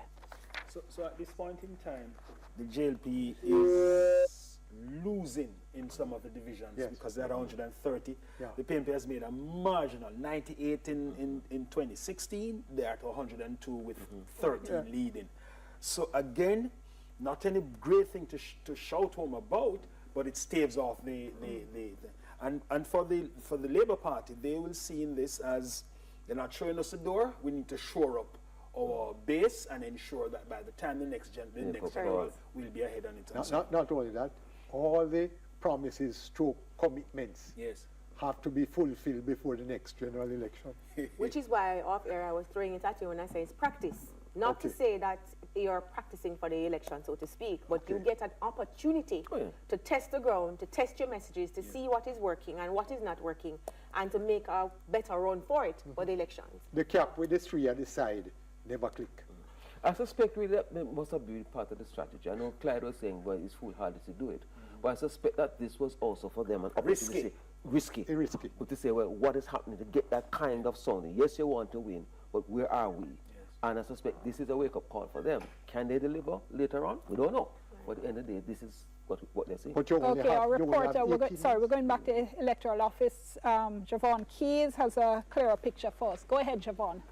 So at this point in time, the JLP is losing in some of the divisions, because they're 130. The PNP has made a marginal 98 in 2016. They're at 102 with 13 leading. So again, not any great thing to shout home about, but it staves off and for the Labour Party, they will see in this as they're not showing us the door. We need to shore up our base and ensure that by the time the next general will be ahead on it. Not only that, all the promises, stroke commitments have to be fulfilled before the next general election. Which is why off air I was throwing it at you when I say it's practice. Not to say that you're practicing for the election, so to speak, but you get an opportunity to test the ground, to test your messages, to see what is working and what is not working, and to make a better run for it for the elections. The cap with the 3 at the side never click. I suspect really that must have been part of the strategy. I know Clyde was saying, well, it's foolhardy to do it. But I suspect that this was also for them an opportunity to say, risky. But to say, well, what is happening to get that kind of sounding? Yes, you want to win, but where are we? Yes. And I suspect this is a wake-up call for them. Can they deliver later on? We don't know. But at the end of the day, this is what they're saying. Okay, our reporter, we're going back to the Electoral Office. Jovan Keys has a clearer picture for us. Go ahead, Jovan.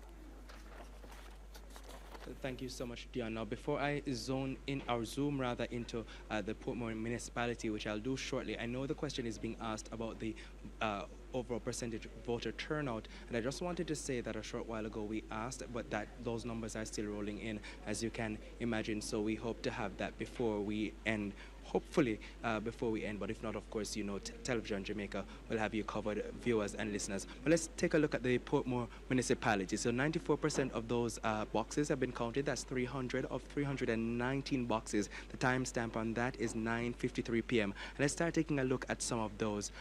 Thank you so much, Dion. Now, before I zoom rather into the Portmore municipality, which I'll do shortly, I know the question is being asked about the overall percentage voter turnout, and I just wanted to say that a short while ago we asked, but that those numbers are still rolling in, as you can imagine, so we hope to have that before we end. Hopefully before we end, but if not, of course, you know, Television Jamaica will have you covered, viewers and listeners. But let's take a look at the Portmore municipality. So 94% of those boxes have been counted. That's 300 of 319 boxes. The timestamp on that is 9:53 p.m. And let's start taking a look at some of those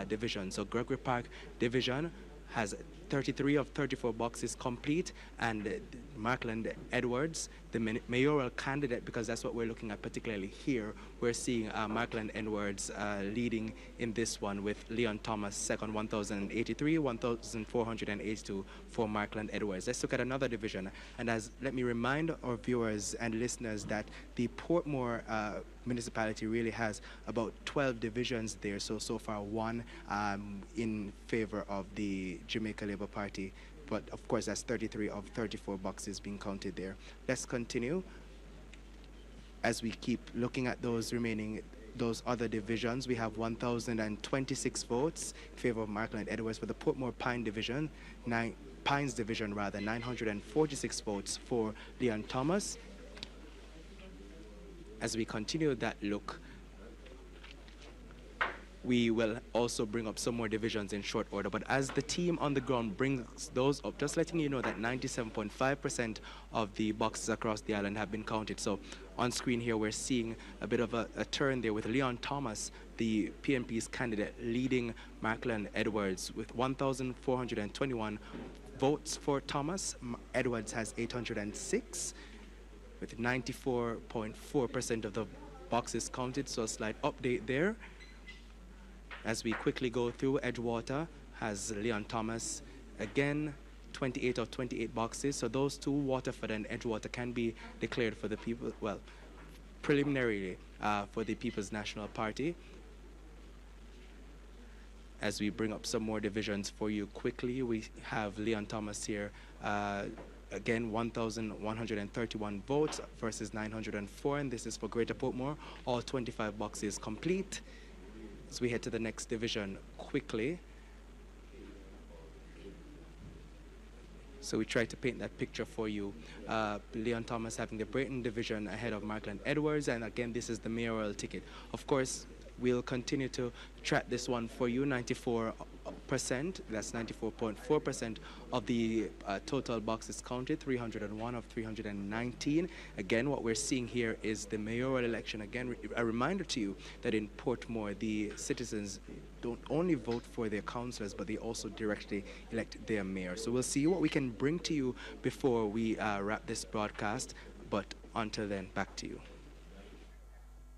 divisions. So Gregory Park Division has 33 of 34 boxes complete, and Markland Edwards, the mayoral candidate, because that's what we're looking at particularly here, we're seeing Markland Edwards leading in this one, with Leon Thomas second, 1,083, 1,482 for Markland Edwards. Let's look at another division, and let me remind our viewers and listeners that the Portmore municipality really has about 12 divisions there, so far one in favor of the Jamaica Labour Party, but of course that's 33 of 34 boxes being counted there. Let's continue as we keep looking at those other divisions. We have 1,026 votes in favor of Markland Edwards for the Portmore Pines division, 946 votes for Leon Thomas. As we continue that look, we will also bring up some more divisions in short order, but as the team on the ground brings those up, just letting you know that 97.5% of the boxes across the island have been counted. So on screen here we're seeing a bit of a turn there with Leon Thomas, the PNP's candidate, leading Markland Edwards with 1,421 votes for Thomas. Edwards has 806 with 94.4% of the boxes counted, so a slight update there. As we quickly go through, Edgewater has Leon Thomas again, 28 of 28 boxes. So those two, Waterford and Edgewater, can be declared for the people, well, preliminarily for the People's National Party. As we bring up some more divisions for you quickly, we have Leon Thomas here, again, 1,131 votes versus 904, and this is for Greater Portmore. All 25 boxes complete. As we head to the next division quickly. So we try to paint that picture for you. Leon Thomas having the Brayton division ahead of Markland Edwards, and again, this is the mayoral ticket. Of course, we'll continue to track this one for you. 94%, that's 94.4% of the total boxes counted, 301 of 319. Again, what we're seeing here is the mayoral election. Again, a reminder to you that in Portmore, the citizens don't only vote for their councillors, but they also directly elect their mayor. So we'll see what we can bring to you before we wrap this broadcast, but until then, back to you.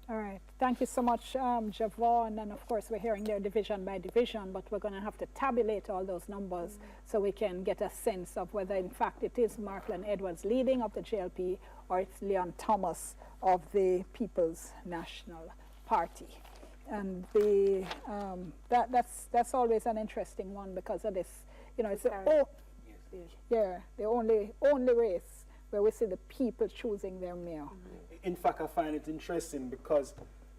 All right. Thank you so much, Jovan. And of course, we're hearing there division by division, but we're going to have to tabulate all those numbers so we can get a sense of whether, in fact, it is Markland Edwards leading of the JLP or it's Leon Thomas of the People's National Party. And that's always an interesting one because of this, you know, it's the only race where we see the people choosing their mayor. In fact, I find it interesting because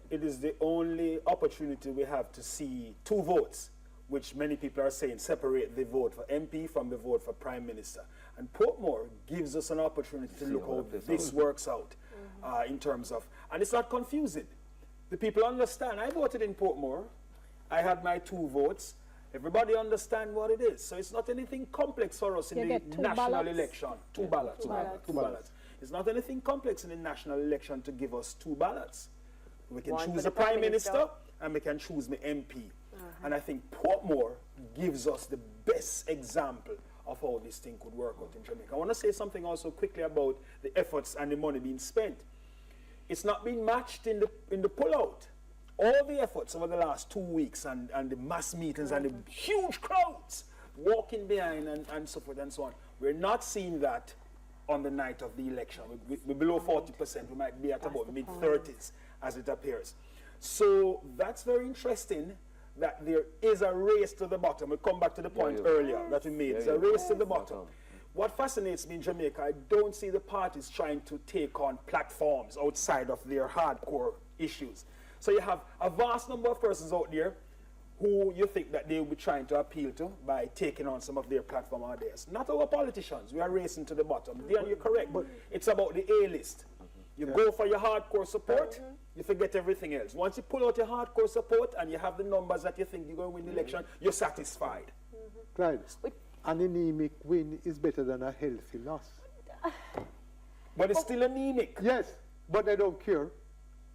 it is the only opportunity we have to see two votes, which many people are saying separate the vote for MP from the vote for Prime Minister. And Portmore gives us an opportunity to look how this works out in terms of, and it's not confusing. The people understand. I voted in Portmore. I had my 2 votes. Everybody understand what it is. So it's not anything complex for us in the national election. Two ballots. It's not anything complex in the national election to give us 2 ballots. We can choose a Prime Minister and we can choose the MP. And I think Portmore gives us the best example of how this thing could work out in Jamaica. I want to say something also quickly about the efforts and the money being spent. It's not been matched in the pullout. All the efforts over the last 2 weeks and the mass meetings and the huge crowds walking behind and so forth and so on, we're not seeing that on the night of the election. We're below 40%. We might be at about mid-30s as it appears. So that's very interesting that there is a race to the bottom. We'll come back to the point earlier that we made. It's a race to the bottom. What fascinates me in Jamaica, I don't see the parties trying to take on platforms outside of their hardcore issues. So you have a vast number of persons out there who you think that they will be trying to appeal to by taking on some of their platform ideas. Not our politicians. We are racing to the bottom. Dion, you're correct, but it's about the A-list. You go for your hardcore support, you forget everything else. Once you pull out your hardcore support and you have the numbers that you think you're going to win the election, you're satisfied. Clyde, an anemic win is better than a healthy loss. But it's still anemic. Yes, but they don't care.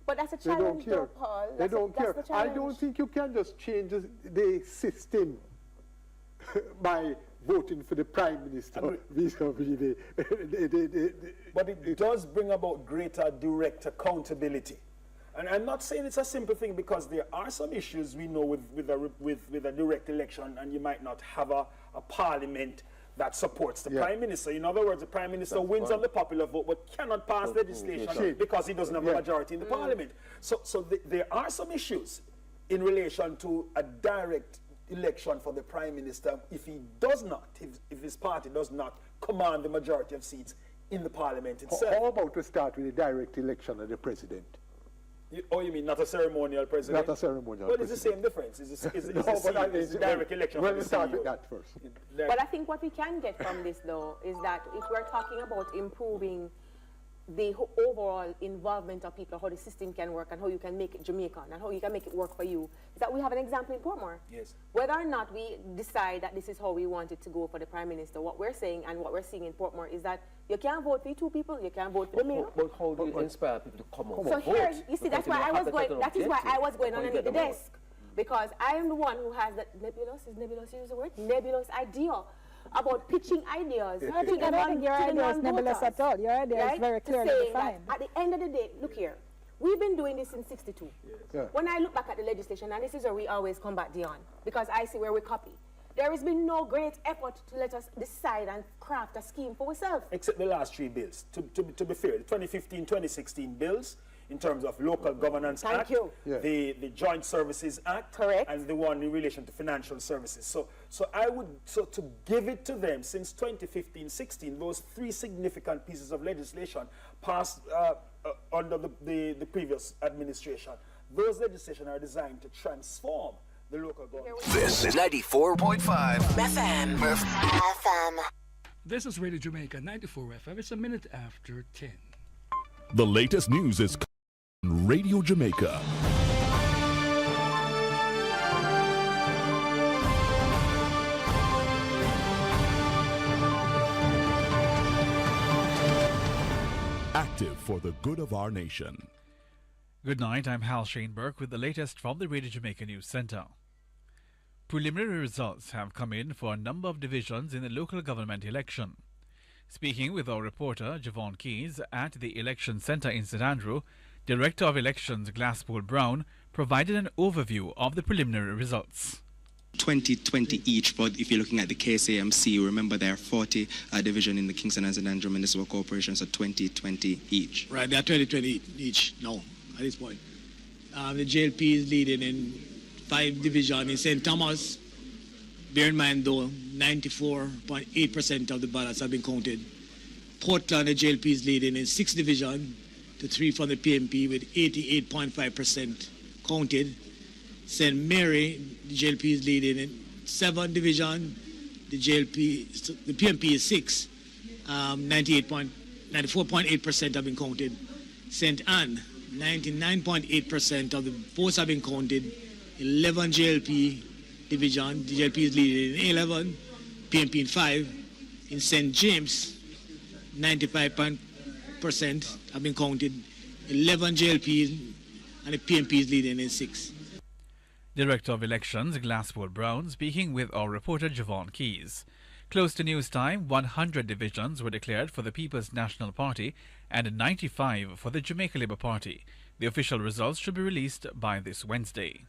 But that's a challenge, though, Paul. They don't care. I don't think you can just change the system by voting for the Prime Minister vis-a-vis But it does bring about greater direct accountability. And I'm not saying it's a simple thing, because there are some issues we know with a direct election, and you might not have a parliament that supports the Prime Minister. In other words, the Prime Minister wins on the popular vote but cannot pass legislation because he doesn't have a majority in the parliament. So there are some issues in relation to a direct election for the Prime Minister if he does not, if his party does not command the majority of seats in the parliament itself. How about we start with a direct election of the president? You mean not a ceremonial president? Not a ceremonial Well, it's the same difference. It's a direct election. Well, let's start with that first. But I think what we can get from this, though, is that if we're talking about improving the overall involvement of people, how the system can work and how you can make it Jamaican and how you can make it work for you, is that we have an example in Portmore. Yes. Whether or not we decide that this is how we want it to go for the Prime Minister, what we're saying and what we're seeing in Portmore is that you can't vote for two people, you can't vote for the mayor. But how do you inspire people to come out? So here, you see, that's why I was going, that is why I was going underneath the desk. Because I am the one who has that nebulous use the word? Nebulous idea about pitching ideas. I don't think your idea is nebulous at all. Your idea is very clearly defined. At the end of the day, look here, we've been doing this since '62. Yeah. When I look back at the legislation, and this is where we always combat Dion, because I see where we copy. There has been no great effort to let us decide and craft a scheme for ourselves. Except the last three bills. To be fair, the 2015-2016 bills, in terms of Local Governance Act, the Joint Services Act, and the one in relation to financial services. So to give it to them since 2015-16, those three significant pieces of legislation passed under the previous administration. Those legislation are designed to transform the local government. This is 94.5 FM. This is Radio Jamaica 94 FM. It's a minute after 10. The latest news is on Radio Jamaica. Active for the good of our nation. Good night, I'm Hal Shaneberg with the latest from the Radio Jamaica News Centre. Preliminary results have come in for a number of divisions in the local government election. Speaking with our reporter, Jovan Keys, at the Election Centre in St Andrew, Director of Elections Glasspool Brown provided an overview of the preliminary results. 2020 each, but if you're looking at the KSAMC, remember there are 40 divisions in the Kingston and St Andrew Municipal Corporation, so 2020 each. Right, they are 2020 each now, at this point. The JLP is leading in 5 divisions in St. Thomas. Bear in mind, though, 94.8% of the ballots have been counted. Portland, the JLP is leading in 6 divisions to 3 from the PMP with 88.5% counted. St. Mary, the JLP is leading in 7 divisions. The PMP is 6. 94.8% have been counted. St. Anne, 99.8% of the votes have been counted. 11 JLP division. The JLP is leading in 11. PMP in 5. In St. James, 95% have been counted. 11 JLP and the PMP is leading in 6. Director of Elections Glasspool Brown speaking with our reporter Jovan Keys. Close to news time, 100 divisions were declared for the People's National Party and 95 for the Jamaica Labour Party. The official results should be released by this Wednesday.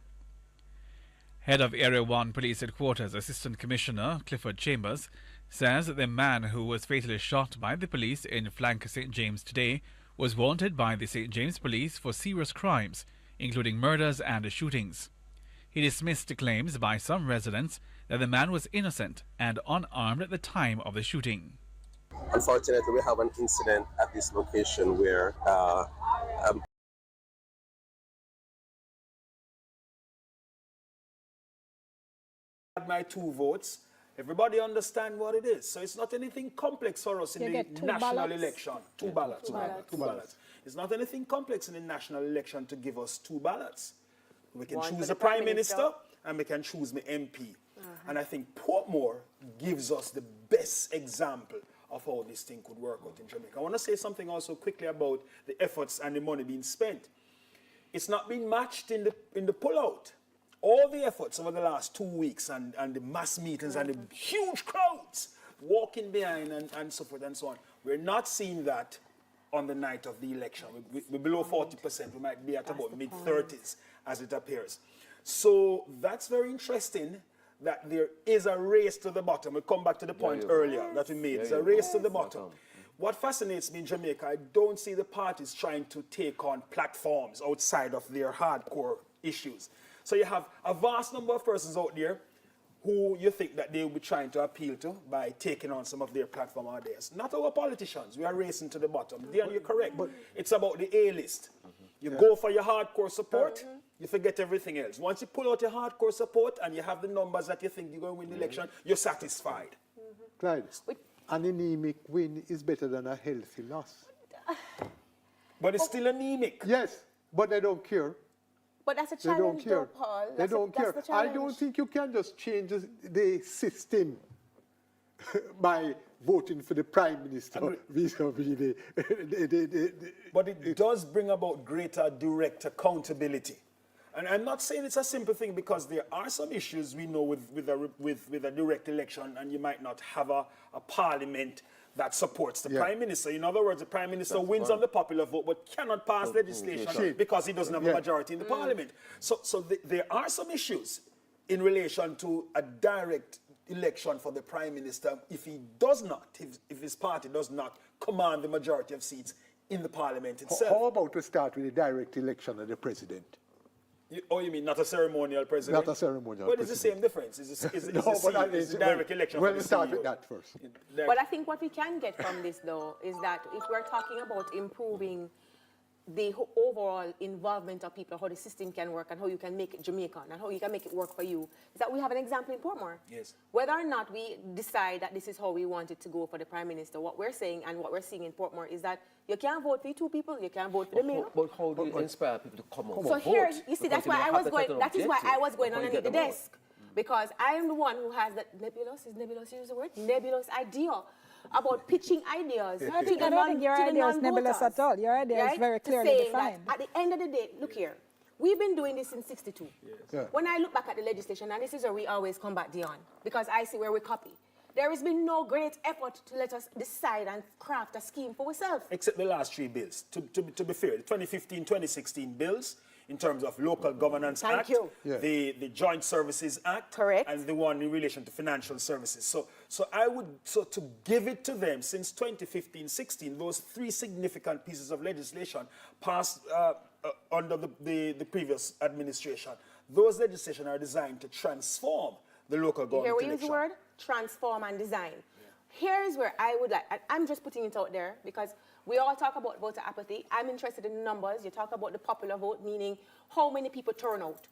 Head of Area 1 Police Headquarters Assistant Commissioner Clifford Chambers says that the man who was fatally shot by the police in Flank St. James today was wanted by the St. James Police for serious crimes, including murders and shootings. He dismissed claims by some residents that the man was innocent and unarmed at the time of the shooting. Unfortunately, we have an incident at this location where my 2 votes. Everybody understand what it is. So it's not anything complex for us in the national election. Two ballots. It's not anything complex in the national election to give us 2 ballots. We can choose a prime minister and we can choose the MP. And I think Portmore gives us the best example of how this thing could work out in Jamaica. I want to say something also quickly about the efforts and the money being spent. It's not been matched in the pullout. All the efforts over the last 2 weeks and the mass meetings and the huge crowds walking behind and so forth and so on, we're not seeing that on the night of the election. We're below 40%. We might be at about mid-30s as it appears. So that's very interesting that there is a race to the bottom. We'll come back to the point earlier that we made. It's a race to the bottom. What fascinates me in Jamaica, I don't see the parties trying to take on platforms outside of their hardcore issues. So you have a vast number of persons out there who you think that they will be trying to appeal to by taking on some of their platform ideas. Not our politicians. We are racing to the bottom. Dion, you're correct. But it's about the A-list. You go for your hardcore support, you forget everything else. Once you pull out your hardcore support and you have the numbers that you think you're going to win the election, you're satisfied. Clyde, an anemic win is better than a healthy loss. But it's still anemic. Yes, but they don't care. But that's a challenge, though, Paul. They don't care. I don't think you can just change the system by voting for the Prime Minister vis-a-vis But it does bring about greater direct accountability. And I'm not saying it's a simple thing because there are some issues we know with a direct election and you might not have a parliament that supports the Prime Minister. In other words, the Prime Minister wins on the popular vote but cannot pass legislation because he doesn't have a majority in the Parliament. So there are some issues in relation to a direct election for the Prime Minister if he does not, if his party does not command the majority of seats in the Parliament itself. How about we start with a direct election of the President? You mean not a ceremonial president? Not a ceremonial president. But it's the same difference. It's a direct election Well, let's start with that first. But I think what we can get from this, though, is that if we're talking about improving the overall involvement of people, how the system can work and how you can make it Jamaican and how you can make it work for you, is that we have an example in Portmore. Yes. Whether or not we decide that this is how we want it to go for the Prime Minister, what we're saying and what we're seeing in Portmore is that you can't vote for 2 people, you can't vote for the mayor. But how do you inspire people to come out? So here, you see, that's why I was going, that is why I was going underneath the desk. Because I am the one who has that nebulous use the word? Nebulous idea about pitching ideas. I think I don't think your idea is nebulous at all. Your idea is very clearly defined. At the end of the day, look here, we've been doing this since '62. Yes. When I look back at the legislation, and this is where we always come back, Dion, because I see where we copy. There has been no great effort to let us decide and craft a scheme for ourselves. Except the last 3 bills. To be fair, the 2015-2016 bills, in terms of Local Governance Act, the Joint Services Act, and the one in relation to financial services. So to give it to them since 2015-16, those 3 significant pieces of legislation passed under the previous administration. Those legislation are designed to transform the local government election. Here we use the word transform and design. Here is where I would like, and I'm just putting it out there because we all talk about voter apathy. I'm interested in the numbers. You talk about the popular vote, meaning how many people turn out.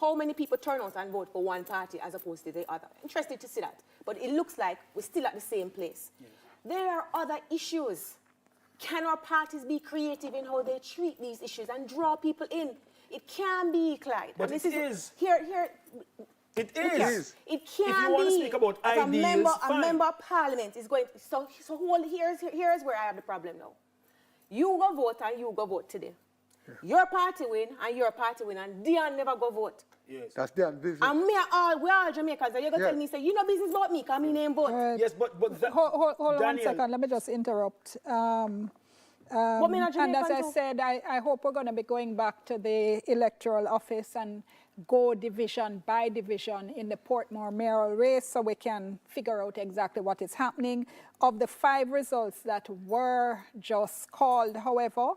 How many people turn out and vote for one party as opposed to the other. Interested to see that. But it looks like we're still at the same place. There are other issues. Can our parties be creative in how they treat these issues and draw people in? It can be, Clyde. But and it is. It is. It can if you want to speak about ideals, a member of parliament is going. Here's where I have the problem now. You go vote and you go vote today. Your party win and your party win, and Dion never go vote. Yes. That's their business. And we all Jamaicans, and you're going to tell me, say, you know business about me, because me name vote. Yes, but that, hold on Daniel, 1 second, let me just interrupt. But me not and as I Jamaican said, I hope we're going to be going back to the electoral office and go division by division in the Portmore mayoral race so we can figure out exactly what is happening. Of the 5 results that were just called, however,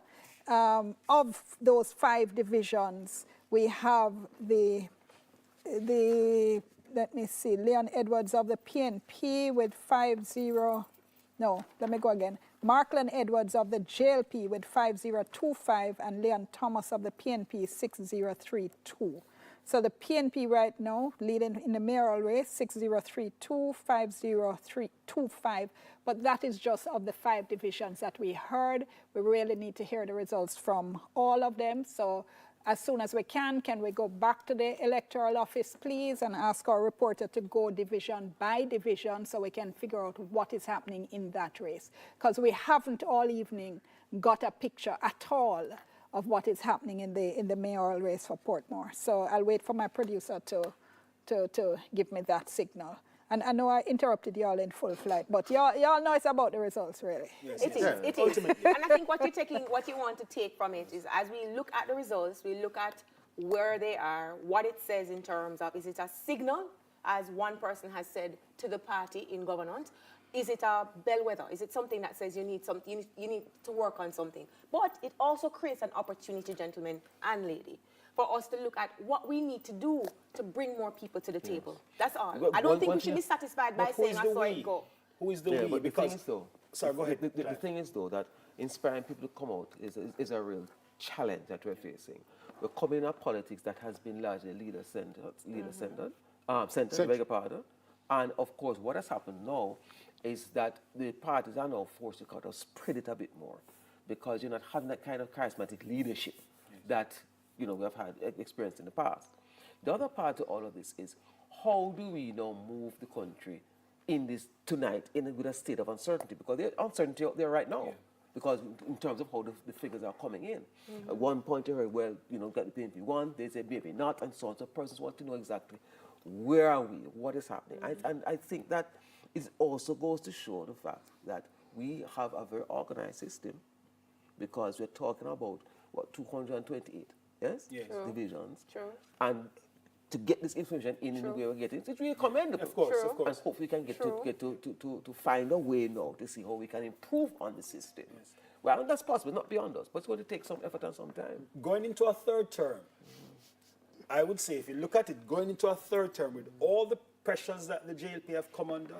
of those 5 divisions, we have the let me see, Leon Edwards of the PNP with 5-0. No, let me go again. Markland Edwards of the JLP with 5025 and Leon Thomas of the PNP 6032. So the PNP right now leading in the mayoral race 6032, 50325. But that is just of the 5 divisions that we heard. We really need to hear the results from all of them. So as soon as we can we go back to the electoral office, please, and ask our reporter to go division by division so we can figure out what is happening in that race. Because we haven't all evening got a picture at all of what is happening in the mayoral race for Portmore. So I'll wait for my producer to give me that signal. And I know I interrupted y'all in full flight, but y'all know it's about the results, really. Yes, it is. And I think what you want to take from it is, as we look at the results, we look at where they are, what it says in terms of, is it a signal, as one person has said, to the party in governance? Is it a bellwether? Is it something that says you need to work on something? But it also creates an opportunity, gentlemen and lady, for us to look at what we need to do to bring more people to the table. That's all. Well, I don't think we should be satisfied by saying I saw it go. Who is the we? But Because, the thing is, though, sorry, go ahead. The thing is, though, that inspiring people to come out is a real challenge that we're facing. We're coming in a politics that has been largely leader-centered, beg your pardon. And, of course, what has happened now is that the parties are now forced to kind of spread it a bit more because you're not having that kind of charismatic leadership that we have had experienced in the past. The other part to all of this is how do we now move the country in this tonight with a state of uncertainty, because there's uncertainty out there right now because in terms of how the figures are coming in. At one point you heard, well, got the PNP one, they said maybe not, and so on. So persons want to know exactly where are we, what is happening. And I think that it also goes to show the fact that we have a very organized system, because we're talking about, 228, yes? Divisions. True. And to get this information in the way we're getting it, it's really commendable. Of course, of course. And hopefully we can get to find a way now to see how we can improve on the system. Yes. Well, that's possible, not beyond us, but it's going to take some effort and some time. Going into a 3rd term, I would say, if you look at it, going into a 3rd term with all the pressures that the JLP have come under,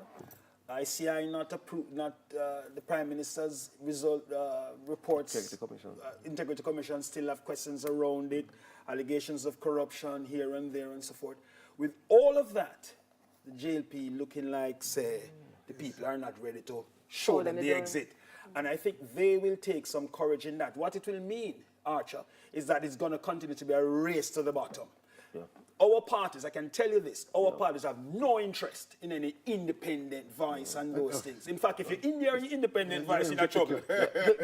ICI not approved, the Prime Minister's reports. Integrity Commission still have questions around it, allegations of corruption here and there and so forth. With all of that, the JLP looking like, say, the people are not ready to show them the exit. And I think they will take some courage in that. What it will mean, Archer, is that it's going to continue to be a race to the bottom. Yeah. Our parties, I can tell you this, our parties have no interest in any independent voice and those things. In fact, if you're in there, you're independent voice, you're in trouble.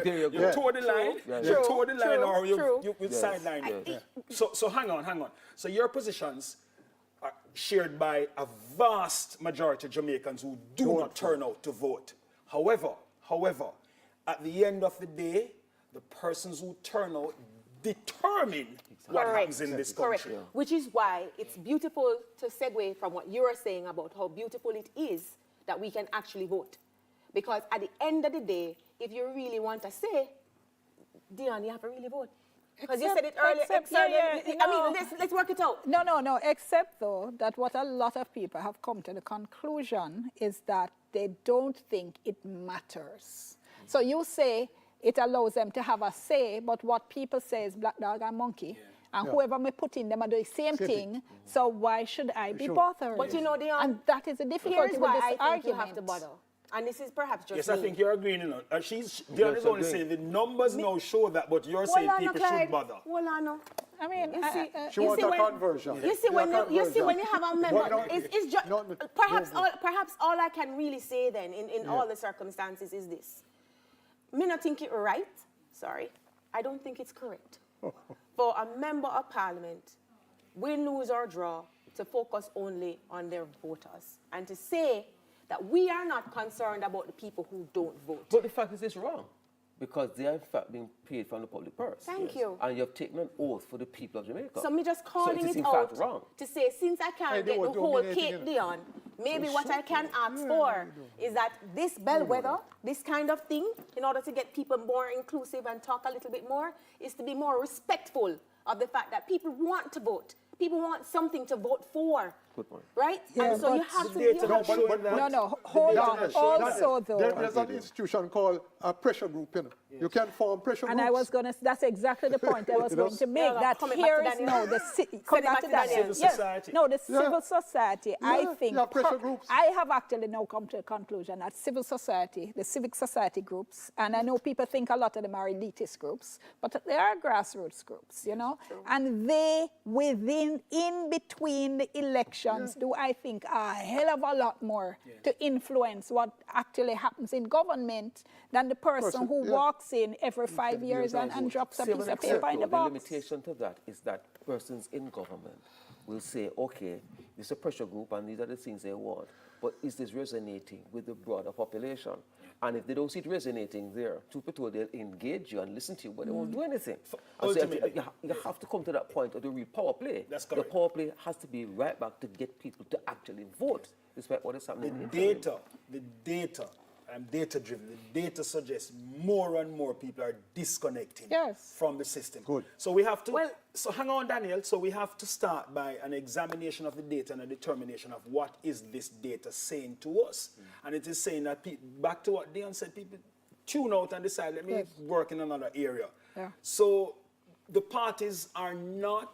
You toe the line, you toe the line, or you will sideline it. So hang on. So your positions are shared by a vast majority of Jamaicans who do not turn out to vote. However, at the end of the day, the persons who turn out determine what happens in this country. Correct. Which is why it's beautiful to segue from what you are saying about how beautiful it is that we can actually vote. Because at the end of the day, if you really want to say, Dion, you have to really vote. Because you said it earlier. Let's work it out. No. Except, though, that what a lot of people have come to the conclusion is that they don't think it matters. So you say it allows them to have a say, but what people say is black dog and monkey. And whoever may put in them are doing the same thing. So why should I be bothered? But and that is the difficulty with this argument. I think you have to bother. And this is perhaps just Yes, I think you're agreeing. Dion is only saying the numbers now show that, but you're saying people should bother. I mean, she wants a conversion. You see when you have a member, it's just perhaps all I can really say then in all the circumstances is this. Me not think it right. Sorry, I don't think it's correct. for a member of parliament, win, lose or draw, to focus only on their voters and to say that we are not concerned about the people who don't vote. But the fact is it's wrong, because they are in fact being paid from the public purse. Thank you. And you have taken an oath for the people of Jamaica. So me just calling so it is it in out fact wrong. to say, since I can't get the whole cake, Dion, maybe what I can ask for is that this bellwether, this kind of thing, in order to get people more inclusive and talk a little bit more, is to be more respectful of the fact that people want to vote. People want something to vote for. Good point. Right? Yeah, and so you have to... No, hold on. Also, though... There's an institution called a pressure group, you know. Yes. You can form pressure groups. And I was going to... That's exactly the point I was going to make. That here is now the... Come back to that. Civil society. No, the civil society, I think... pressure groups. I have actually now come to the conclusion that civil society, the civic society groups, and I know people think a lot of them are elitist groups, but they are grassroots groups, you know? And they, in between the elections, do I think a hell of a lot more to influence what actually happens in government than the person who walks in every 5 years and drops a piece of paper in the box. The limitation to that is that persons in government will say, okay, this is a pressure group and these are the things they want, but is this resonating with the broader population? And if they don't see it resonating there, truth be told, they'll engage you and listen to you, but they won't do anything. Ultimately, so you have to come to that point of the real power play. That's correct. The power play has to be right back to get people to actually vote, despite what is happening. The data, I'm data-driven. The data suggests more and more people are disconnecting from the system. Good. So we have to... so hang on, Daniel. So we have to start by an examination of the data and a determination of what is this data saying to us. And it is saying that, back to what Dion said, people tune out and decide, let me work in another area. So the parties are not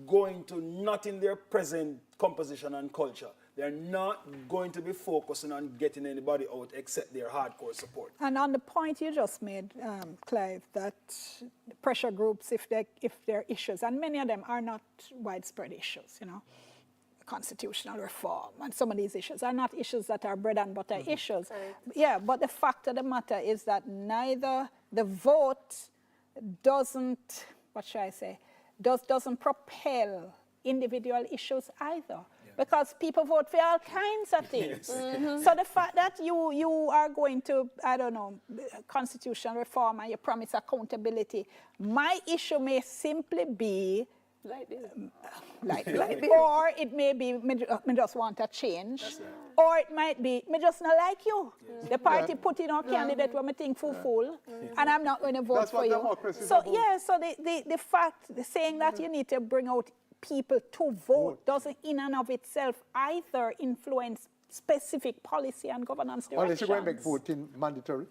going to, not in their present composition and culture, they're not going to be focusing on getting anybody out except their hardcore support. And on the point you just made, Clive, that the pressure groups, if they're issues, and many of them are not widespread issues, you know, constitutional reform, and some of these issues are not issues that are bread and butter issues. Yeah, but the fact of the matter is that neither the vote doesn't, what should I say, doesn't propel individual issues either. Because people vote for all kinds of things. So the fact that you are going to, I don't know, constitutional reform and you promise accountability, my issue may simply be like this. Or it may be me just want a change. Or it might be me just not like you. The party put in our candidate when me think fool, and I'm not going to vote for you. So so the fact saying that you need to bring out people to vote doesn't in and of itself either influence specific policy and governance direction. Unless you're going to make voting mandatory.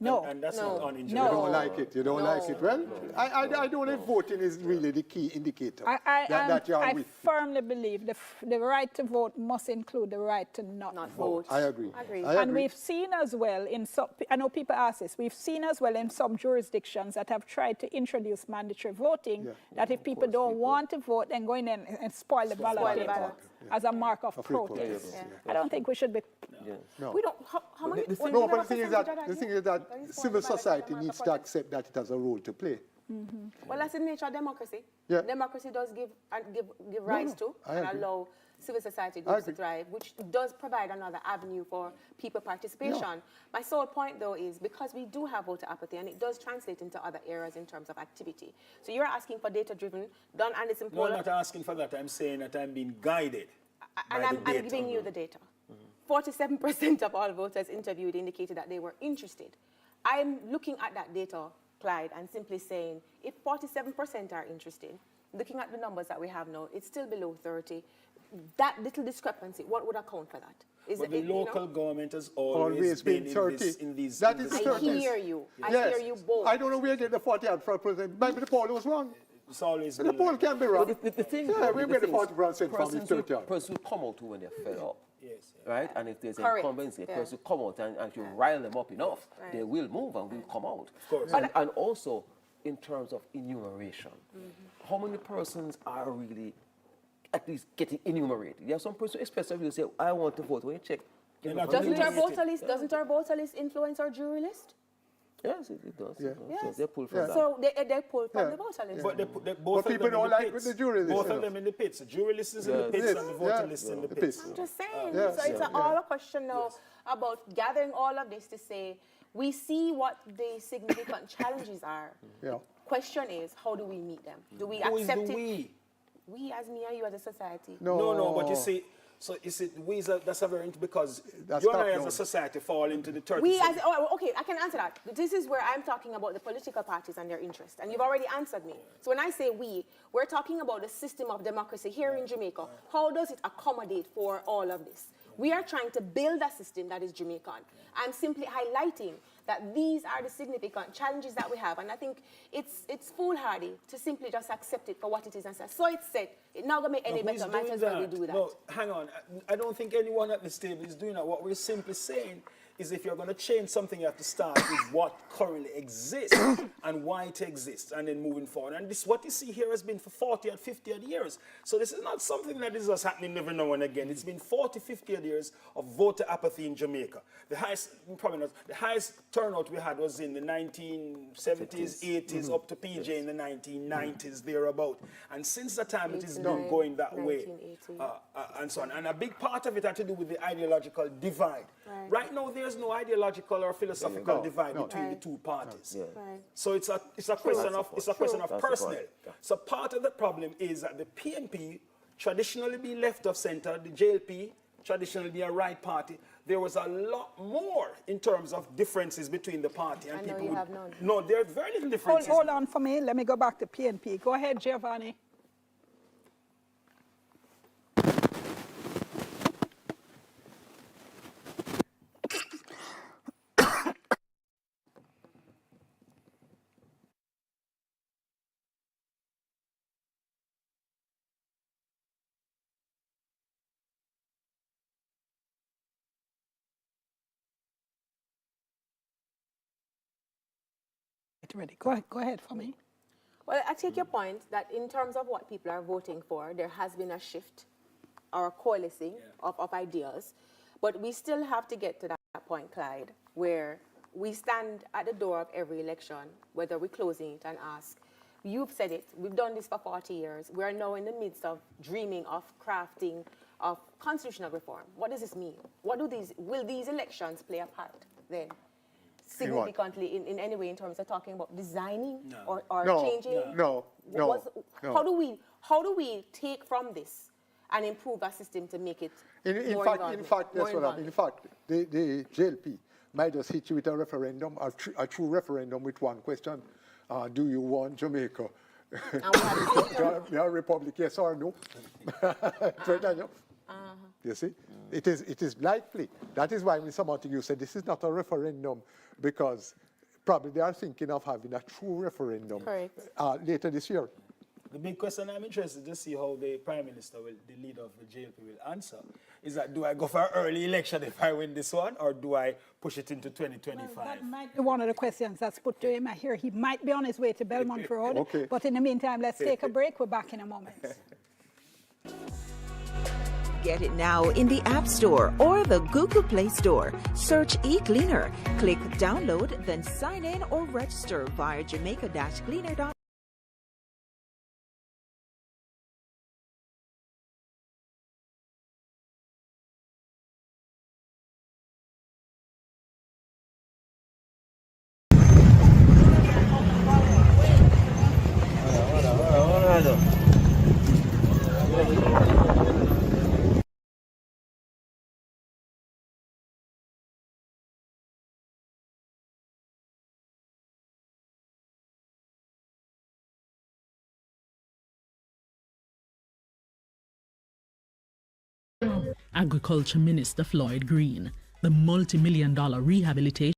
No. And that's not uninjured. You don't like it. You don't like it. Well, I don't know if voting is really the key indicator. I firmly believe the right to vote must include the right to not vote. I agree. And we've seen as well in some, I know people ask this, we've seen as well in some jurisdictions that have tried to introduce mandatory voting, that if people don't want to vote, then go in and spoil the ballot paper as a mark of protest. I don't think we should be... No. We don't... How many... No, but the thing is that civil society needs to accept that it has a role to play. Well, that's the nature of democracy. Yeah. Democracy does give rights to and allow civil society groups to thrive, which does provide another avenue for people participation. My sole point, though, is because we do have voter apathy, and it does translate into other areas in terms of activity. So you're asking for data-driven, done, and it's important. No, I'm not asking for that. I'm saying that I'm being guided and I'm giving you the data. 47% of all voters interviewed indicated that they were interested. I'm looking at that data, Clyde, and simply saying, if 47% are interested, looking at the numbers that we have now, it's still below 30. That little discrepancy, what would account for that? But the local government has always been 30. in these... That is I hear you. I hear you both. I don't know where they get the 40%. Maybe the poll was wrong. It's always the poll can be wrong. The thing we get the 40% from the 30. Persons will come out when they're fed up. Yes. Right? And if there's incumbency, person will come out and if you rile them up enough, they will move and will come out. Of course. And also, in terms of enumeration, how many persons are really at least getting enumerated? There are some persons who especially say, I want to vote. When you check... Doesn't our voter list influence our jury list? Yes, it does. Yeah. Yes. They pull from that. So they pull from the voter list. But they put both But of people them in don't the like pits. with the jury list. Both of them in the pits. The jury list is in the pits and the voter list in the pits. I'm just saying. Yeah. So it's all a question now about gathering all of this to say, we see what the significant challenges are. Yeah. Question is, how do we meet them? Do we Who is accept the it? we? We as me and you as a society. No, but you see, so you see, that's a very, because That's you and I top as down. a society fall into the 30. We as, okay, I can answer that. This is where I'm talking about the political parties and their interest, and you've already answered me. So when I say we, we're talking about the system of democracy here in Jamaica. How does it accommodate for all of this? We are trying to build a system that is Jamaican. I'm simply highlighting that these are the significant challenges that we have, and I think it's foolhardy to simply just accept it for what it is and say, so it's set, it's not going to make any better, might as well we do that. No, hang on. I don't think anyone at this table is doing that. What we're simply saying is if you're going to change something, you have to start with what currently exists and why it exists, and then moving forward. And this, what you see here has been for 40 and 50 odd years. So this is not something that is just happening every now and again. It's been 40, 50 odd years of voter apathy in Jamaica. The highest, probably not, the highest turnout we had was in the 1970s, 80s, up to PJ in the 1990s, thereabout. And since that time, it is not going that way, and so on. And a big part of it had to do with the ideological divide. Right now, there's no ideological or philosophical divide between the two parties. So it's a question of personnel. So part of the problem is that the PNP traditionally be left of center, the JLP traditionally be a right party. There was a lot more in terms of differences between the party and people. You have none. No, there are very little differences. Hold on for me. Let me go back to PNP. Go ahead, Giovanni. Ready. Go ahead for me. Well, I take your point that in terms of what people are voting for, there has been a shift or a coalescing of ideas. But we still have to get to that point, Clyde, where we stand at the door of every election, whether we're closing it, and ask, you've said it, we've done this for 40 years. We are now in the midst of dreaming of crafting of constitutional reform. What does this mean? Will these elections play a part then? Significantly in any way in terms of talking about designing or changing? No. How do we take from this and improve our system to make it in fact, the JLP might just hit you with a referendum, a true referendum with one question. Do you want Jamaica? Republic, yes or no? You see? It is likely. That is why Mr. Montague said this is not a referendum, because probably they are thinking of having a true referendum later this year. The big question I'm interested to see how the Prime Minister, the leader of the JLP, will answer is that, do I go for an early election if I win this one, or do I push it into 2025? Well, that might be one of the questions that's put to him. I hear he might be on his way to Belmont Road. But in the meantime, let's take a break. We're back in a moment. Get it now in the App Store or the Google Play Store. Search eCleaner. Click download, then sign in or register via jamaica-cleaner.com. Agriculture Minister Floyd Green, the multi-million-dollar rehabilitation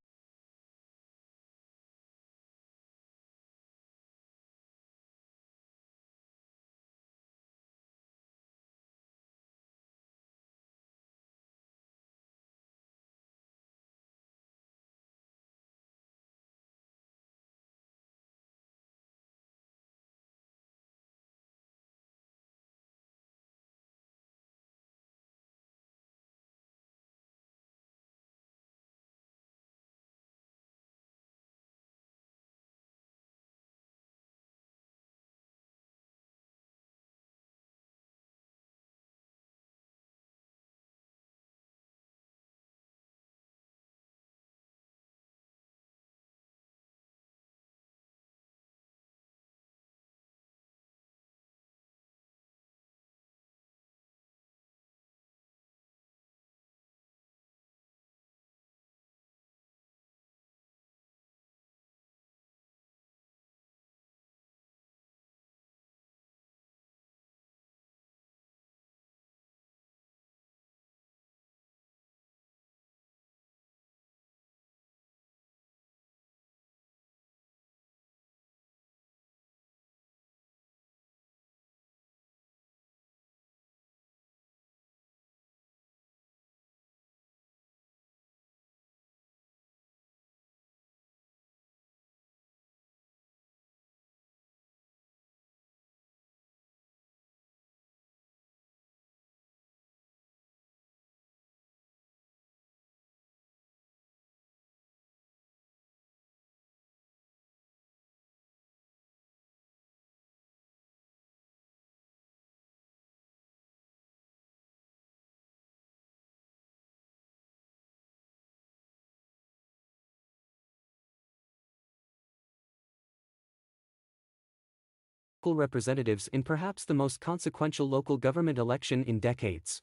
local representatives in perhaps the most consequential local government election in decades.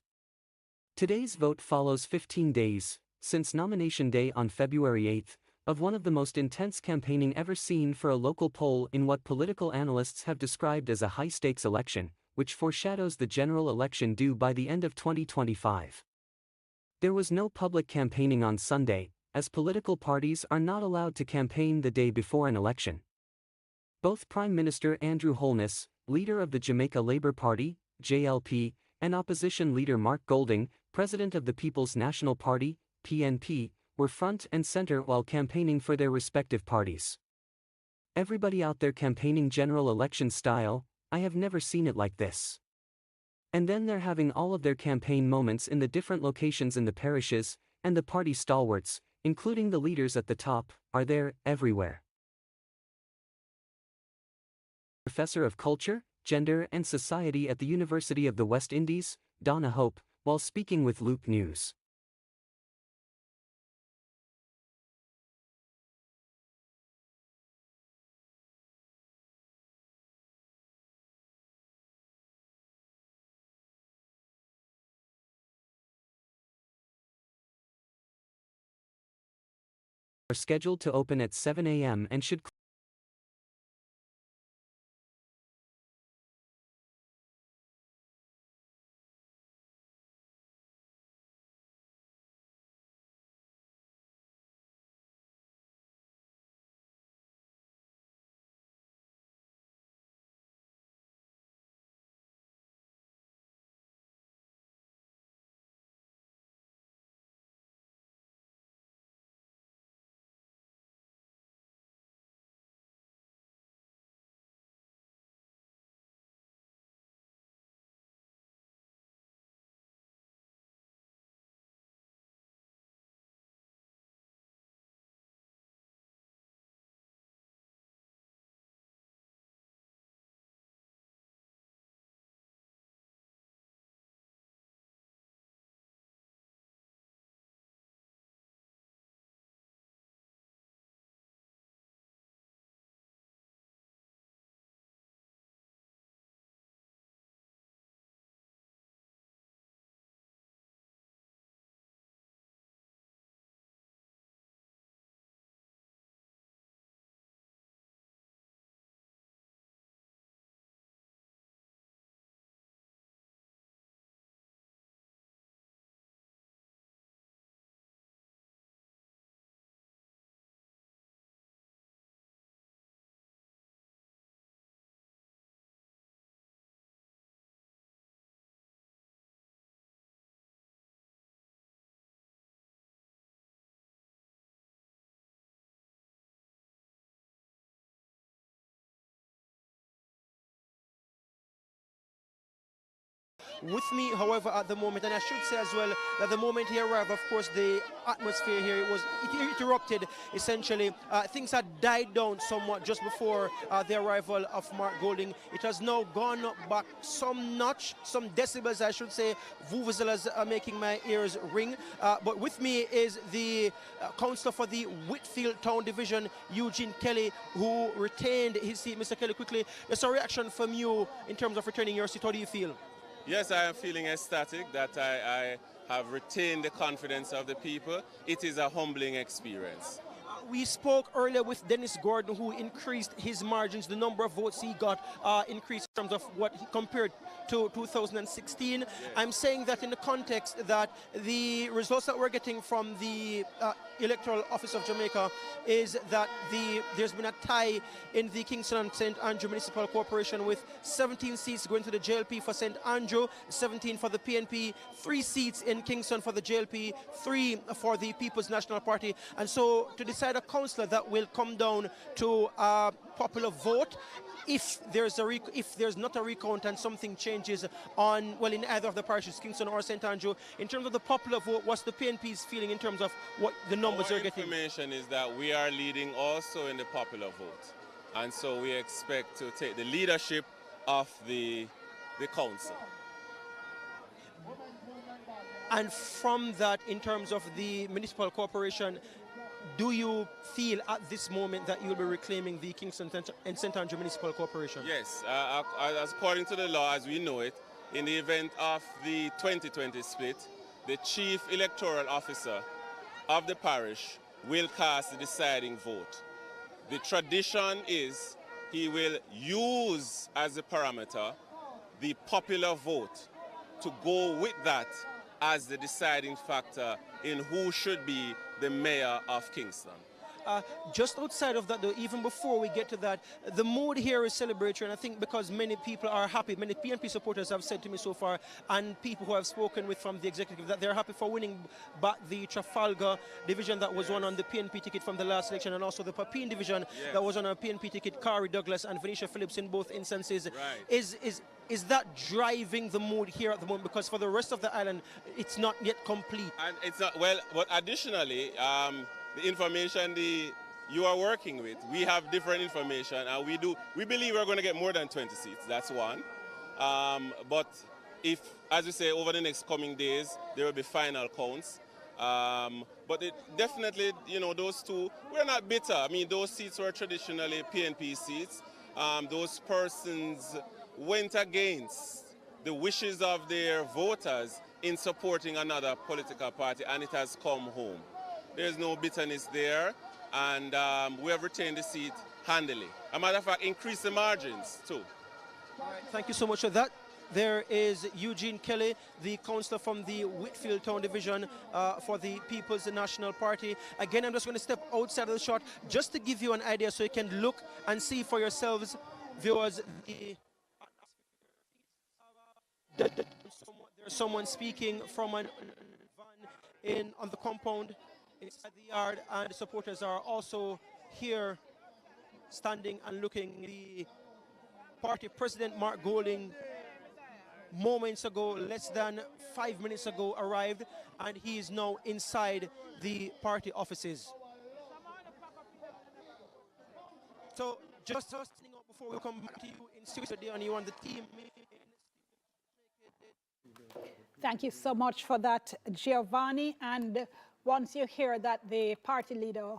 Today's vote follows 15 days, since nomination day on February 8, of one of the most intense campaigning ever seen for a local poll in what political analysts have described as a high-stakes election, which foreshadows the general election due by the end of 2025. There was no public campaigning on Sunday, as political parties are not allowed to campaign the day before an election. Both Prime Minister Andrew Holness, leader of the Jamaica Labour Party, JLP, and opposition leader Mark Golding, president of the People's National Party, PNP, were front and center while campaigning for their respective parties. Everybody out there campaigning general election style, I have never seen it like this. And then they're having all of their campaign moments in the different locations in the parishes, and the party stalwarts, including the leaders at the top, are there everywhere. Professor of Culture, Gender and Society at the University of the West Indies, Donna Hope, while speaking with Loop News. Are scheduled to open at 7 a.m. and should with me, however, at the moment, and I should say as well that the moment he arrived, of course, the atmosphere here, it erupted, essentially. Things had died down somewhat just before the arrival of Mark Golding. It has now gone back some notch, some decibels, I should say. Vuvuzelas are making my ears ring. But with me is the councillor for the Whitfield Town Division, Eugene Kelly, who retained his seat. Mr. Kelly, quickly, there's a reaction from you in terms of returning your seat. How do you feel? Yes, I am feeling ecstatic that I have retained the confidence of the people. It is a humbling experience. We spoke earlier with Dennis Gordon, who increased his margins. The number of votes he got increased in terms of what he compared to 2016. I'm saying that in the context that the results that we're getting from the Electoral Office of Jamaica is that there's been a tie in the Kingston and St. Andrew Municipal Corporation with 17 seats going to the JLP for St. Andrew, 17 for the PNP, 3 seats in Kingston for the JLP, 3 for the People's National Party. And so to decide a councillor, that will come down to a popular vote. If there's not a recount and something changes in either of the parishes, Kingston or St. Andrew, in terms of the popular vote, what's the PNP's feeling in terms of what the numbers are getting? Our information is that we are leading also in the popular vote. And so we expect to take the leadership of the council. And from that, in terms of the municipal corporation, do you feel at this moment that you'll be reclaiming the Kingston and St. Andrew Municipal Corporation? Yes, as according to the law as we know it, in the event of the 2020 split, the chief electoral officer of the parish will cast the deciding vote. The tradition is he will use as a parameter the popular vote to go with that as the deciding factor in who should be the mayor of Kingston. Just outside of that, though, even before we get to that, the mood here is celebratory, and I think because many people are happy, many PNP supporters have said to me so far, and people who I've spoken with from the executive, that they're happy for winning back the Trafalgar division that was won on the PNP ticket from the last election, and also the Papine division that was on a PNP ticket, Kari Douglas and Venetia Phillips in both instances. Right. Is that driving the mood here at the moment? Because for the rest of the island, it's not yet complete. And it's not, well, but additionally, the information you are working with, we have different information, and we believe we're going to get more than 20 seats. That's one. But if, as we say, over the next coming days, there will be final counts. But definitely, you know, those two, we're not bitter. I mean, those seats were traditionally PNP seats. Those persons went against the wishes of their voters in supporting another political party, and it has come home. There's no bitterness there, and we have retained the seat handily. As a matter of fact, increase the margins too. All right, thank you so much for that. There is Eugene Kelly, the councillor from the Whitfield Town Division for the People's National Party. Again, I'm just going to step outside of the shot just to give you an idea so you can look and see for yourselves, viewers. There's someone speaking from a van on the compound inside the yard, and the supporters are also here standing and looking. The party president, Mark Golding, moments ago, less than 5 minutes ago, arrived, and he is now inside the party offices. So just standing up before we come back to you in studio, and you and the team. Thank you so much for that, Giovanni. And once you hear that the party leader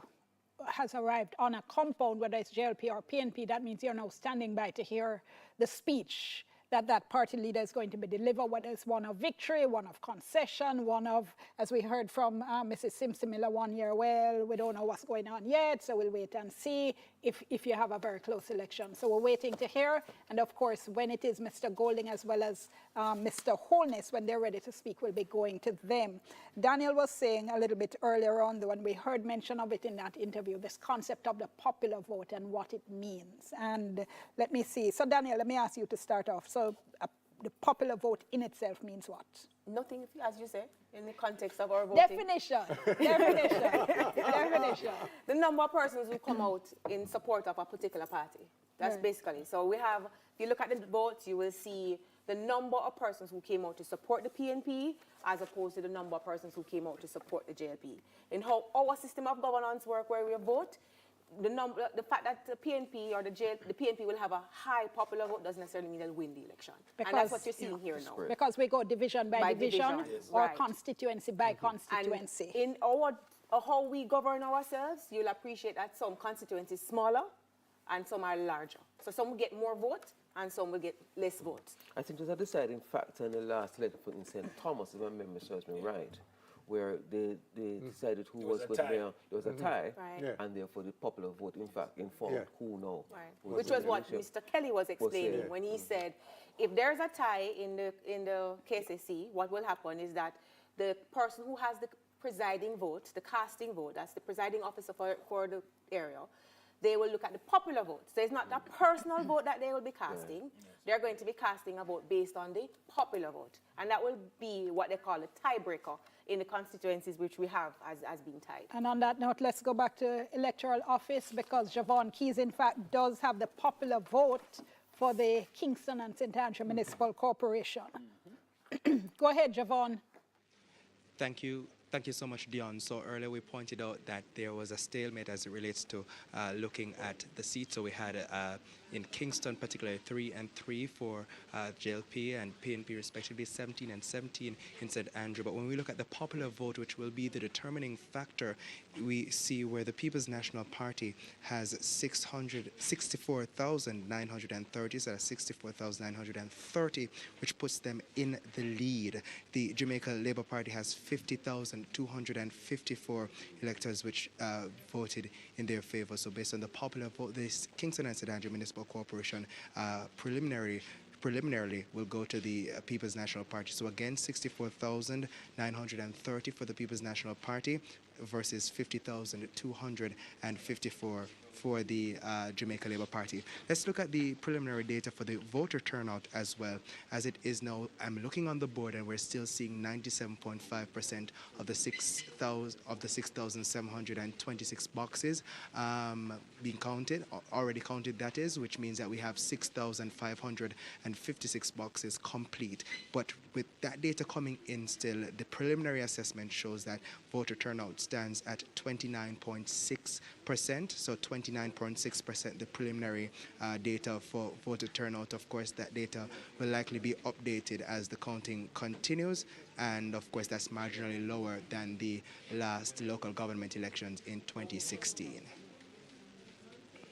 has arrived on a compound, whether it's JLP or PNP, that means you're now standing by to hear the speech that party leader is going to be delivered, whether it's one of victory, one of concession, one of, as we heard from Mrs. Simpson Miller 1 year, well, we don't know what's going on yet, so we'll wait and see if you have a very close election. So we're waiting to hear, and of course, when it is Mr. Golding as well as Mr. Holness, when they're ready to speak, we'll be going to them. Daniel was saying a little bit earlier on, when we heard mention of it in that interview, this concept of the popular vote and what it means. And let me see. So Daniel, let me ask you to start off. So the popular vote in itself means what? Nothing, as you say, in the context of our voting. Definition. Definition. The number of persons who come out in support of a particular party. That's basically. So we have, if you look at the votes, you will see the number of persons who came out to support the PNP as opposed to the number of persons who came out to support the JLP. In how our system of governance work, where we vote, the fact that the PNP or the PNP will have a high popular vote doesn't necessarily mean they'll win the election. Because, and that's what you're seeing here now. Because we go division by division or constituency by constituency. And in how we govern ourselves, you'll appreciate that some constituencies smaller and some are larger. So some will get more votes and some will get less votes. I think there's a deciding factor in the last election in St. Thomas, if my memory serves me right, where they decided who was going to be. There was a tie, and therefore the popular vote, in fact, informed who now. Which was what Mr. Kelly was explaining when he said, if there's a tie in the KCC, what will happen is that the person who has the presiding vote, the casting vote, that's the presiding officer for the area, they will look at the popular vote. So it's not the personal vote that they will be casting. They're going to be casting a vote based on the popular vote. And that will be what they call a tiebreaker in the constituencies which we have as being tied. And on that note, let's go back to electoral office, because Jovan Keys, in fact, does have the popular vote for the Kingston and St. Andrew Municipal Corporation. Go ahead, Jovan. Thank you. Thank you so much, Dion. So earlier we pointed out that there was a stalemate as it relates to looking at the seats. So we had in Kingston, particularly 3 and 3 for JLP and PNP respectively, 17 and 17 in St. Andrew. But when we look at the popular vote, which will be the determining factor, we see where the People's National Party has 64,930, so that's 64,930, which puts them in the lead. The Jamaica Labour Party has 50,254 electors which voted in their favour. So based on the popular vote, this Kingston and St. Andrew Municipal Corporation preliminarily will go to the People's National Party. So again, 64,930 for the People's National Party versus 50,254 for the Jamaica Labour Party. Let's look at the preliminary data for the voter turnout as well. As it is now, I'm looking on the board and we're still seeing 97.5% of the 6,726 boxes being counted, already counted that is, which means that we have 6,556 boxes complete. But with that data coming in still, the preliminary assessment shows that voter turnout stands at 29.6%, so 29.6% the preliminary data for voter turnout. Of course, that data will likely be updated as the counting continues, and of course that's marginally lower than the last local government elections in 2016.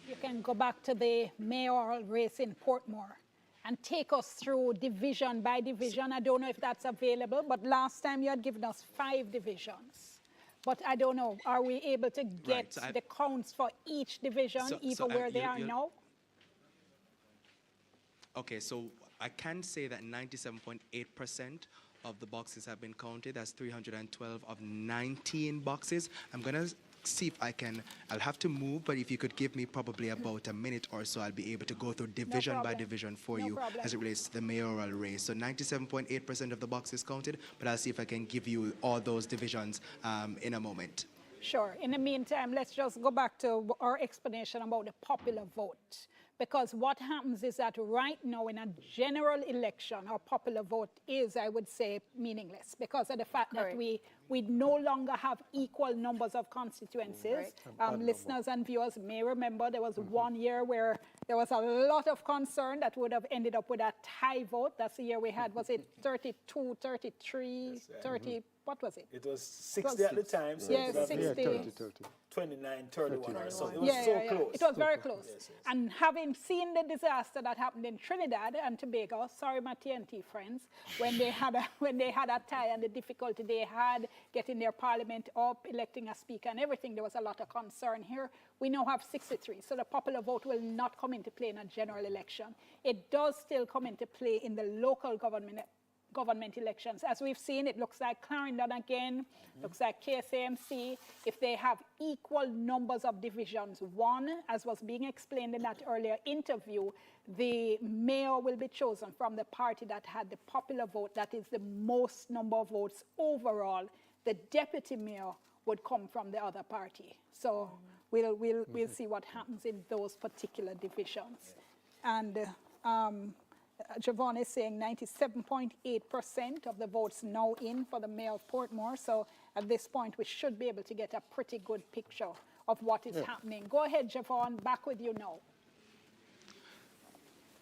You can go back to the mayoral race in Portmore and take us through division by division. I don't know if that's available, but last time you had given us 5 divisions. But I don't know, are we able to get the counts for each division, even where they are now? Okay, so I can say that 97.8% of the boxes have been counted. That's 312 of 19 boxes. I'm going to see if I can, I'll have to move, but if you could give me probably about a minute or so, I'll be able to go through division by division for you as it relates to the mayoral race. So 97.8% of the boxes counted, but I'll see if I can give you all those divisions in a moment. Sure. In the meantime, let's just go back to our explanation about the popular vote. Because what happens is that right now in a general election, our popular vote is, I would say, meaningless because of the fact that we no longer have equal numbers of constituencies. Listeners and viewers may remember there was one year where there was a lot of concern that would have ended up with a tie vote. That's the year we had, was it 32, 33, 30, what was it? It was 60 at the time, so yeah, 60. 29, 31 or so. It was so close. It was very close. Yes. And having seen the disaster that happened in Trinidad and Tobago, sorry my TNT friends, when they had a tie and the difficulty they had getting their parliament up, electing a speaker and everything, there was a lot of concern here. We now have 63, so the popular vote will not come into play in a general election. It does still come into play in the local government elections. As we've seen, it looks like Clarendon again, looks like KSAMC. If they have equal numbers of divisions, one, as was being explained in that earlier interview, the mayor will be chosen from the party that had the popular vote, that is the most number of votes overall. The deputy mayor would come from the other party. So we'll see what happens in those particular divisions. And Jovan is saying 97.8% of the votes now in for the mayor of Portmore. So at this point, we should be able to get a pretty good picture of what is happening. Go ahead, Jovan, back with you now.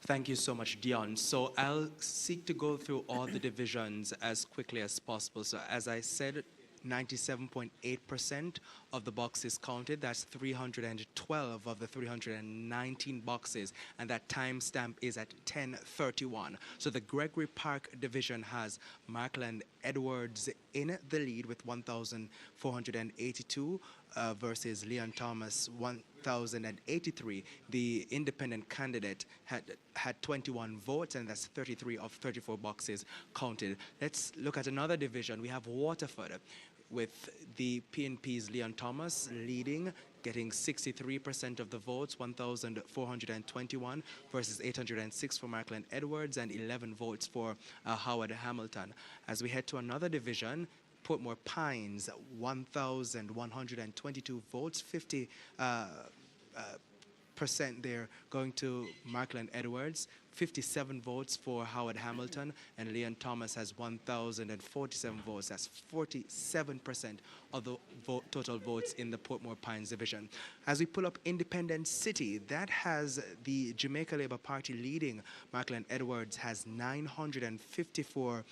Thank you so much, Dion. So I'll seek to go through all the divisions as quickly as possible. So as I said, 97.8% of the boxes counted. That's 312 of the 319 boxes, and that timestamp is at 10:31. So the Gregory Park division has Markland Edwards in the lead with 1,482 versus Leon Thomas 1,083. The independent candidate had 21 votes, and that's 33 of 34 boxes counted. Let's look at another division. We have Waterford with the PNP's Leon Thomas leading, getting 63% of the votes, 1,421 versus 806 for Markland Edwards and 11 votes for Howard Hamilton. As we head to another division, Portmore Pines, 1,122 votes, 50 percent there going to Markland Edwards, 57 votes for Howard Hamilton, and Leon Thomas has 1,047 votes. That's 47% of the total votes in the Portmore Pines division. As we pull up Independent City, that has the Jamaica Labour Party leading. Markland Edwards has 954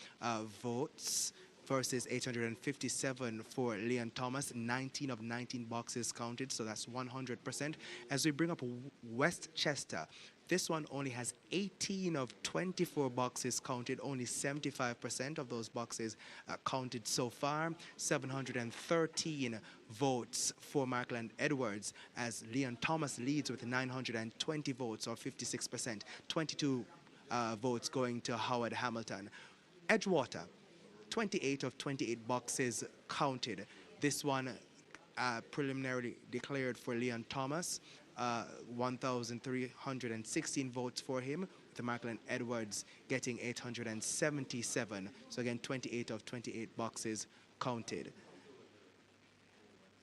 votes versus 857 for Leon Thomas. 19 of 19 boxes counted, so that's 100%. As we bring up Westchester, this one only has 18 of 24 boxes counted, only 75% of those boxes counted so far. 713 votes for Markland Edwards, as Leon Thomas leads with 920 votes, or 56%. 22 votes going to Howard Hamilton. Edgewater, 28 of 28 boxes counted. This one preliminarily declared for Leon Thomas. 1,316 votes for him, with the Markland Edwards getting 877. So again, 28 of 28 boxes counted.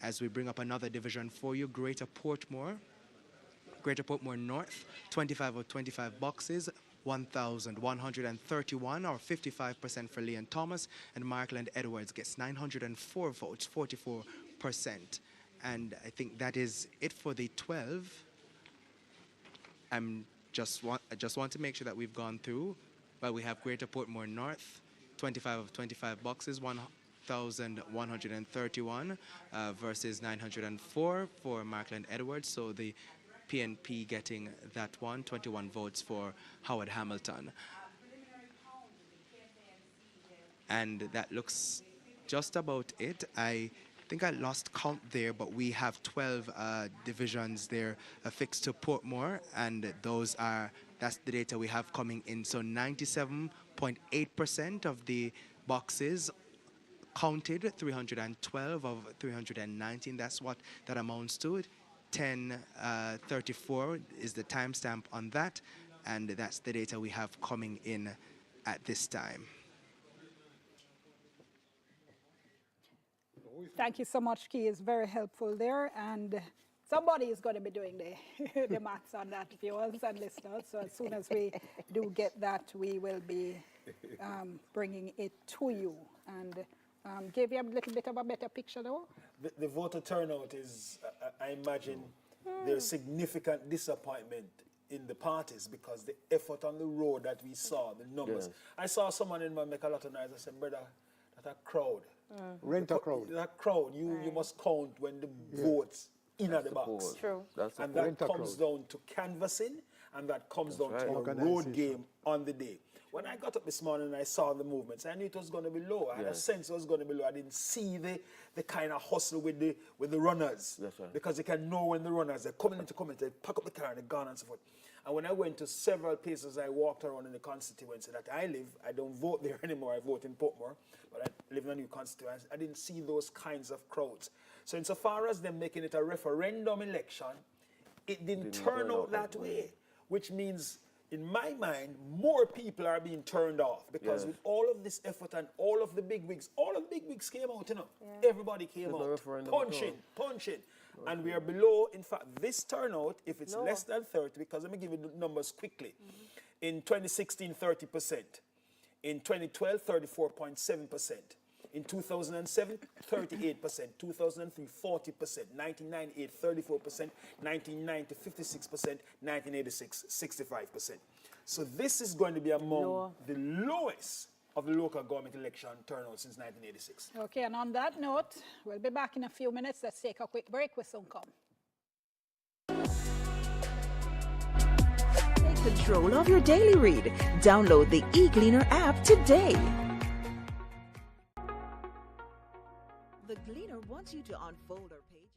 As we bring up another division for you, Greater Portmore. Greater Portmore North, 25 of 25 boxes, 1,131, or 55% for Leon Thomas, and Markland Edwards gets 904 votes, 44%. And I think that is it for the 12. I just want to make sure that we've gone through. But we have Greater Portmore North, 25 of 25 boxes, 1,131 versus 904 for Markland Edwards. So the PNP getting that one, 21 votes for Howard Hamilton. And that looks just about it. I think I lost count there, but we have 12 divisions there affixed to Portmore, and that's the data we have coming in. So 97.8% of the boxes counted, 312 of 319. That's what that amounts to. 1034 is the timestamp on that, and that's the data we have coming in at this time. Thank you so much, Key. It's very helpful there. And somebody is going to be doing the maths on that, viewers and listeners. So as soon as we do get that, we will be bringing it to you. And give you a little bit of a better picture, though. The voter turnout is, I imagine, there's significant disappointment in the parties because the effort on the road that we saw, the numbers. Yes. I saw someone in my make a lot of noise. I said, brother, that a crowd. Rent a crowd. That crowd, you must count when the votes in at the box. True. And that comes down to canvassing, and that comes down to a road game on the day. When I got up this morning and I saw the movements, I knew it was going to be low. I had a sense it was going to be low. I didn't see the kind of hustle with the runners. That's right. Because you can know when the runners, they're coming into comment, they pack up the car and they're gone and so forth. And when I went to several places, I walked around in the constituency that I live. I don't vote there anymore. I vote in Portmore, but I live in a new constituency. I didn't see those kinds of crowds. So insofar as them making it a referendum election, it didn't turn out that way, which means, in my mind, more people are being turned off because with all of this effort and all of the big wigs came out, you know. Yeah. Everybody came out, punching. And we are below, in fact, this turnout, if it's less than 30, because let me give you the numbers quickly. In 2016, 30%. In 2012, 34.7%. In 2007, 38%. 2003, 40%. 1998, 34%. 1990, 56%. 1986, 65%. So this is going to be among the lowest of the local government election turnout since 1986. Okay, and on that note, we'll be back in a few minutes. Let's take a quick break. We'll soon come. Take control of your daily read. Download the eGleaner app today. The Gleaner wants you to unfold our pages.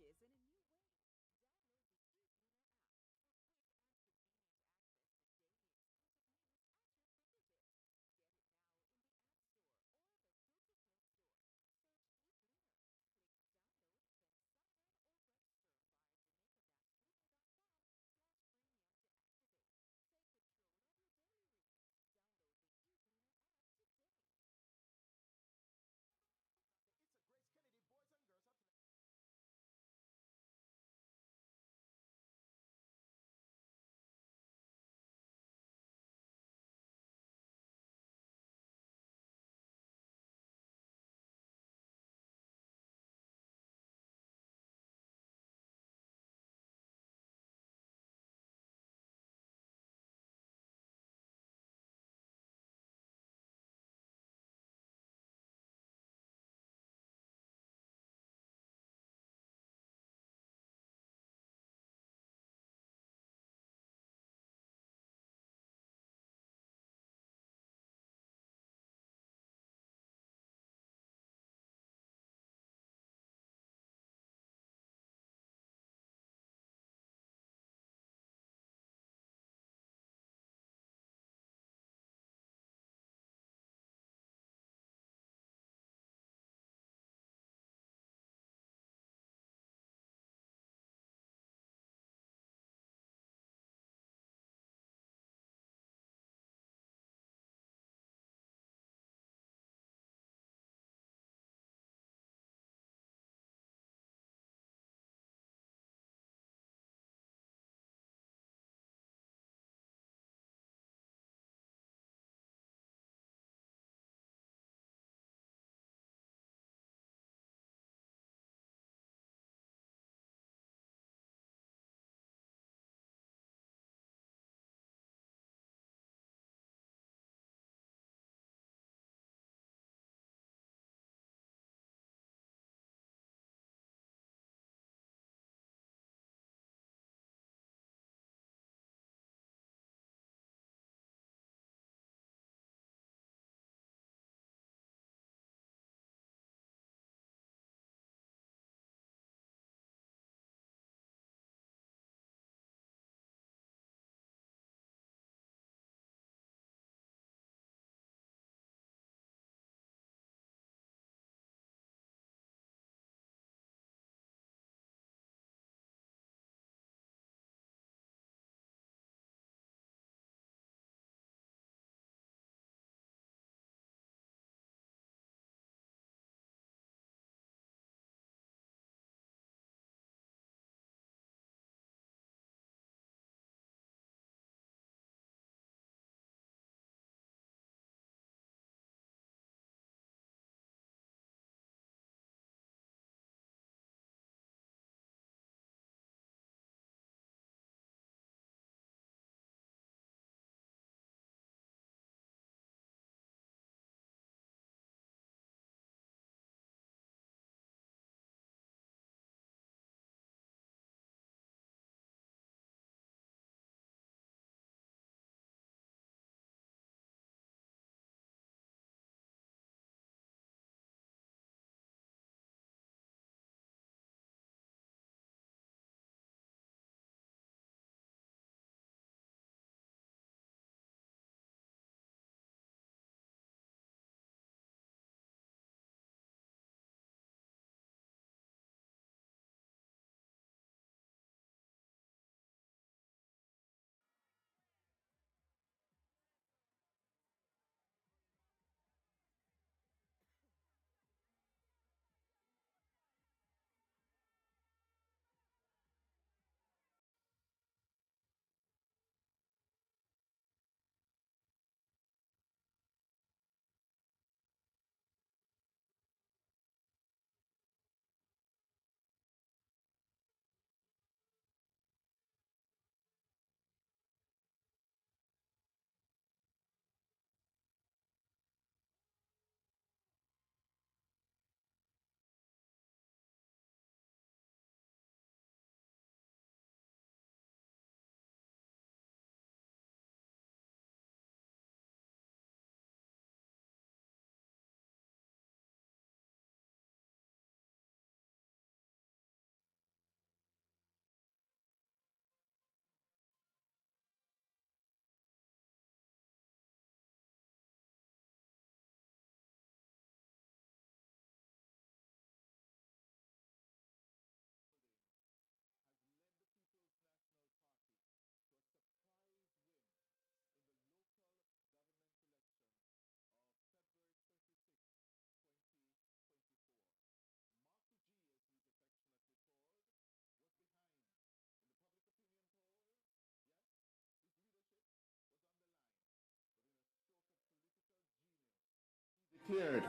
declared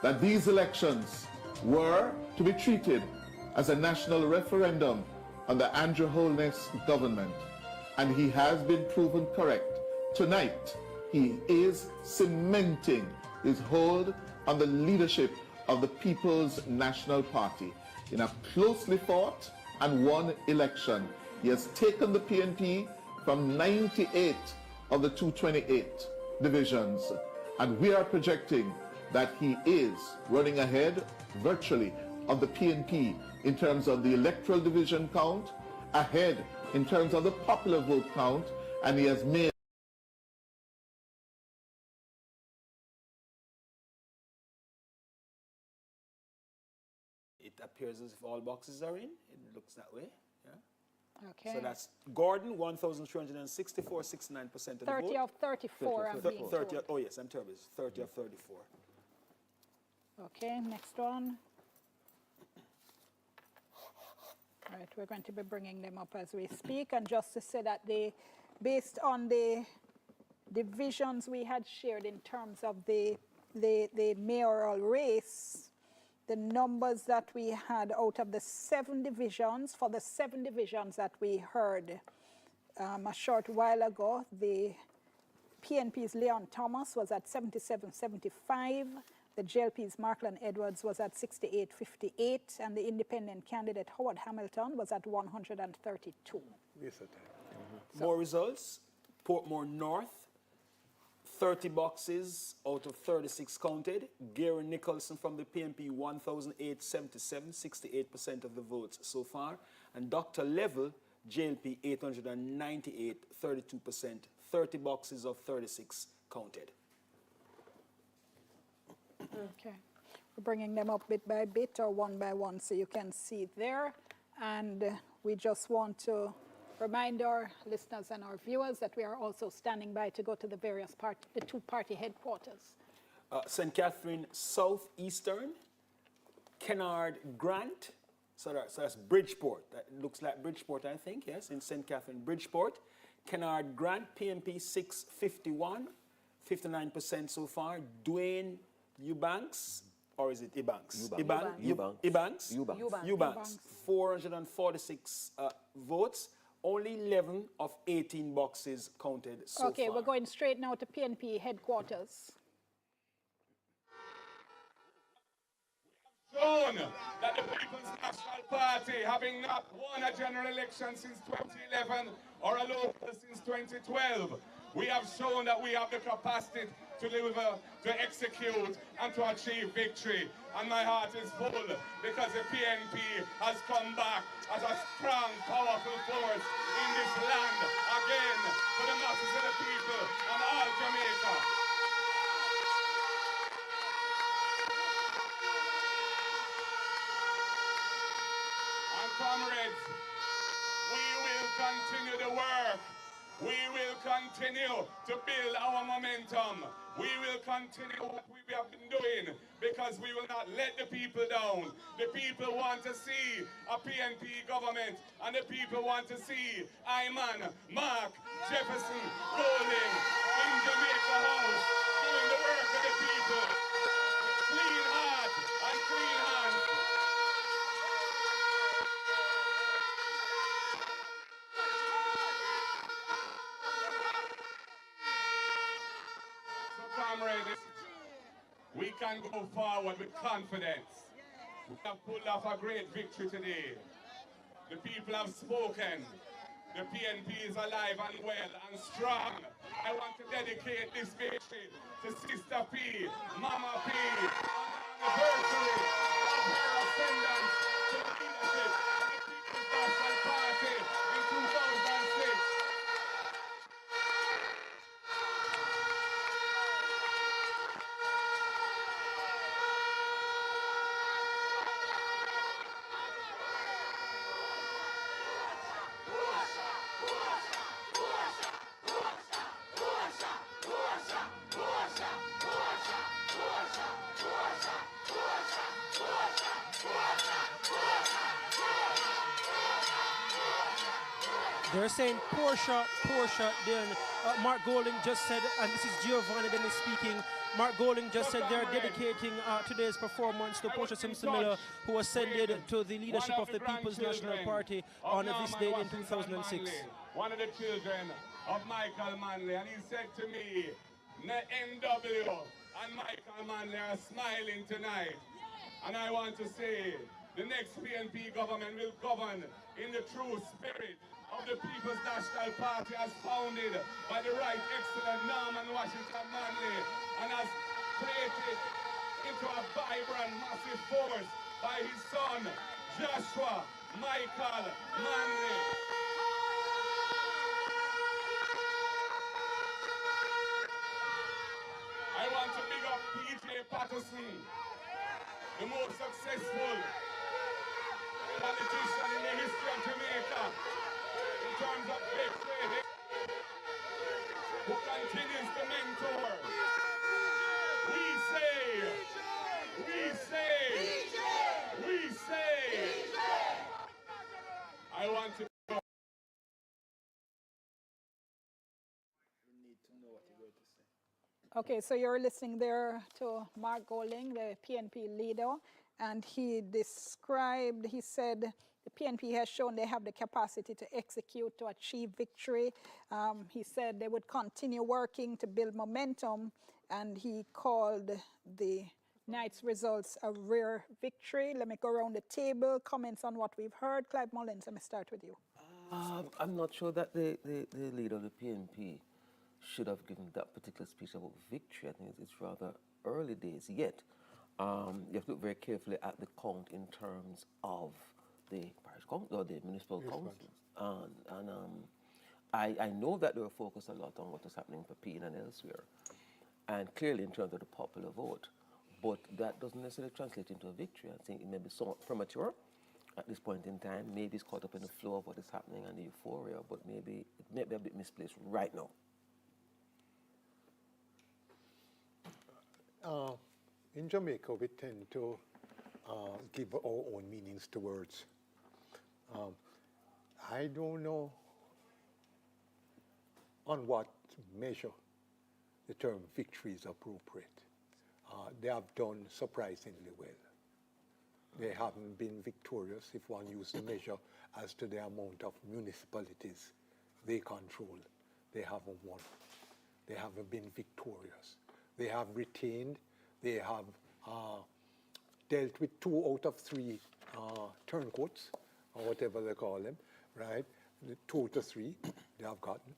that these elections were to be treated as a national referendum on the Andrew Holness government, and he has been proven correct. Tonight, he is cementing his hold on the leadership of the People's National Party. In a closely fought and won election, he has taken the PNP from 98 of the 228 divisions, and we are projecting that he is running ahead virtually of the PNP in terms of the electoral division count, ahead in terms of the popular vote count, and he has made It appears as if all boxes are in. It looks that way. Yeah. Okay. So that's Gordon, 1,364, 69% of the vote. 30 of 34, I'm being told. 30 of, oh yes, I'm terrible. It's 30 of 34. Okay, next one. Right, we're going to be bringing them up as we speak. And just to say that based on the divisions we had shared in terms of the mayoral race, the numbers that we had out of the 7 divisions, for the 7 divisions that we heard a short while ago, the PNP's Leon Thomas was at 77.75. The JLP's Markland Edwards was at 68.58, and the independent candidate Howard Hamilton was at 132. Yes, sir. More results. Portmore North, 30 boxes out of 36 counted. Gary Nicholson from the PNP, 1,877, 68% of the votes so far. And Dr. Level, JLP, 898, 32%, 30 boxes of 36 counted. Okay, we're bringing them up bit by bit or one by one so you can see it there. And we just want to remind our listeners and our viewers that we are also standing by to go to the various the 2 party headquarters. St. Catherine Southeastern, Kennard Grant, so that's Bridgeport. That looks like Bridgeport, I think, yes, in St. Catherine, Bridgeport. Kennard Grant, PNP 651, 59% so far. Dwayne Eubanks, or is it Eubanks? Eubanks, 446 votes. Only 11 of 18 boxes counted so far. Okay, we're going straight now to PNP headquarters. Shown that the People's National Party, having not won a general election since 2011 or a local since 2012, we have shown that we have the capacity to deliver, to execute, and to achieve victory. And my heart is full because the PNP has come back as a strong, powerful force in this land again for the masses of the people and all Jamaica. And comrades, we will continue the work. We will continue to build our momentum. We will continue what we have been doing because we will not let the people down. The people want to see a PNP government, and the people want to see Iman, Mark, Jefferson rolling in Jamaica House, doing the work of the people. Clean heart and clean hands. Comrades, we can go forward with confidence. We have pulled off a great victory today. The people have spoken. The PNP is alive and well and strong. I want to dedicate this victory to Sister P, Mama P, on the anniversary of her ascendance to the leadership of the People's National Party in 2006. They're saying Portia, then Mark Golding just said, and this is Giovanni Dennis speaking, Mark Golding just said they're dedicating today's performance to Portia Simsimila, who ascended to the leadership of the People's National Party on this day in 2006. One of the children of Michael Manley, and he said to me, NW and Michael Manley are smiling tonight. And I want to say, the next PNP government will govern in the true spirit of the People's National Party as founded by the Right Excellent Norman Washington Manley and as created into a vibrant, massive force by his son, Joshua Michael Manley. I want to big up PJ Patterson, the most successful politician in the history of Jamaica in terms of victory, who continues to mentor. We say, I want to go. Okay, so you're listening there to Mark Golding, the PNP leader, and he said the PNP has shown they have the capacity to execute, to achieve victory. He said they would continue working to build momentum, and he called the night's results a rare victory. Let me go around the table, comments on what we've heard. Clive Mullins, let me start with you. I'm not sure that the leader of the PNP should have given that particular speech about victory. I think it's rather early days yet. You have to look very carefully at the count in terms of the parish council or the municipal councils. I know that they were focused a lot on what was happening in Papine and elsewhere, and clearly in terms of the popular vote, but that doesn't necessarily translate into a victory. I think it may be somewhat premature at this point in time. Maybe it's caught up in the flow of what is happening and the euphoria, but maybe it may be a bit misplaced right now. In Jamaica, we tend to give our own meanings to words. I don't know on what measure the term victory is appropriate. They have done surprisingly well. They haven't been victorious if one uses the measure as to the amount of municipalities they control. They haven't won. They haven't been victorious. They have retained, they have dealt with 2 out of 3 turncoats, or whatever they call them, right? The 2 out of 3 they have gotten.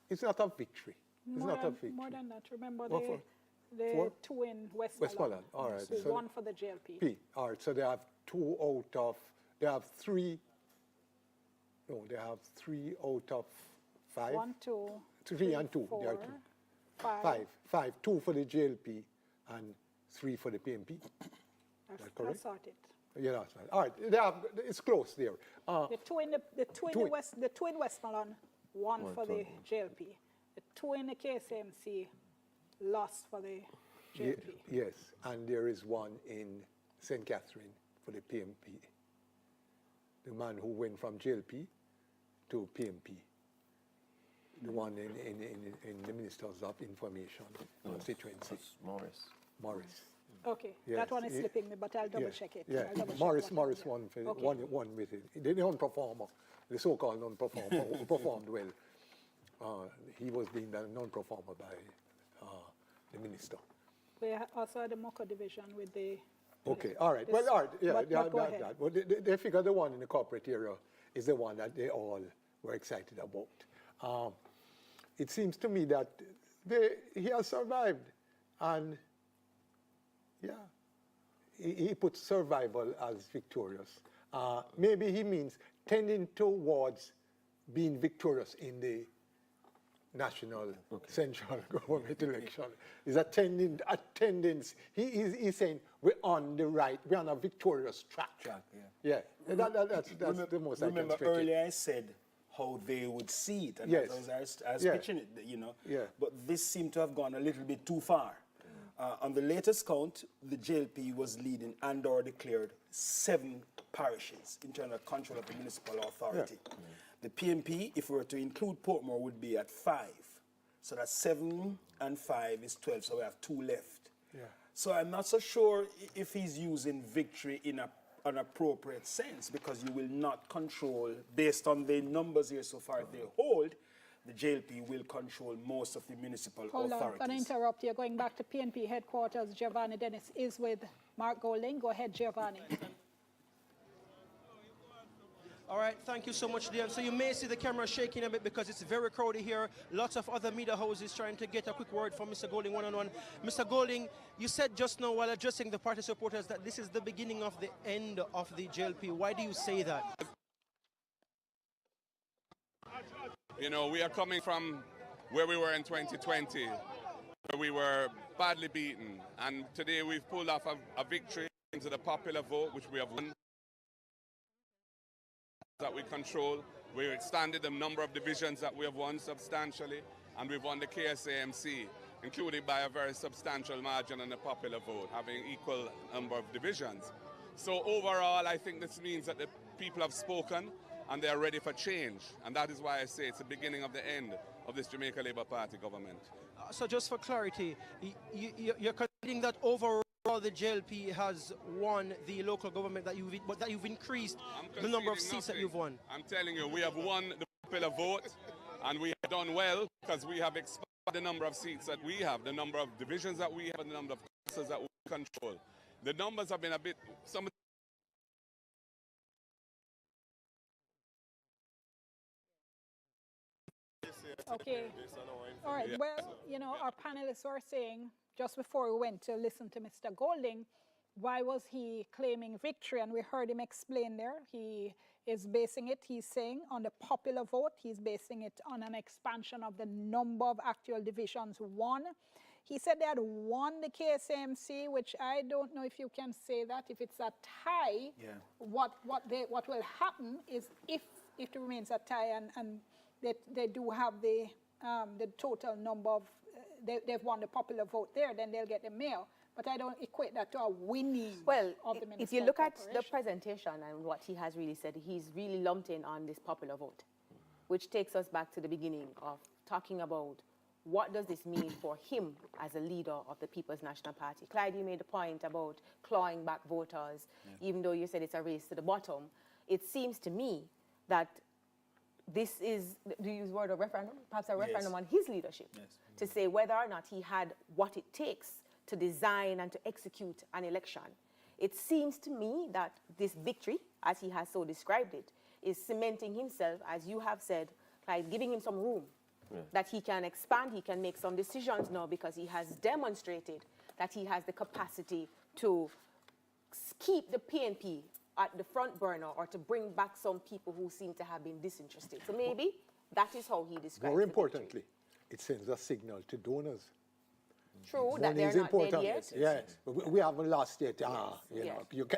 It's not a victory. It's not a victory. More than that. Remember What the 2 in Westmoreland. All right. So 1 for the JLP. All right, so they have 2 out of, they have 3 out of 5. 1, 2, 3 and 2. 4, There are 2. 5. 2 for the JLP and 3 for the PNP. That's correct? I'll sort it. Yeah, that's right. All right, it's close there. The 2 in Westmoreland, 1 for the JLP. The 2 in the KSMC, lost for the JLP. Yes, and there is 1 in St. Catherine for the PNP. The man who went from JLP to PNP. The one in the Ministers of Information constituency. Morris. Okay, Yes. that one is slipping me, but I'll double check it. Yeah, Morris won with it. The non-performer, the so-called non-performer who performed well. He was being the non-performer by the minister. We also had the Mocha division with the... Okay, all right. Well, all right, yeah, well, they figure the one in the corporate area is the one that they all were excited about. It seems to me that he has survived, and yeah, he puts survival as victorious. Maybe he means tending towards being victorious in the national central government election. Is attendance. He's saying we're on a victorious track. Yeah. That's the most I can remember speak earlier I said how they would see it, and yes. I was pitching it, Yeah. But this seemed to have gone a little bit too far. On the latest count, the JLP was leading and/or declared 7 parishes in terms of control of the municipal authority. The PNP, if we were to include Portmore, would be at 5. So that's 7 and 5 is 12, so we have 2 left. Yeah. So I'm not so sure if he's using victory in an appropriate sense, because you will not control, based on the numbers here so far they hold, the JLP will control most of the municipal Hold on, I'm authorities. going to interrupt you. Going back to PNP headquarters, Giovanni Dennis is with Mark Golding. Go ahead, Giovanni. All right, thank you so much, Dion. So you may see the camera shaking a bit because it's very crowded here. Lots of other media houses trying to get a quick word from Mr. Golding one-on-one. Mr. Golding, you said just now while addressing the party supporters that this is the beginning of the end of the JLP. Why do you say that? You know, we are coming from where we were in 2020, where we were badly beaten. And today we've pulled off a victory into the popular vote, which we have won, that we control. We expanded the number of divisions that we have won substantially, and we've won the KSAMC, including by a very substantial margin on the popular vote, having equal number of divisions. So overall, I think this means that the people have spoken and they are ready for change. And that is why I say it's the beginning of the end of this Jamaica Labour Party government. So just for clarity, you're conceding that overall the JLP has won the local government, that you've increased the number of seats that you've won. I'm telling you, we have won the popular vote, and we have done well because we have expanded the number of seats that we have, the number of divisions that we have, and the number of councils that we control. The numbers have been a bit... Okay. All right. Well, you know, our panelists were saying just before we went to listen to Mr. Golding, why was he claiming victory? And we heard him explain there. He is basing it, he's saying, on the popular vote. He's basing it on an expansion of the number of actual divisions won. He said they had won the KSAMC, which I don't know if you can say that. If it's a tie, what will happen is if it remains a tie and they do have the total number of, they've won the popular vote there, then they'll get the mayor. But I don't equate that to a winning of the municipal if you look at the corporation. presentation and what he has really said, he's really lumped in on this popular vote, which takes us back to the beginning of talking about what does this mean for him as a leader of the People's National Party. Clyde, you made a point about clawing back voters, even though you said it's a race to the bottom. It seems to me that this is, do you use the word of referendum? Perhaps a referendum on his leadership to say whether or not he had what it takes to design and to execute an election. It seems to me that this victory, as he has so described it, is cementing himself, as you have said, like giving him some room, that he can expand, he can make some decisions now because he has demonstrated that he has the capacity to keep the PNP at the front burner or to bring back some people who seem to have been disinterested. So maybe that is how he describes it. More importantly, it sends a signal to donors. True, that they're not dead yet. Yeah, we haven't lost yet. You know,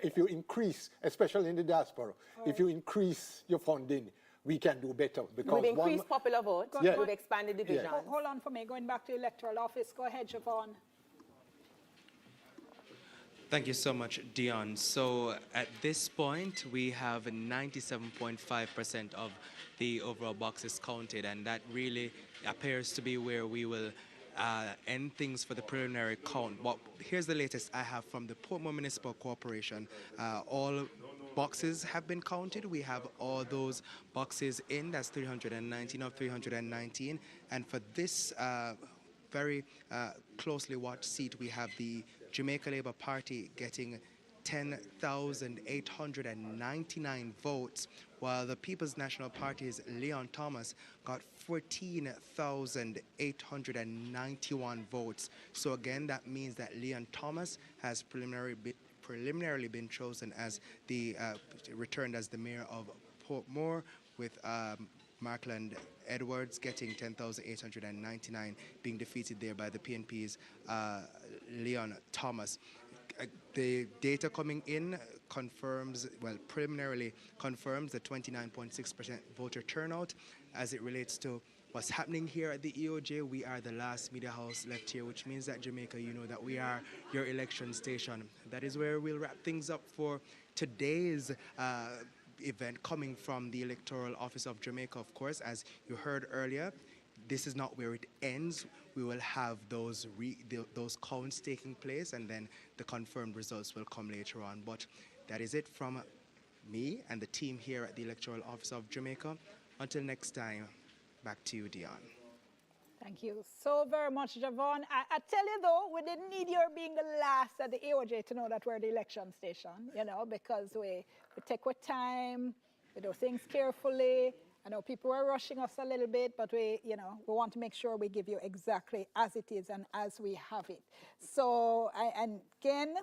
if you increase, especially in the diaspora, if you increase your funding, we can do better. Because we've increased popular vote, we've expanded divisions. Hold on for me, going back to electoral office. Go ahead, Jovan. Thank you so much, Dion. So at this point, we have 97.5% of the overall boxes counted, and that really appears to be where we will end things for the preliminary count. But here's the latest I have from the Portmore Municipal Corporation. All boxes have been counted. We have all those boxes in. That's 319 of 319. And for this very closely watched seat, we have the Jamaica Labour Party getting 10,899 votes, while the People's National Party's Leon Thomas got 14,891 votes. So again, that means that Leon Thomas has preliminarily been chosen as the returned as the mayor of Portmore, with Markland Edwards getting 10,899, being defeated there by the PNP's Leon Thomas. The data coming in confirms, well, preliminarily confirms the 29.6% voter turnout. As it relates to what's happening here at the EOJ, we are the last media house left here, which means that Jamaica, you know that we are your election station. That is where we'll wrap things up for today's event coming from the Electoral Office of Jamaica, of course, as you heard earlier. This is not where it ends. We will have those counts taking place, and then the confirmed results will come later on. But that is it from me and the team here at the Electoral Office of Jamaica. Until next time, back to you, Dion. Thank you so very much, Jovan. I tell you though, we didn't need your being the last at the AOJ to know that we're the election station, you know, because we take our time, we do things carefully. I know people are rushing us a little bit, but we want to make sure we give you exactly as it is and as we have it. So, and again,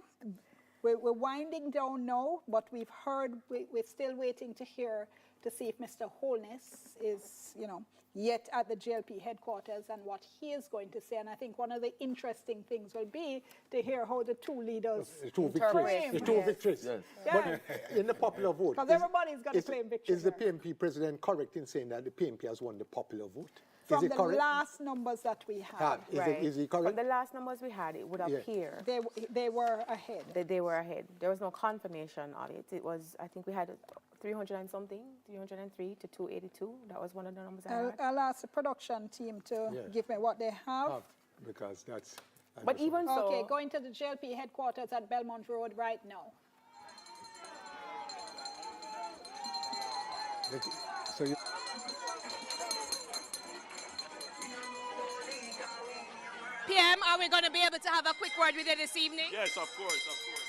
we're winding down now, but we've heard, we're still waiting to hear, to see if Mr. Holness is, yet at the JLP headquarters and what he is going to say. And I think one of the interesting things will be to hear how the two leaders The two victories. Yes. But in the popular vote, because everybody's got to claim victory. Is the PNP president correct in saying that the PNP has won the popular vote? From is it the correct? last numbers that we had. Is he correct? From the last numbers we had, it would appear. They were ahead. They were ahead. There was no confirmation of it. It was, I think we had 300 and something, 303 to 282. That was one of the numbers I had. I'll ask the production team to give me what they have. Because that's... But even so... Okay, going to the JLP headquarters at Belmont Road right now. So you... PM, are we going to be able to have a quick word with you this evening? Yes, of course, of course.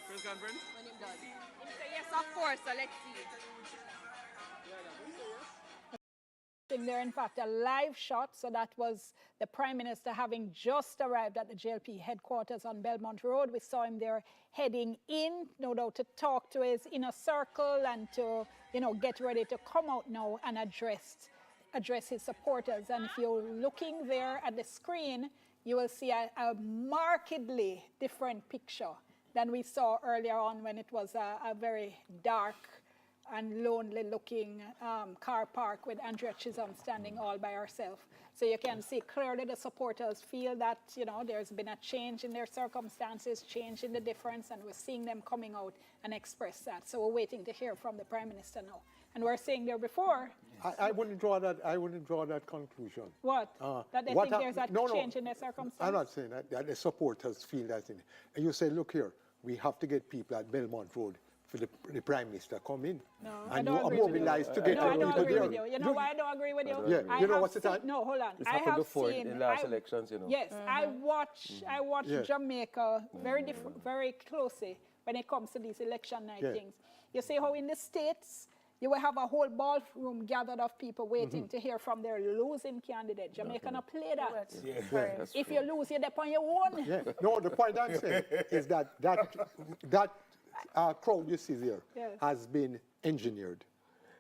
Press conference? When him done. He say yes, of course, so let's see. There, in fact, a live shot. So that was the Prime Minister having just arrived at the JLP headquarters on Belmont Road. We saw him there heading in, no doubt, to talk to his inner circle and to, get ready to come out now and address his supporters. And if you're looking there at the screen, you will see a markedly different picture than we saw earlier on when it was a very dark and lonely looking car park with Andrea Chisholm standing all by herself. So you can see clearly the supporters feel that, there's been a change in their circumstances, change in the difference, and we're seeing them coming out and express that. So we're waiting to hear from the Prime Minister now. And we're saying there before. I wouldn't draw that conclusion. What? That they think there's a change in their circumstances? I'm not saying that the supporters feel that. And you say, look here, we have to get people at Belmont Road for the Prime Minister come in. No, and I don't agree mobilized to get I don't people agree there. with you. You know why I don't agree with you? Yeah. You know what's the time? No, hold on. This I happened have before seen in last elections, Yes, I watch Jamaica very closely when it comes to these election night things. You see how in the States, you will have a whole ballroom gathered of people waiting to hear from their losing candidate. Jamaica not play that. If you lose, you're on your own. Yeah. No, the point I'm saying is that crowd you see there has been engineered.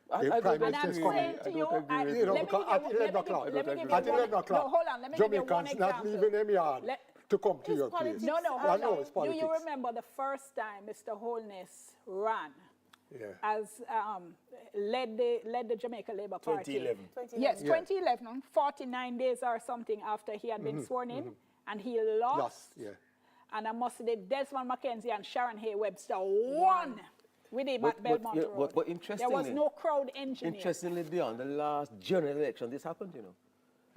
The Prime Minister's coming. To you, at 11 o'clock. At 11 o'clock, no, hold on, let me give you one Jamaicans not example. leaving them yard to come to your place. No, I know it's politics. Do you remember the first time Mr. Holness ran? As led the Jamaica Labour Party. 2011. Yes, 2011, 49 days or something after he had been sworn in, and he lost. And I must say, Desmond Mackenzie and Sharon Hay Webster won with him at Belmont Road. But interestingly, there was no crowd engineer. Interestingly, beyond the last general election, this happened,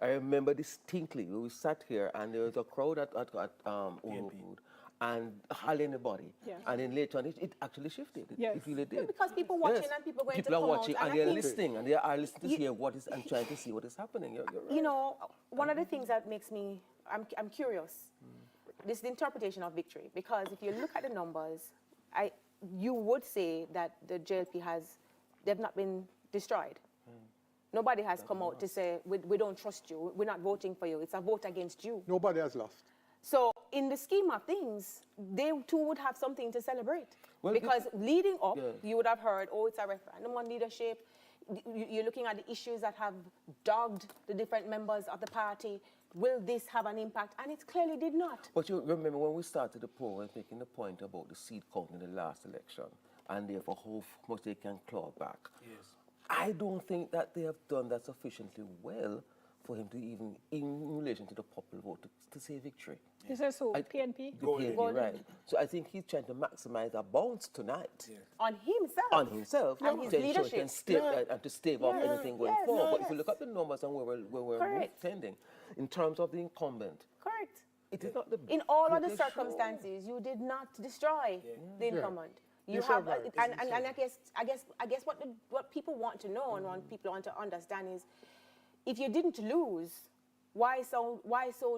I remember distinctly. We sat here, and there was a crowd at Overwood, and hardly anybody. And then later on, it actually shifted. It really did. Because people watching and people going to come are watching out, and they're listening, and they are listening to hear what is and trying to see what is happening. You're right. One of the things that makes me, I'm curious. This is the interpretation of victory, because if you look at the numbers, you would say that the JLP they've not been destroyed. Nobody has come out to say, we don't trust you, we're not voting for you, it's a vote against you. Nobody has lost. So in the scheme of things, they too would have something to celebrate. Because leading up, you would have heard, it's a referendum on leadership. You're looking at the issues that have dogged the different members of the party. Will this have an impact? And it clearly did not. But you remember when we started the poll and making the point about the seat count in the last election, and therefore how much they can claw back. I don't think that they have done that sufficiently well for him to even, in relation to the popular vote, to say victory. This is who? PNP? The PNP, right. So I think he's trying to maximize a bounce tonight. On himself. On himself. And his to ensure leadership. he can and to stave off anything going forward. But if you look at the numbers and where we're tending, in terms of the incumbent. Correct. It is not the in all other circumstances, you did not destroy the incumbent. You have, and I guess what people want to know and what people want to understand is, if you didn't lose, why so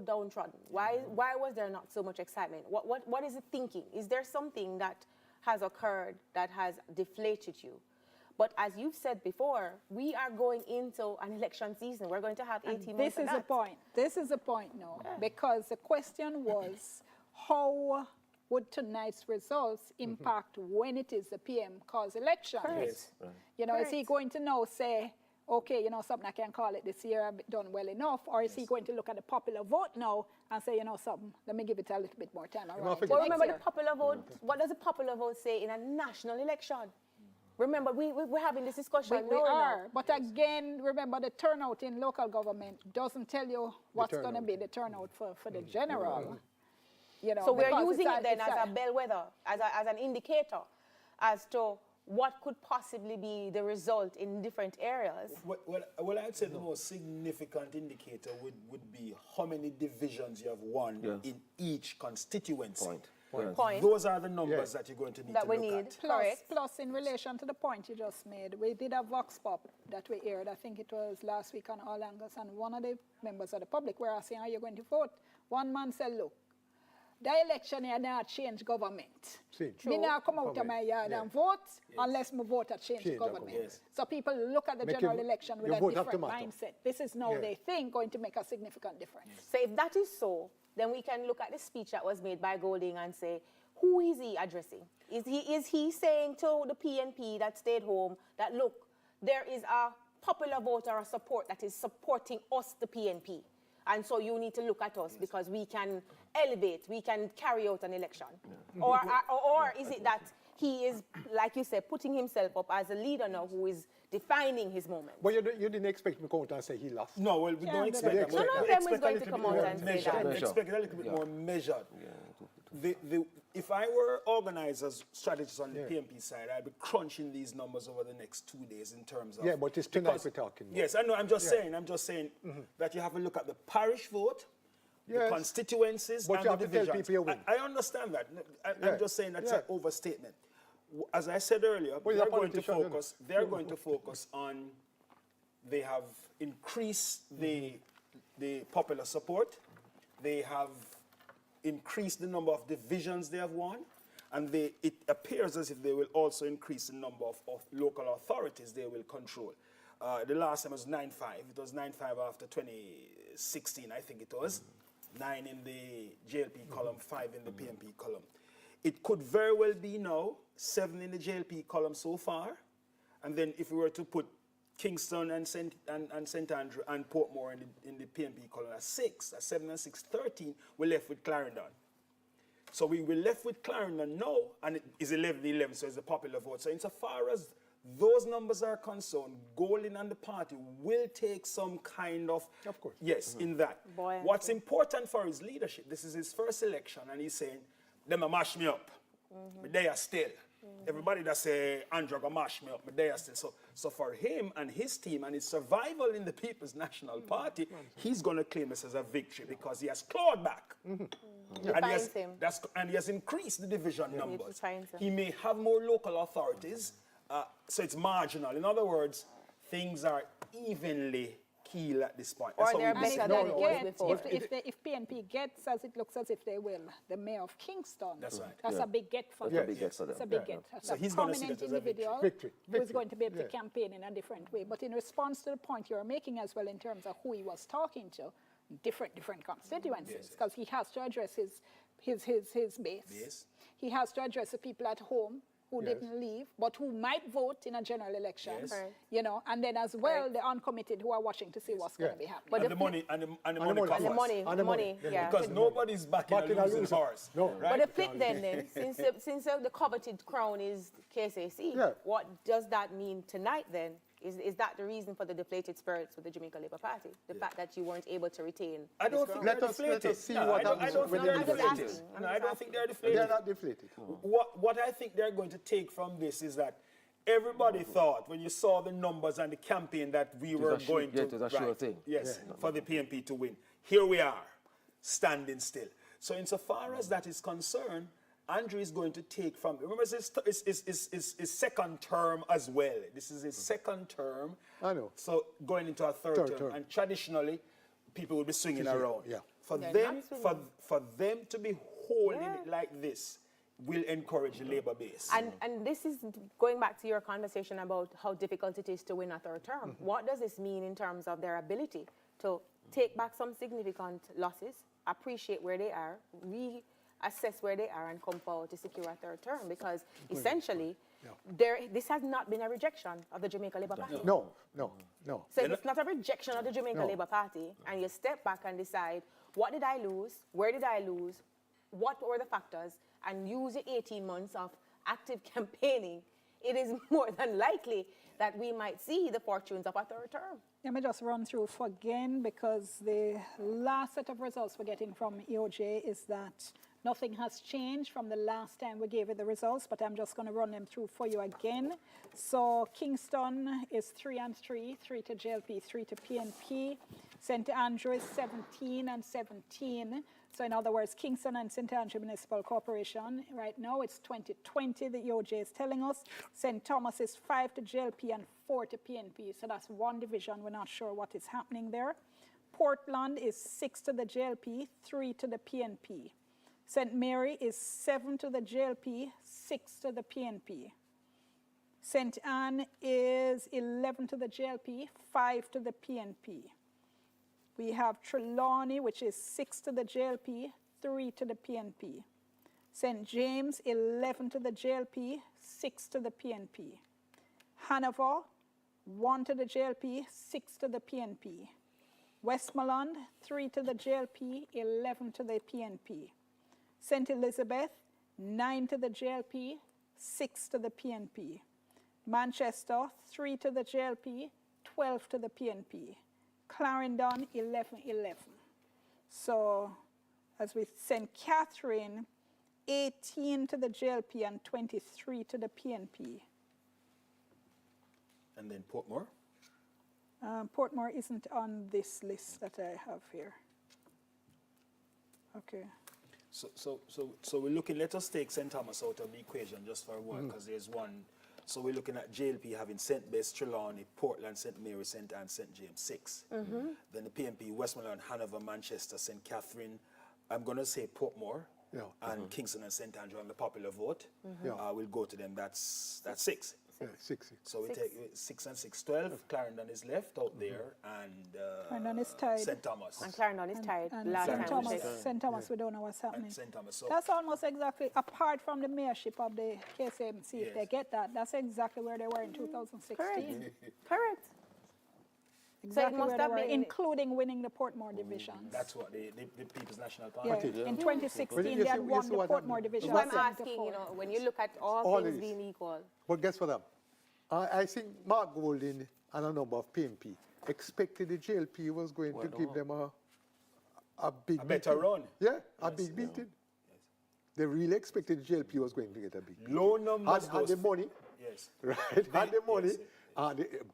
downtrodden? Why was there not so much excitement? What is it thinking? Is there something that has occurred that has deflated you? But as you've said before, we are going into an election season. We're going to have 18 months. This is the point. This is the point now, because the question was, how would tonight's results impact when it is the PM cause election? Correct. You know, is he going to now say, okay, you know, something I can call it this year, I've done well enough, or is he going to look at the popular vote now and say, you know, something, let me give it a little bit more time. But remember, the popular vote, what does the popular vote say in a national election? Remember, we're having this discussion. We are, but again, remember the turnout in local government doesn't tell you what's going to be the turnout for the general. You know, so we're using it then as a bellwether, as an indicator as to what could possibly be the result in different areas. Well, I'd say the most significant indicator would be how many divisions you have won in each constituency. Point. Those are the numbers that you're going to need to look at. Plus, in relation to the point you just made, we did a vox pop that we aired, I think it was last week on All Angles, and one of the members of the public were asking, are you going to vote? One man said, look, the election here now change government. Me now come out of my yard and vote unless my vote change government. So people look at the general election with a different mindset. This is now they think going to make a significant difference. So if that is so, then we can look at the speech that was made by Golding and say, who is he addressing? Is he saying to the PNP that stayed home that, look, there is a popular vote or a support that is supporting us, the PNP, and so you need to look at us because we can elevate, we can carry out an election? Or is it that he is, like you said, putting himself up as a leader now who is defining his moment? But you didn't expect me to come out and say he lost. No, well, we don't expect that. None of them is going to come out and say that. Expect it a little bit more measured. If I were organizers, strategists on the PNP side, I'd be crunching these numbers over the next 2 days in terms of... Yeah, but it's tonight we're talking. Yes, I know. I'm just saying that you have a look at the parish vote, the constituencies, and the divisions. I understand that. I'm just saying that's an overstatement. As I said earlier, they're going to focus on, they have increased the popular support, they have increased the number of divisions they have won, and it appears as if they will also increase the number of local authorities they will control. The last time was 9-5. It was 9-5 after 2016, I think it was. 9 in the JLP column, 5 in the PNP column. It could very well be now 7 in the JLP column so far, and then if we were to put Kingston and St Andrew and Portmore in the PNP column as 6, as 7 and 6, 13, we're left with Clarendon. So we were left with Clarendon now, and it is 11-11, so it's a popular vote. So insofar as those numbers are concerned, Golding and the party will take some kind of course. Yes, in that. What's important for his leadership, this is his first election, and he's saying, them a mash me up, but they are still. Everybody that say Andrew gonna mash me up, but they are still. So for him and his team and his survival in the People's National Party, he's gonna claim this as a victory because he has clawed back. And he has increased the division numbers. He may have more local authorities, so it's marginal. In other words, things are evenly keel at this point. Or they're better than if PNP gets, as it looks as if they will, the mayor of Kingston. That's right. That's a big get for them. It's a big get. So he's going to see that as a individual who's going to be able to campaign in a different way. But in response to the point you're making as well in terms of who he was talking to, different constituencies, because he has to address his base. He has to address the people at home who didn't leave, but who might vote in a general election, you know, and then as well the uncommitted who are watching to see what's going to be happening. But the money the money, because nobody's backing a losing horse. But the flip then, since the coveted crown is KCC, what does that mean tonight then Is that the reason for the deflated spirits with the Jamaica Labour Party? The fact that you weren't able to retain? I don't think they're deflated. Let us see what happens when they're deflated. No, I don't think they're deflated. They're not deflated. What I think they're going to take from this is that everybody thought, when you saw the numbers and the campaign, that we were going to... it was a sure thing. Yes, for the PNP to win. Here we are, standing still. So insofar as that is concerned, Andrew is going to take from... Remember, it's his second term as well. This is his second term. I know. So going into a third term. And traditionally, people will be swinging around. Yeah. For them to be holding it like this will encourage the Labour base. And this is going back to your conversation about how difficult it is to win a third term. What does this mean in terms of their ability to take back some significant losses, appreciate where they are, reassess where they are, and come forward to secure a third term? Because essentially, this has not been a rejection of the Jamaica Labour Party. No. So if it's not a rejection of the Jamaica Labour Party, and you step back and decide, what did I lose? Where did I lose? What were the factors? And use the 18 months of active campaigning, it is more than likely that we might see the fortunes of a third term. Let me just run through again, because the last set of results we're getting from EOJ is that nothing has changed from the last time we gave you the results, but I'm just going to run them through for you again. So Kingston is 3-3, 3 to JLP, 3 to PNP. St. Andrew is 17 and 17. So in other words, Kingston and St. Andrew Municipal Corporation, right now it's 2020, the EOJ is telling us. St. Thomas is 5 to JLP and 4 to PNP. So that's one division. We're not sure what is happening there. Portland is 6 to the JLP, 3 to the PNP. St. Mary is 7 to the JLP, 6 to the PNP. St. Anne is 11 to the JLP, 5 to the PNP. We have Trelawney, which is 6 to the JLP, 3 to the PNP. St. James, 11 to the JLP, 6 to the PNP. Hanover, 1 to the JLP, 6 to the PNP. Westmoreland, 3 to the JLP, 11 to the PNP. St. Elizabeth, 9 to the JLP, 6 to the PNP. Manchester, 3 to the JLP, 12 to the PNP. Clarendon, 11-11. So, as with St. Catherine, 18 to the JLP and 23 to the PNP. And then Portmore? Portmore isn't on this list that I have here. Okay. So we're looking, let us take St. Thomas out of the equation just for a while, because there's one. So we're looking at JLP having St. Bess, Trelawney, Portland, St. Mary, St. Anne, St. James, 6. Then the PNP, Westmoreland, Hanover, Manchester, St. Catherine, I'm going to say Portmore, and Kingston and St. Andrew on the popular vote. We'll go to them, that's 6. Yeah, 6. So we take 6 and 6, 12. Clarendon is left out there, and Clarendon is tied. St. Thomas. And Clarendon is tied. And St. Thomas, we don't know what's happening. St. Thomas. So that's almost exactly, apart from the mayorship of the KCMC, if they get that, that's exactly where they were in 2016. Correct. Exactly so it must have been, including winning the Portmore division. That's what the People's National Party. Yeah. In 2016, they had won the Portmore division. So I'm asking, you know, when you look at all things being equal. But guess what? I think Mark Golding and a number of PNP expected the JLP was going to give them a big better run. Yeah, a big beating. Yes. They really expected the JLP was going to get a big beating. Low numbers. Had the money. Yes. Right. Had the money.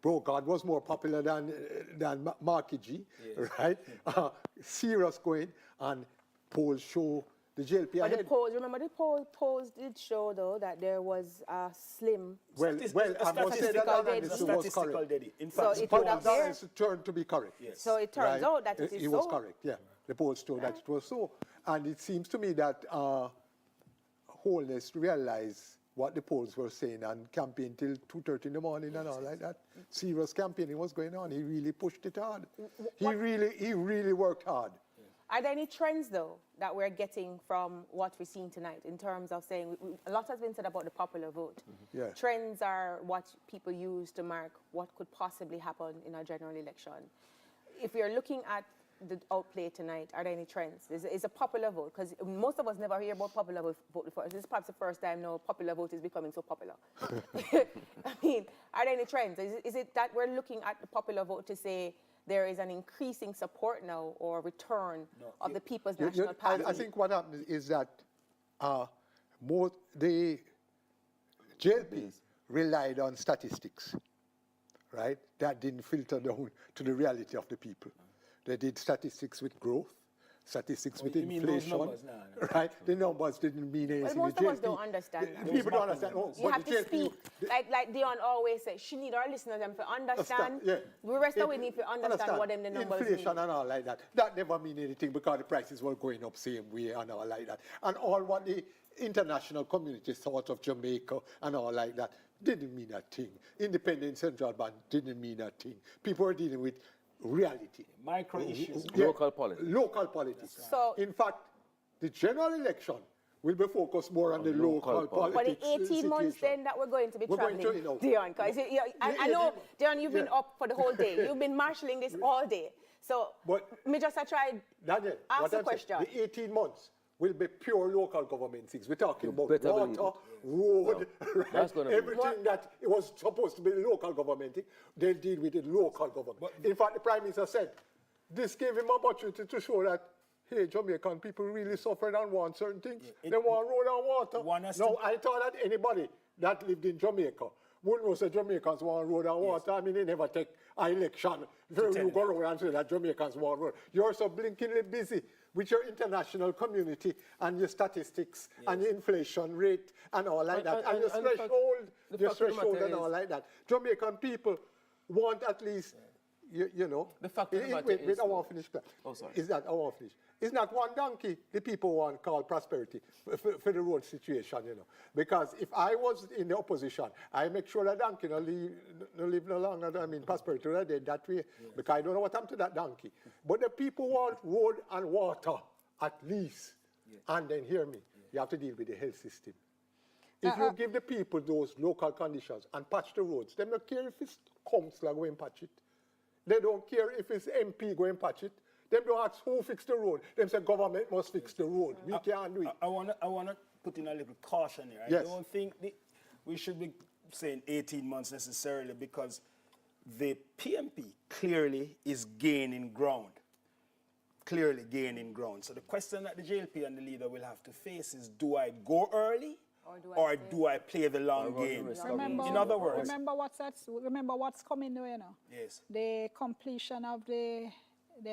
Brocard was more popular than Marky G. Yes. Right. Serious going, and polls show the JLP ahead. The polls, remember the polls did show, though, that there was a slim I must say that statistical data. In fact, the polls turned to be correct. Yes. So it turns out that it is so. It was correct, yeah. The polls showed that it was so. And it seems to me that Holness realized what the polls were saying and campaigned till 2:30 in the morning and all like that. Serious campaigning was going on. He really pushed it hard. He really worked hard. Are there any trends, though, that we're getting from what we're seeing tonight in terms of saying, a lot has been said about the popular vote. Yeah. Trends are what people use to mark what could possibly happen in a general election. If you're looking at the outplay tonight? Are there any trends? Is a popular vote? Because most of us never hear about popular vote before. This is perhaps the first time now popular vote is becoming so popular. I mean, are there any trends? Is it that we're looking at the popular vote to say there is an increasing support now or return of the People's National Party? I think what happens is that the JLPs relied on statistics, right? That didn't filter down to the reality of the people. They did statistics with growth, statistics with inflation, right? The numbers didn't mean anything. Well, most of us don't understand that. People don't understand. You have to speak, like Dion always says, she need our listeners to understand. Yeah. The rest of we need to understand what them the numbers inflation mean. and all like that. That never mean anything because the prices were going up same way and all like that. And all what the international community thought of Jamaica and all like that didn't mean a thing. Independent central bank didn't mean a thing. People were dealing with reality. Micro issues. Local politics. Local politics. So, in fact, the general election will be focused more on the local politics. For the 18 months then that we're going to be traveling, Dion, because I know, Dion, you've been up for the whole day. You've been marshalling this all day. So, me just tried Daniel, ask a question. The 18 months will be pure local government things. We're talking about water, road, right? Everything that it was supposed to be local government, they'll deal with it local government. In fact, the Prime Minister said, this gave him an opportunity to show that, hey, Jamaican people really suffered and want certain things. They want road and water. No, I thought that anybody that lived in Jamaica wouldn't know say Jamaicans want road and water. I mean, they never take an election. You go around and say that Jamaicans want road. You're so blinkingly busy with your international community and your statistics and your inflation rate and all like that. And your threshold and all like that. Jamaican people want at least, you know. The fact of the matter is... I want to finish. Oh, sorry. I want to finish. It's not one donkey the people want called prosperity for the road situation, you know. Because if I was in the opposition, I make sure that donkey no live no longer. I mean, prosperity right there that way. Because I don't know what happened to that donkey. But the people want road and water at least. And then hear me, you have to deal with the health system. If you give the people those local conditions and patch the roads, they don't care if it's councillor going to patch it. They don't care if it's MP going to patch it. They don't ask who fixed the road. They say government must fix the road. We can't do it. I want to put in a little caution here. I don't think we should be saying 18 months necessarily because the PMP clearly is gaining ground. Clearly gaining ground. So the question that the JLP and the leader will have to face is, do I go early or do I play the long game? In other words... Remember what's coming now, you know? Yes. The completion of the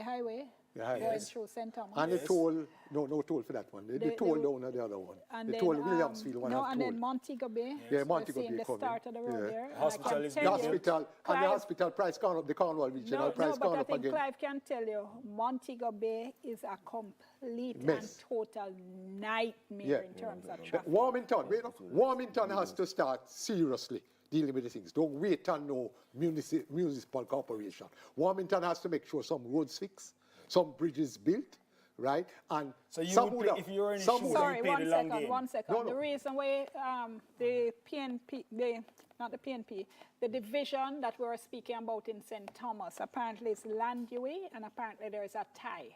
highway going through St. Thomas. And the toll, no toll for that one. The toll down at the other one. And the then, toll, Williamsfield one and then Montego Bay. Yeah, Montego Bay the coming. start of the road there. The hospital is the hospital price gone up, the Cornwall regional price gone up again. But I think Clive can tell you, Montego Bay is a complete and total nightmare in terms of traffic. Warmington has to start seriously dealing with the things. Don't wait on no municipal corporation. Warmington has to make sure some roads fixed, some bridges built, right? And so you would pay, if you're in the shoes, sorry, you pay the long game. One second. No. The reason why the PNP, not the PNP, the division that we were speaking about in St. Thomas, apparently is Landue, and apparently there is a tie.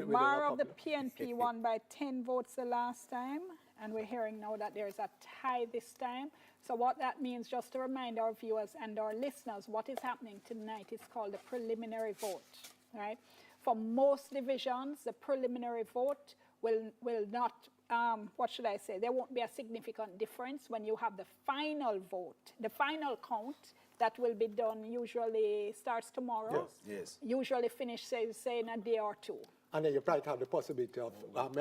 Mar of the PNP won by 10 votes the last time, and we're hearing now that there's a tie this time. So what that means, just to remind our viewers and our listeners, what is happening tonight is called the preliminary vote, right? For most divisions, the preliminary vote will not, what should I say, there won't be a significant difference when you have the final vote, the final count that will be done usually starts tomorrow. Yes. Usually finish, say in a day or two. And then you probably have the possibility of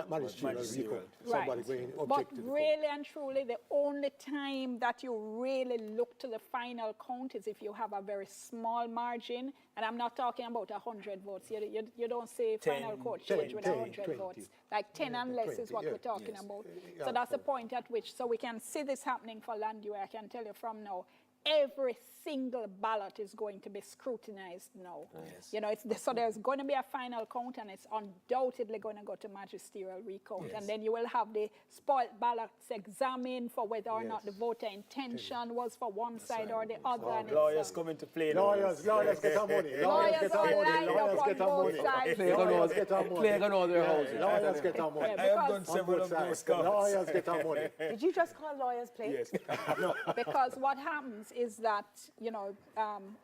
managerial somebody going objective. But really and truly, the only time that you really look to the final count is if you have a very small margin. And I'm not talking about 100 votes. You don't say final count change with 100 votes. Like 10 and less is what we're talking about. So that's the point at which, so we can see this happening for Landue. I can tell you from now, every single ballot is going to be scrutinized now. Yes. You know, so there's going to be a final count, and it's undoubtedly going to go to magisterial recount. Yes. And then you will have the spoiled ballots examined for whether or not the voter intention was for one side or the other. And Lawyers come into play. Lawyers get our money. Lawyers get our money. Lawyers get our money. Plague on all their houses. Lawyers get our money. I have done several of those comments. Lawyers get our money. Did you just call lawyers play? Yes. Because what happens is that, you know,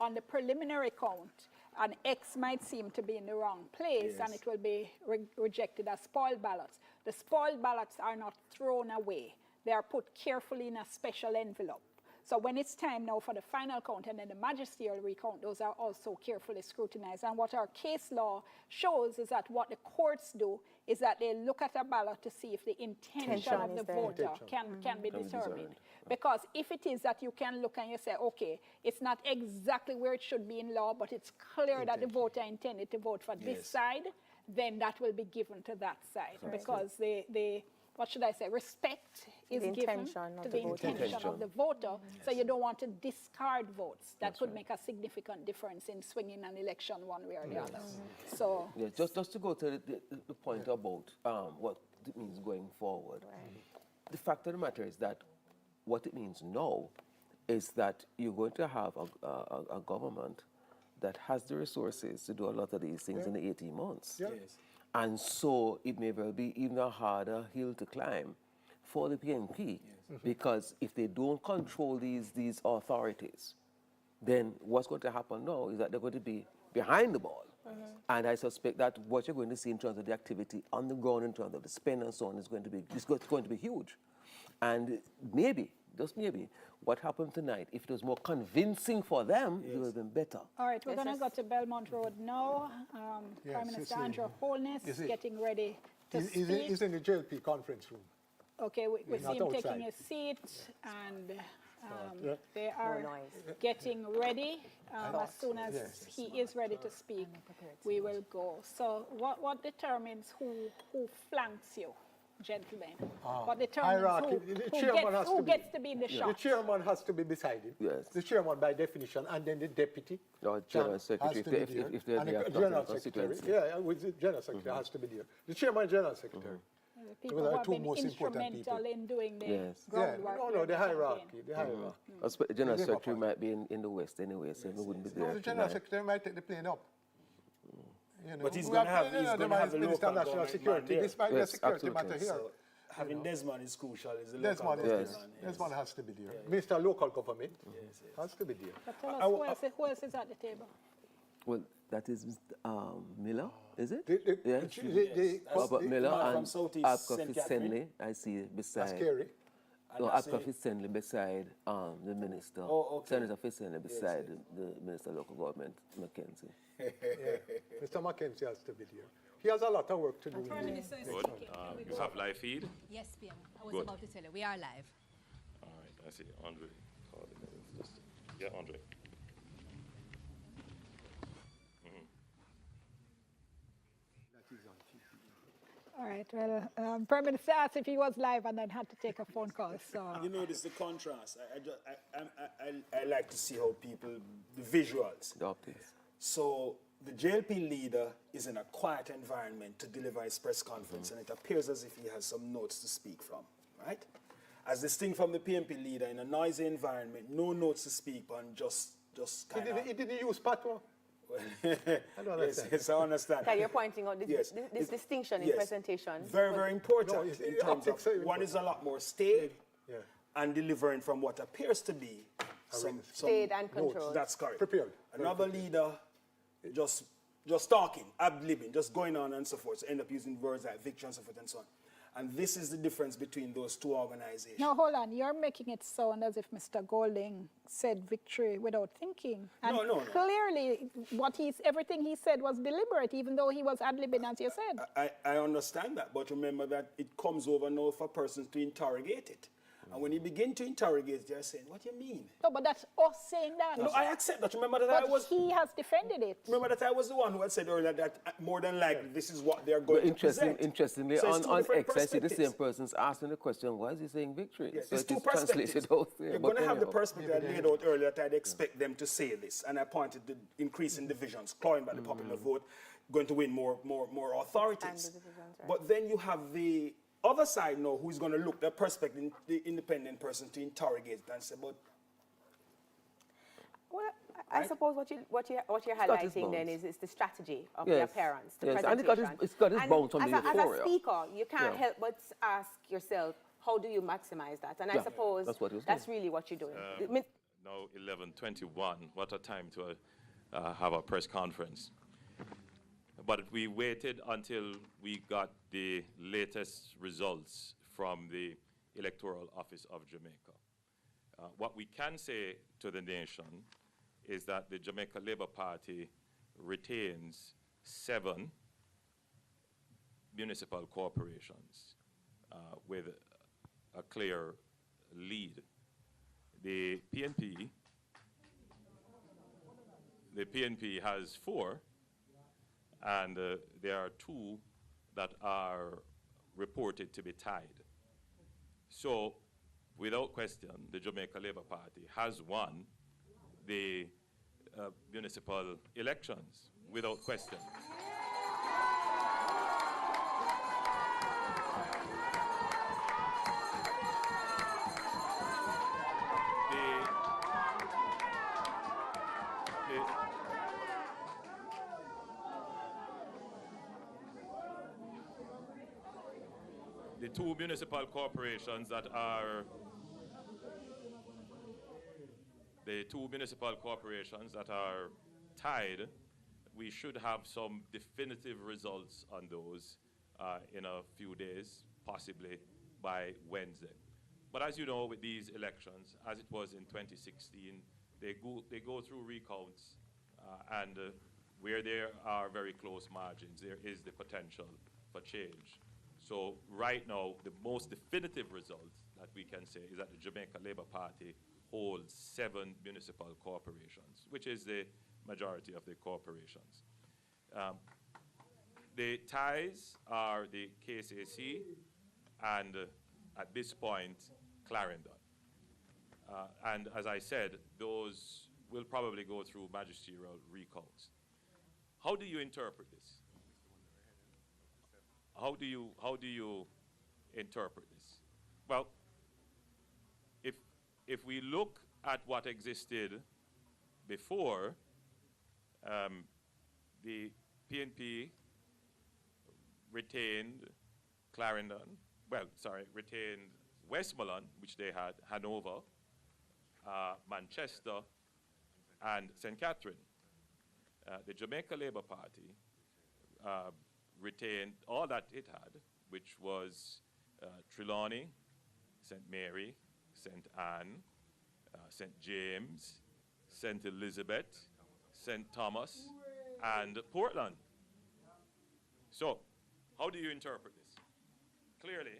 on the preliminary count, an X might seem to be in the wrong place, and it will be rejected as spoiled ballots. The spoiled ballots are not thrown away. They are put carefully in a special envelope. So when it's time now for the final count and then the magisterial recount, those are also carefully scrutinized. And what our case law shows is that what the courts do is that they look at a ballot to see if the intention of the voter can be determined. Because if it is that you can look and you say, okay, it's not exactly where it should be in law, but it's clear that the voter intended to vote for this side, then that will be given to that side. Because they what should I say, respect is given to the intention of the voter, so you don't want to discard votes. That could make a significant difference in swinging an election one way or the other. So yeah, just to go to the point about what it means going forward. The fact of the matter is that what it means now is that you're going to have a government that has the resources to do a lot of these things in the 18 months. And so it may well be even a harder hill to climb for the PNP, because if they don't control these authorities, then what's going to happen now is that they're going to be behind the ball. And I suspect that what you're going to see in terms of the activity on the ground, in terms of the spend and so on, is going to be huge. And maybe, just maybe, what happened tonight, if it was more convincing for them, it would have been better. all right, we're going to go to Belmont Road now. Prime Minister Andrew Holness is getting ready to speak. He's in the JLP conference room. Okay, we see him taking a seat, and they are getting ready. As soon as he is ready to speak, we will go. So what determines who flanks you, gentlemen? What determines who gets to be in the shot? The chairman has to be beside him. Yes. The chairman by definition, and then the deputy. Or general secretary, if they're and the general secretary. Yeah, with the general secretary has to be there. The chairman and general secretary. The people who have been instrumental in doing the groundwork. No, the hierarchy. The hierarchy. The general secretary might be in the West anyway, so he wouldn't be there. No, the general secretary might take the plane up. You know, but he's going to have the local national security. This might be a security matter here. So having Desmond is crucial. Is the Desmond has to be there. Mr. Local Government has to be there. But tell us, who else is at the table? Well, that is Miller, is it? Robert Miller and Abka Fitzhenley, I see beside. That's Kerry. No, Abka Fitzhenley beside the minister. Senator Fitzhenley beside the Minister of Local Government, Mackenzie. Mr. Mackenzie has to be there. He has a lot of work to do. Prime Minister is speaking. You have live feed? Yes, PM. I was about to tell you, we are live. All right, I see. Andre. Yeah, Andre. All right, well, Prime Minister asked if he was live and then had to take a phone call, so... You know, this is the contrast. I like to see how people, the visuals. So the JLP leader is in a quiet environment to deliver his press conference, and it appears as if he has some notes to speak from, right? As distinct from the PNP leader in a noisy environment, no notes to speak on, just kind of... He didn't use patois. I don't understand. Yes, I understand. Okay, you're pointing out this distinction in presentation. Very, very important in terms of one is a lot more staid and delivering from what appears to be some staid and controlled. That's correct. Prepared. Another leader just talking, ad-libbing, just going on and so forth. So end up using words like victory and so forth and so on. And this is the difference between those two organizations. No, hold on. You're making it sound as if Mr. Golding said victory without thinking. And no. Clearly, everything he said was deliberate, even though he was ad-libbing, as you said. I understand that, but remember that it comes over now for persons to interrogate it. And when you begin to interrogate, they're saying, what do you mean? No, but that's us saying that. No, I accept that. Remember that but he has defended it. Remember that I was the one who had said earlier that more than likely this is what they're going to present. Interestingly, so on X, I see the same person's asking the question, why is he saying victory? Yes, so it's two perspectives. You're going to have the perspective I laid out earlier that I'd expect them to say this. And I pointed to increasing divisions, clawing by the popular vote, going to win more authorities. But then you have the other side now who's going to look the perspective, the independent person to interrogate and say, but well, I suppose what you're highlighting then is the strategy of the appearance, the presentation. And it's got his bones from the euphoria. As a speaker, you can't help but ask yourself, how do you maximize that? And I suppose that's really what you're doing. Now 11:21. What a time to have a press conference. But we waited until we got the latest results from the Electoral Office of Jamaica. What we can say to the nation is that the Jamaica Labour Party retains 7 municipal corporations with a clear lead. The PNP has 4, and there are 2 that are reported to be tied. So, without question, the Jamaica Labour Party has won the municipal elections, without question. The 2 municipal corporations that are tied, we should have some definitive results on those in a few days, possibly by Wednesday. But as you know, with these elections, as it was in 2016, they go through recounts, and where there are very close margins, there is the potential for change. So right now, the most definitive results that we can say is that the Jamaica Labour Party holds 7 municipal corporations, which is the majority of the corporations. The ties are the KCAC and, at this point, Clarendon. And as I said, those will probably go through magisterial recounts. How do you interpret this? How do you interpret this? Well, if we look at what existed before, the PNP retained Clarendon, retained Westmoreland, which they had, Hanover, Manchester, and St. Catherine. The Jamaica Labour Party retained all that it had, which was Trelawney, St. Mary, St. Anne, St. James, St. Elizabeth, St. Thomas, and Portland. So, how do you interpret this? Clearly,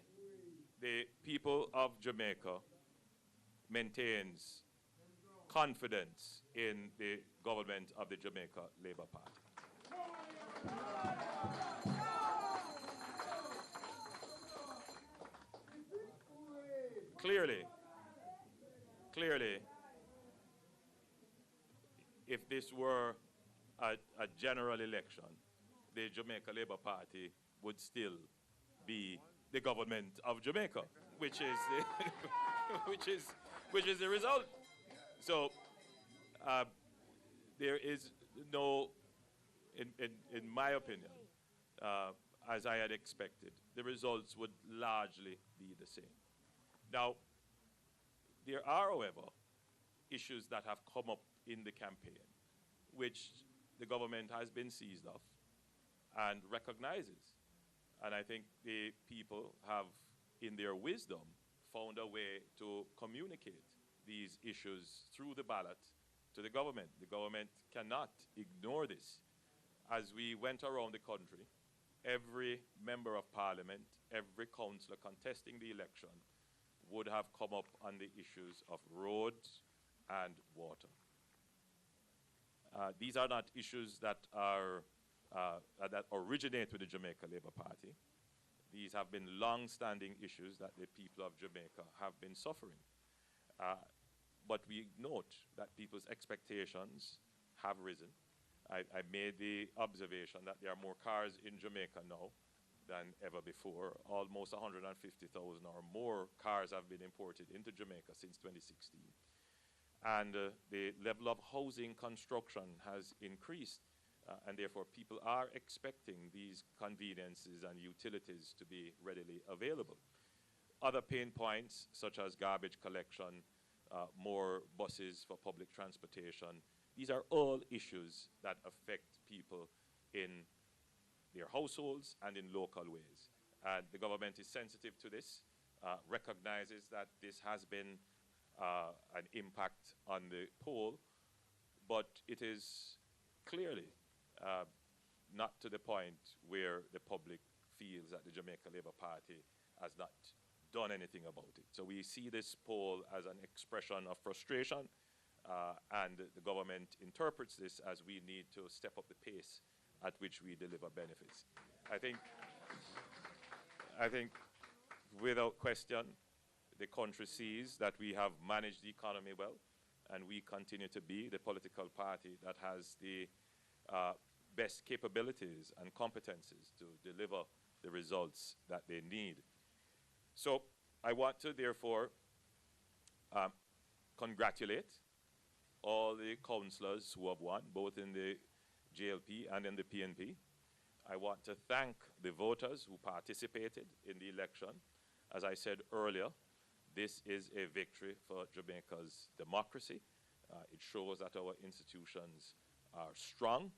the people of Jamaica maintains confidence in the government of the Jamaica Labour Party. Clearly, if this were a general election, the Jamaica Labour Party would still be the government of Jamaica, which is the which is the result. So there is no, in my opinion, as I had expected, the results would largely be the same. Now, there are, however, issues that have come up in the campaign, which the government has been seized of and recognizes. And I think the people have, in their wisdom, found a way to communicate these issues through the ballot to the government. The government cannot ignore this. As we went around the country, every member of parliament, every councillor contesting the election would have come up on the issues of roads and water. These are not issues that are that originate with the Jamaica Labour Party. These have been long-standing issues that the people of Jamaica have been suffering. But we note that people's expectations have risen. I made the observation that there are more cars in Jamaica now than ever before. Almost 150,000 or more cars have been imported into Jamaica since 2016. And the level of housing construction has increased, and therefore people are expecting these conveniences and utilities to be readily available. Other pain points, such as garbage collection, more buses for public transportation, these are all issues that affect people in their households and in local ways. And the government is sensitive to this, recognizes that this has been an impact on the poll, but it is clearly not to the point where the public feels that the Jamaica Labour Party has not done anything about it. So we see this poll as an expression of frustration, and the government interprets this as we need to step up the pace at which we deliver benefits. I think without question, the country sees that we have managed the economy well, and we continue to be the political party that has the best capabilities and competencies to deliver the results that they need. So I want to therefore congratulate all the councillors who have won, both in the JLP and in the PNP. I want to thank the voters who participated in the election. As I said earlier, this is a victory for Jamaica's democracy. It shows that our institutions are strong.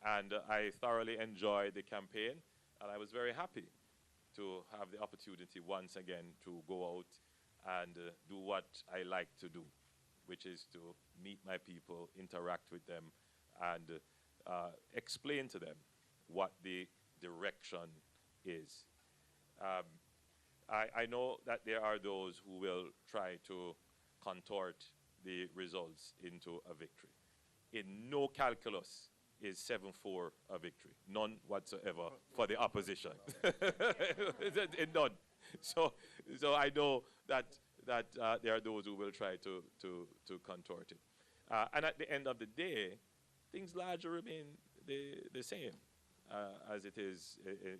And I thoroughly enjoyed the campaign, and I was very happy to have the opportunity once again to go out and do what I like to do, which is to meet my people, interact with them, and explain to them what the direction is. I know that there are those who will try to contort the results into a victory. In no calculus is 7-4 a victory. None whatsoever for the opposition. None. So I know that there are those who will try to contort it. And at the end of the day, things largely remain the same as it is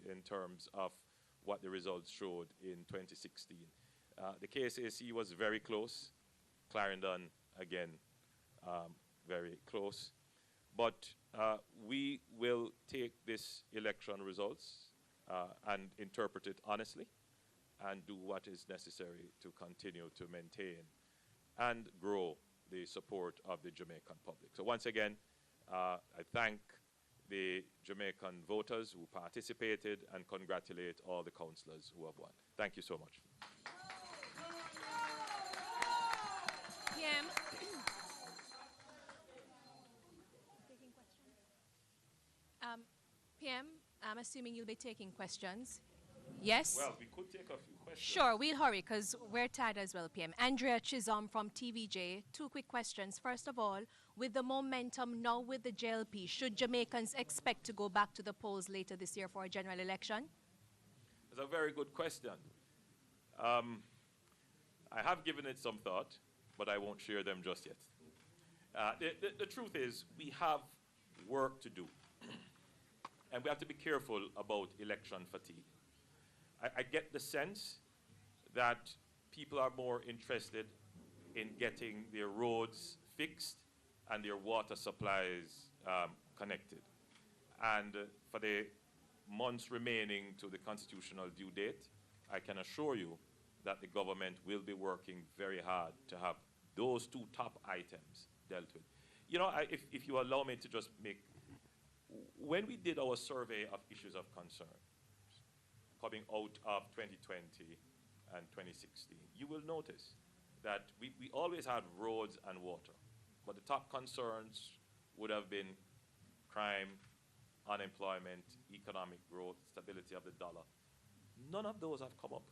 in terms of what the results showed in 2016. The KSAC was very close. Clarendon, again, very close. But we will take this election results and interpret it honestly and do what is necessary to continue to maintain and grow the support of the Jamaican public. So once again, I thank the Jamaican voters who participated and congratulate all the councillors who have won. Thank you so much. PM. PM, I'm assuming you'll be taking questions. Yes? Well, we could take a few questions. Sure, we'll hurry because we're tired as well, PM. Andrea Chisholm from TVJ. 2 quick questions. First of all, with the momentum now with the JLP, should Jamaicans expect to go back to the polls later this year for a general election? That's a very good question. I have given it some thought, but I won't share them just yet. The truth is, we have work to do. And we have to be careful about election fatigue. I get the sense that people are more interested in getting their roads fixed and their water supplies connected. And for the months remaining to the constitutional due date, I can assure you that the government will be working very hard to have those 2 top items dealt with. You know, if you allow me to just make, when we did our survey of issues of concern, coming out of 2020 and 2016, you will notice that we always had roads and water, but the top concerns would have been crime, unemployment, economic growth, stability of the dollar. None of those have come up.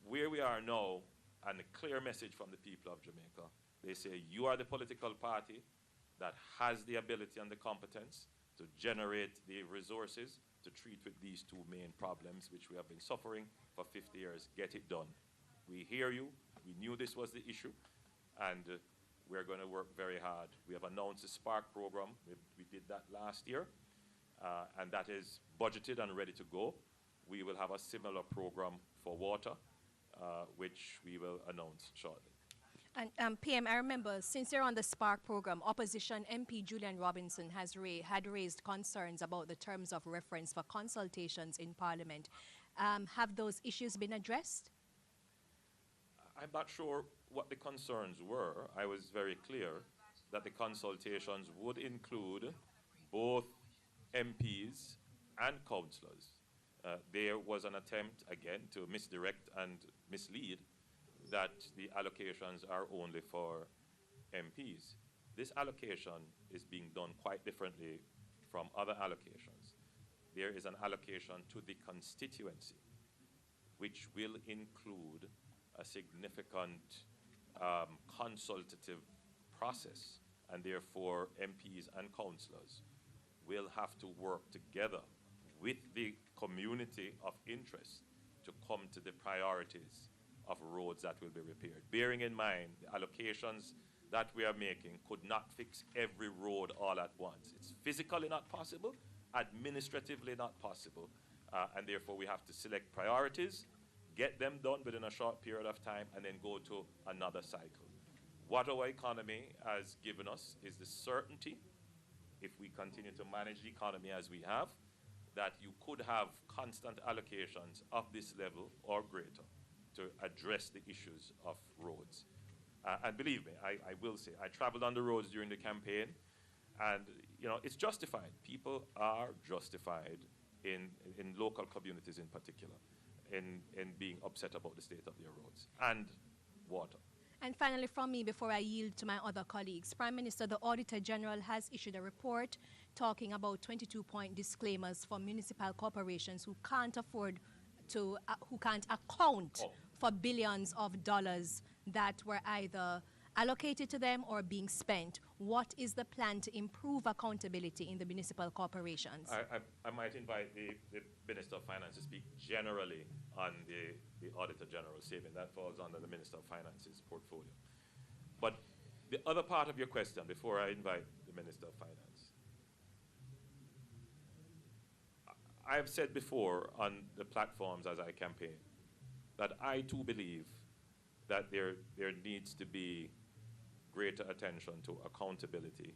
where we are now, and a clear message from the people of Jamaica, they say you are the political party that has the ability and the competence to generate the resources to treat with these two main problems which we have been suffering for 50 years. Get it done. We hear you. We knew this was the issue, and we're going to work very hard. We have announced the Spark program. We did that last year, and that is budgeted and ready to go. We will have a similar program for water, which we will announce shortly. And PM, I remember, since you're on the Spark program, opposition MP Julian Robinson had raised concerns about the terms of reference for consultations in Parliament. Have those issues been addressed? I'm not sure what the concerns were. I was very clear that the consultations would include both MPs and councillors. There was an attempt, again, to misdirect and mislead that the allocations are only for MPs. This allocation is being done quite differently from other allocations. There is an allocation to the constituency, which will include a significant consultative process, and therefore MPs and councillors will have to work together with the community of interest to come to the priorities of roads that will be repaired. Bearing in mind the allocations that we are making could not fix every road all at once. It's physically not possible, administratively not possible, and therefore we have to select priorities, get them done within a short period of time, and then go to another cycle. What our economy has given us is the certainty, if we continue to manage the economy as we have, that you could have constant allocations of this level or greater to address the issues of roads. And believe me, I will say, I traveled on the roads during the campaign, and you know, it's justified. People are justified in local communities in particular, in being upset about the state of their roads and water. And finally, from me, before I yield to my other colleagues, Prime Minister, the Auditor General has issued a report talking about 22-point disclaimers for municipal corporations who can't afford to, who can't account for billions of dollars that were either allocated to them or being spent. What is the plan to improve accountability in the municipal corporations? I might invite the Minister of Finance to speak generally on the Auditor General statement. That falls under the Minister of Finance's portfolio. But the other part of your question, before I invite the Minister of Finance, I have said before on the platforms as I campaign that I too believe that there needs to be greater attention to accountability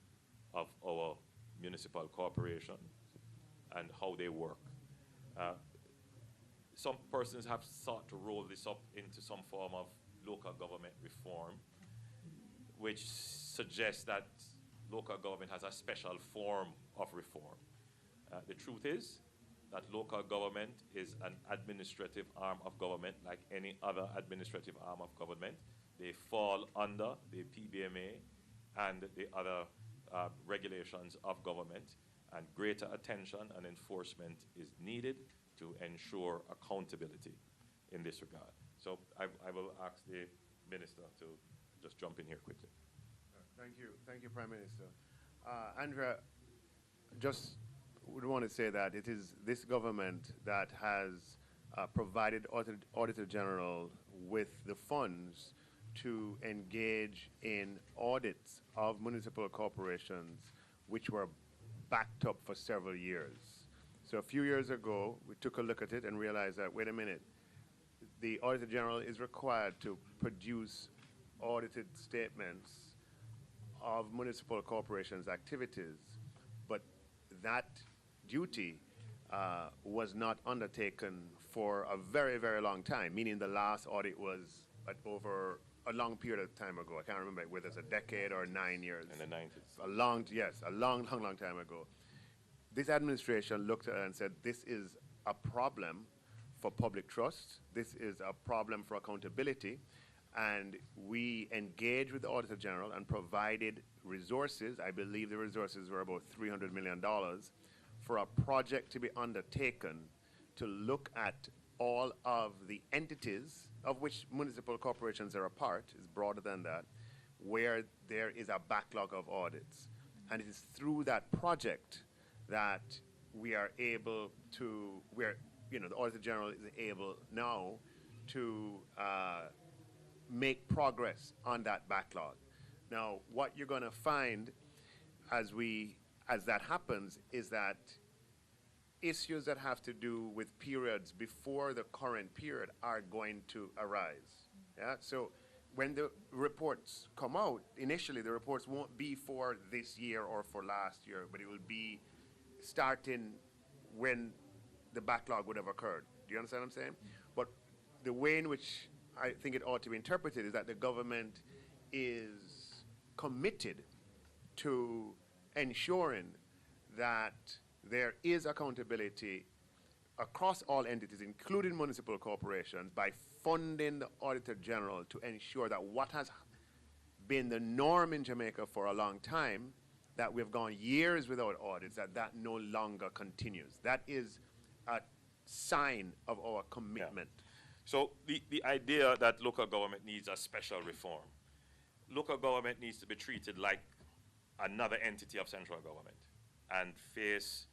of our municipal corporations and how they work. Some persons have sought to roll this up into some form of local government reform, which suggests that local government has a special form of reform. The truth is that local government is an administrative arm of government like any other administrative arm of government. They fall under the PBMA and the other regulations of government, and greater attention and enforcement is needed to ensure accountability in this regard. So I will ask the Minister to just jump in here quickly. Thank you, Prime Minister. Andrea, just would want to say that it is this government that has provided Auditor General with the funds to engage in audits of municipal corporations which were backed up for several years. So a few years ago, we took a look at it and realized that, wait a minute, the Auditor General is required to produce audited statements of municipal corporations' activities, but that duty was not undertaken for a very, very long time, meaning the last audit was over a long period of time ago. I can't remember whether it's a decade or 9 years. In the 90s. A long time ago. This administration looked at it and said, this is a problem for public trust. This is a problem for accountability. And we engaged with the Auditor General and provided resources. I believe the resources were about $300 million for a project to be undertaken to look at all of the entities, of which municipal corporations are a part, is broader than that, where there is a backlog of audits. And it is through that project that we are able to, the Auditor General is able now to make progress on that backlog. Now, what you're going to find as that happens is that issues that have to do with periods before the current period are going to arise. Yeah? So when the reports come out, initially the reports won't be for this year or for last year, but it will be starting when the backlog would have occurred. Do you understand what I'm saying? But the way in which I think it ought to be interpreted is that the government is committed to ensuring that there is accountability across all entities, including municipal corporations, by funding the Auditor General to ensure that what has been the norm in Jamaica for a long time, that we've gone years without audits, that no longer continues. That is a sign of our commitment. Yeah. So the idea that local government needs a special reform, local government needs to be treated like another entity of central government and face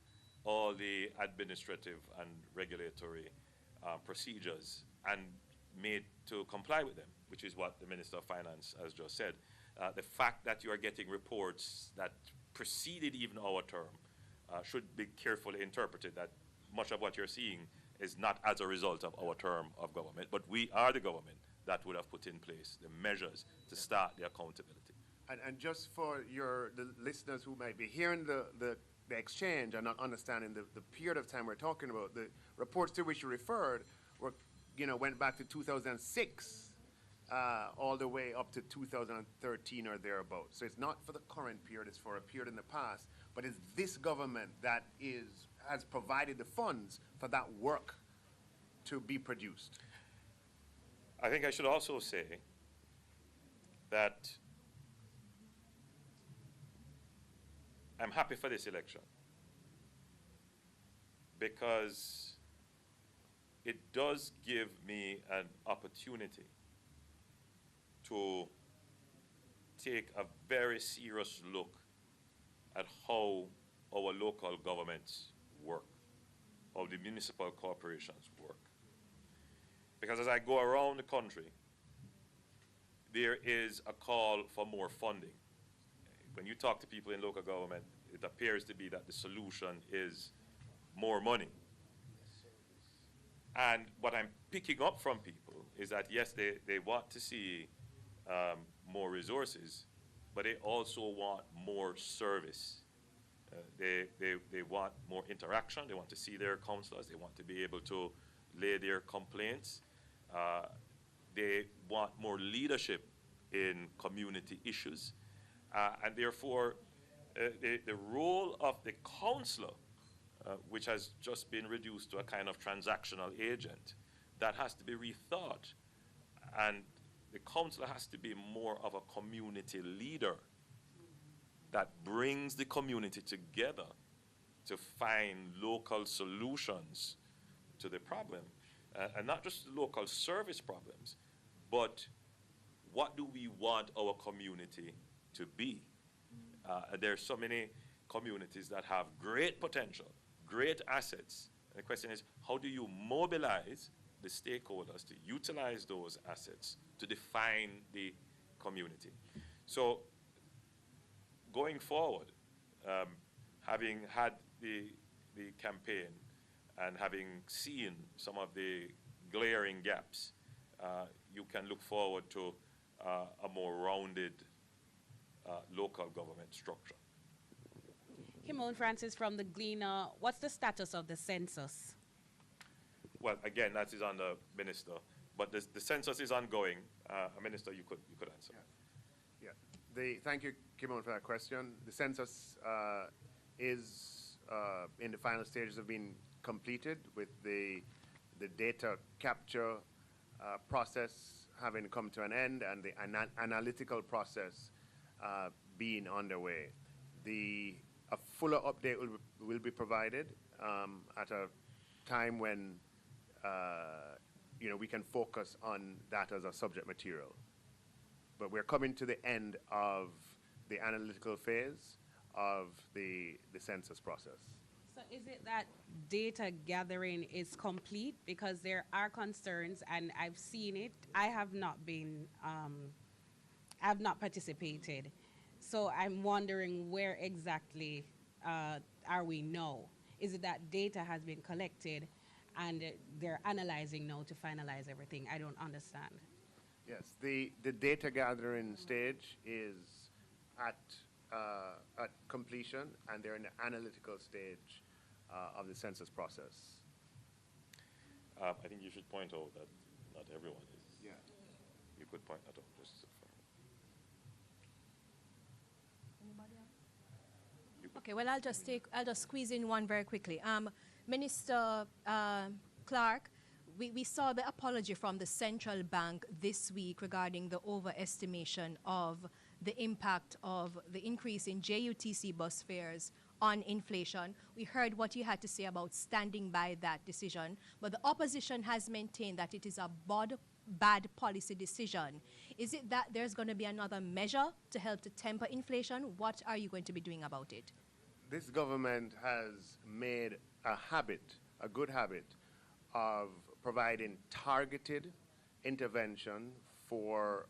all the administrative and regulatory procedures and made to comply with them, which is what the Minister of Finance has just said. The fact that you are getting reports that preceded even our term should be carefully interpreted, that much of what you're seeing is not as a result of our term of government, but we are the government that would have put in place the measures to start the accountability. And just for the listeners who might be hearing the exchange and not understanding the period of time we're talking about, the reports to which you referred went back to 2006 all the way up to 2013 or thereabouts. So it's not for the current period, it's for a period in the past, but it's this government that has provided the funds for that work to be produced. I think I should also say that I'm happy for this election because it does give me an opportunity to take a very serious look at how our local governments work, how the municipal corporations work. Because as I go around the country, there is a call for more funding. When you talk to people in local government, it appears to be that the solution is more money. And what I'm picking up from people is that, yes, they want to see more resources, but they also want more service. They want more interaction. They want to see their councillors. They want to be able to lay their complaints. They want more leadership in community issues. And therefore, the role of the councillor, which has just been reduced to a kind of transactional agent, that has to be rethought. And the councillor has to be more of a community leader that brings the community together to find local solutions to the problem. And not just local service problems, but what do we want our community to be? There are so many communities that have great potential, great assets. And the question is, how do you mobilize the stakeholders to utilize those assets to define the community? So going forward, having had the campaign and having seen some of the glaring gaps, you can look forward to a more rounded local government structure. Kimon Francis from the Gleaner. What's the status of the census? Well, again, that is on the minister, but the census is ongoing. Minister, you could answer. Yeah. Thank you, Kimon, for that question. The census is in the final stages of being completed, with the data capture process having come to an end and the analytical process being underway. A fuller update will be provided at a time when you know, we can focus on that as a subject material. But we're coming to the end of the analytical phase of the census process. So is it that data gathering is complete? Because there are concerns, and I've seen it. I have not been, I've not participated. So I'm wondering where exactly are we now? Is it that data has been collected and they're analyzing now to finalize everything? I don't understand. Yes, the data gathering stage is at completion, and they're in the analytical stage of the census process. I think you should point out that not everyone is. Yeah. You could point that out. Just Okay, well, I'll just squeeze in one very quickly. Minister Clark, we saw the apology from the central bank this week regarding the overestimation of the impact of the increase in JUTC bus fares on inflation. We heard what you had to say about standing by that decision, but the opposition has maintained that it is a bad policy decision. Is it that there's going to be another measure to help to temper inflation? What are you going to be doing about it? This government has made a good habit of providing targeted intervention for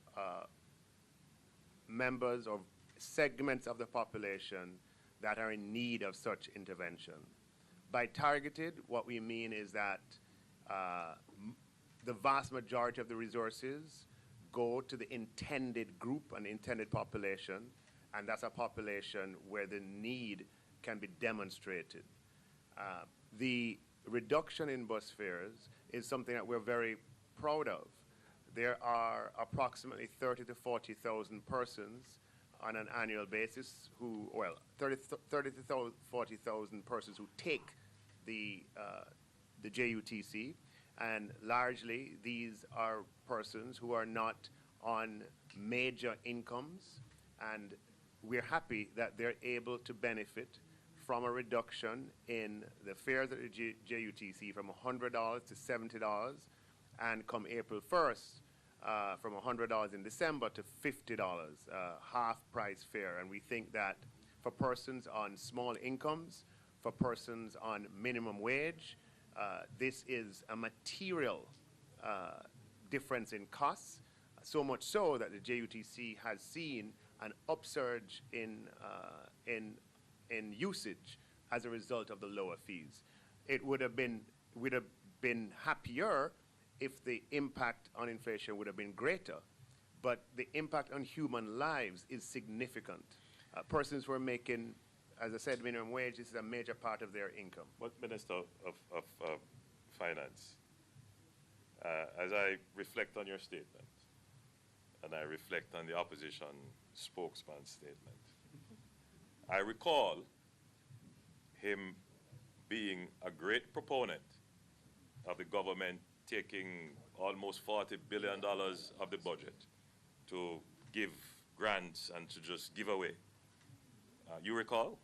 members of segments of the population that are in need of such intervention. By targeted, what we mean is that the vast majority of the resources go to the intended group and intended population, and that's a population where the need can be demonstrated. The reduction in bus fares is something that we're very proud of. There are approximately 30 to 40,000 persons on an annual basis who, well, 30 to 40,000 persons who take the JUTC, and largely these are persons who are not on major incomes, and we're happy that they're able to benefit from a reduction in the fares at the JUTC from $100 to $70, and come April 1st, from $100 in December to $50, half price fare. And we think that for persons on small incomes, for persons on minimum wage, this is a material difference in costs, so much so that the JUTC has seen an upsurge in usage as a result of the lower fees. It would have been happier if the impact on inflation would have been greater, but the impact on human lives is significant. Persons who are making, as I said, minimum wage, this is a major part of their income. But Minister of Finance, as I reflect on your statement, and I reflect on the opposition spokesman's statement, I recall him being a great proponent of the government taking almost $40 billion of the budget to give grants and to just give away. You recall?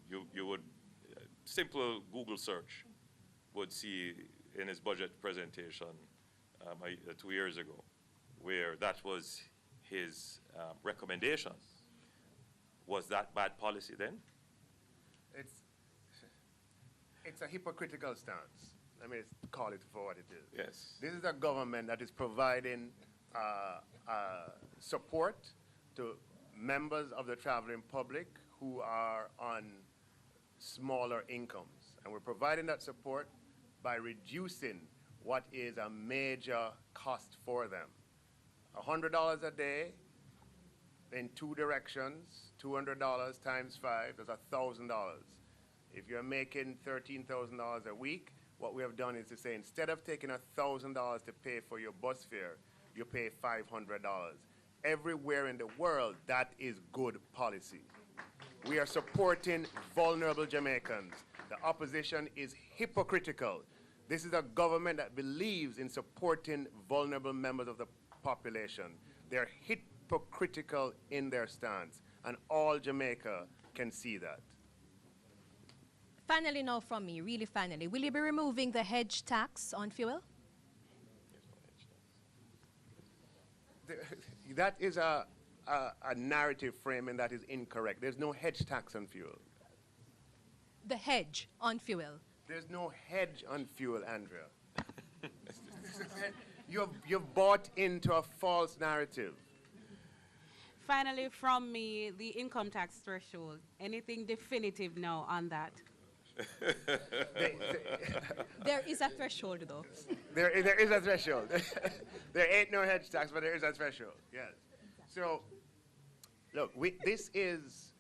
You would, simple Google search would see in his budget presentation 2 years ago, where that was his recommendation. Was that bad policy then? It's a hypocritical stance. Let me call it for what it is. Yes. This is a government that is providing support to members of the traveling public who are on smaller incomes. And we're providing that support by reducing what is a major cost for them. $100 a day in two directions, $200 times 5, that's $1,000. If you're making $13,000 a week, what we have done is to say, instead of taking $1,000 to pay for your bus fare, you pay $500. Everywhere in the world, that is good policy. We are supporting vulnerable Jamaicans. The opposition is hypocritical. This is a government that believes in supporting vulnerable members of the population. They're hypocritical in their stance, and all Jamaica can see that. Finally now from me, really finally, will you be removing the hedge tax on fuel? That is a narrative framing that is incorrect. There's no hedge tax on fuel. The hedge on fuel. There's no hedge on fuel, Andrea. You've bought into a false narrative. Finally, from me, the income tax threshold. Anything definitive now on that? There is a threshold, though. There is a threshold. There ain't no hedge tax, but there is a threshold. Yes. So, look, this is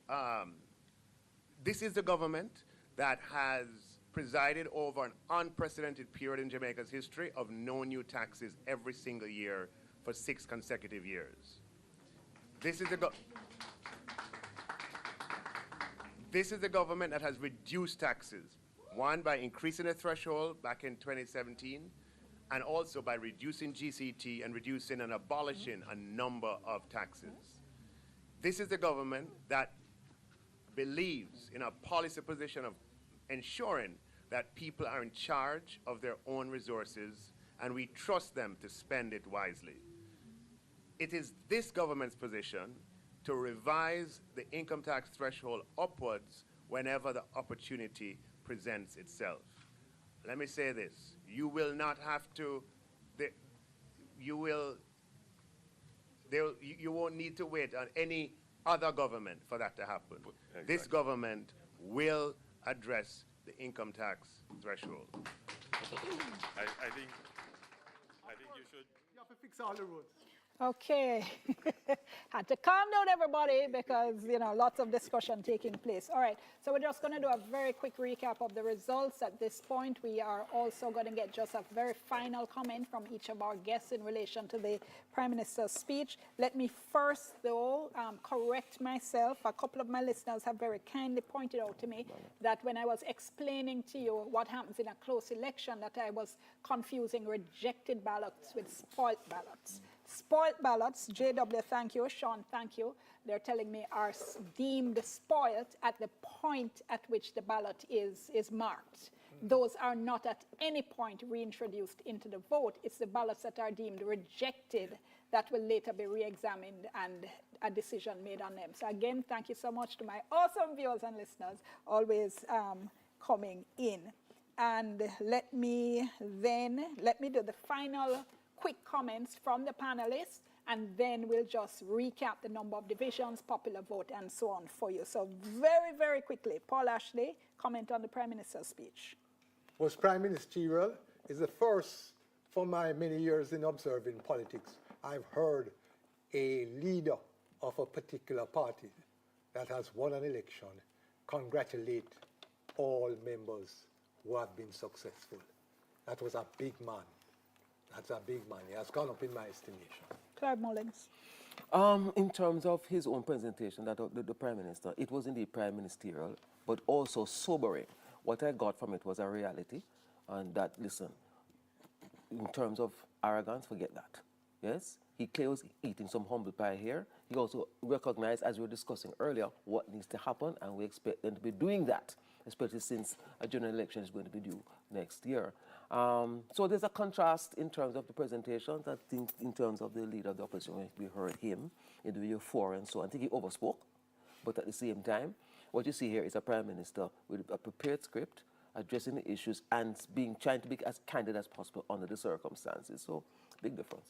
the government that has presided over an unprecedented period in Jamaica's history of no new taxes every single year for 6 consecutive years. This is the government that has reduced taxes. One, by increasing the threshold back in 2017, and also by reducing GCT and reducing and abolishing a number of taxes. This is the government that believes in a policy position of ensuring that people are in charge of their own resources and we trust them to spend it wisely. It is this government's position to revise the income tax threshold upwards whenever the opportunity presents itself. Let me say this, you will not have to, you won't need to wait on any other government for that to happen. Exactly. This government will address the income tax threshold. I think you should. You have to fix all the roads. Okay. Had to calm down, everybody, because, you know, lots of discussion taking place. All right. So we're just going to do a very quick recap of the results at this point. We are also going to get just a very final comment from each of our guests in relation to the Prime Minister's speech. Let me first, though, correct myself. A couple of my listeners have very kindly pointed out to me that when I was explaining to you what happens in a close election, that I was confusing rejected ballots with spoiled ballots. Spoiled ballots, JW, thank you, Sean, thank you, they're telling me are deemed spoiled at the point at which the ballot is marked. Those are not at any point reintroduced into the vote. It's the ballots that are deemed rejected that will later be re-examined and a decision made on them. So again, thank you so much to my awesome viewers and listeners always coming in. And let me do the final quick comments from the panelists, and then we'll just recap the number of divisions, popular vote, and so on for you. So very, very quickly, Paul Ashley, comment on the Prime Minister's speech. Was Prime Ministerial. Is the first for my many years in observing politics I've heard a leader of a particular party that has won an election congratulate all members who have been successful. That was a big man. That's a big man. He has gone up in my estimation. Clive Mullins. In terms of his own presentation, that of the Prime Minister, it was indeed Prime Ministerial, but also sobering. What I got from it was a reality, and that, listen, in terms of arrogance, forget that. Yes? He clearly was eating some humble pie here. He also recognized, as we were discussing earlier, what needs to happen, and we expect them to be doing that, especially since a general election is going to be due next year. So there's a contrast in terms of the presentations. I think in terms of the leader of the opposition, we heard him in the video 4 and so on. I think he overspoke, but at the same time, what you see here is a Prime Minister with a prepared script, addressing the issues and trying to be as candid as possible under the circumstances. So, big difference.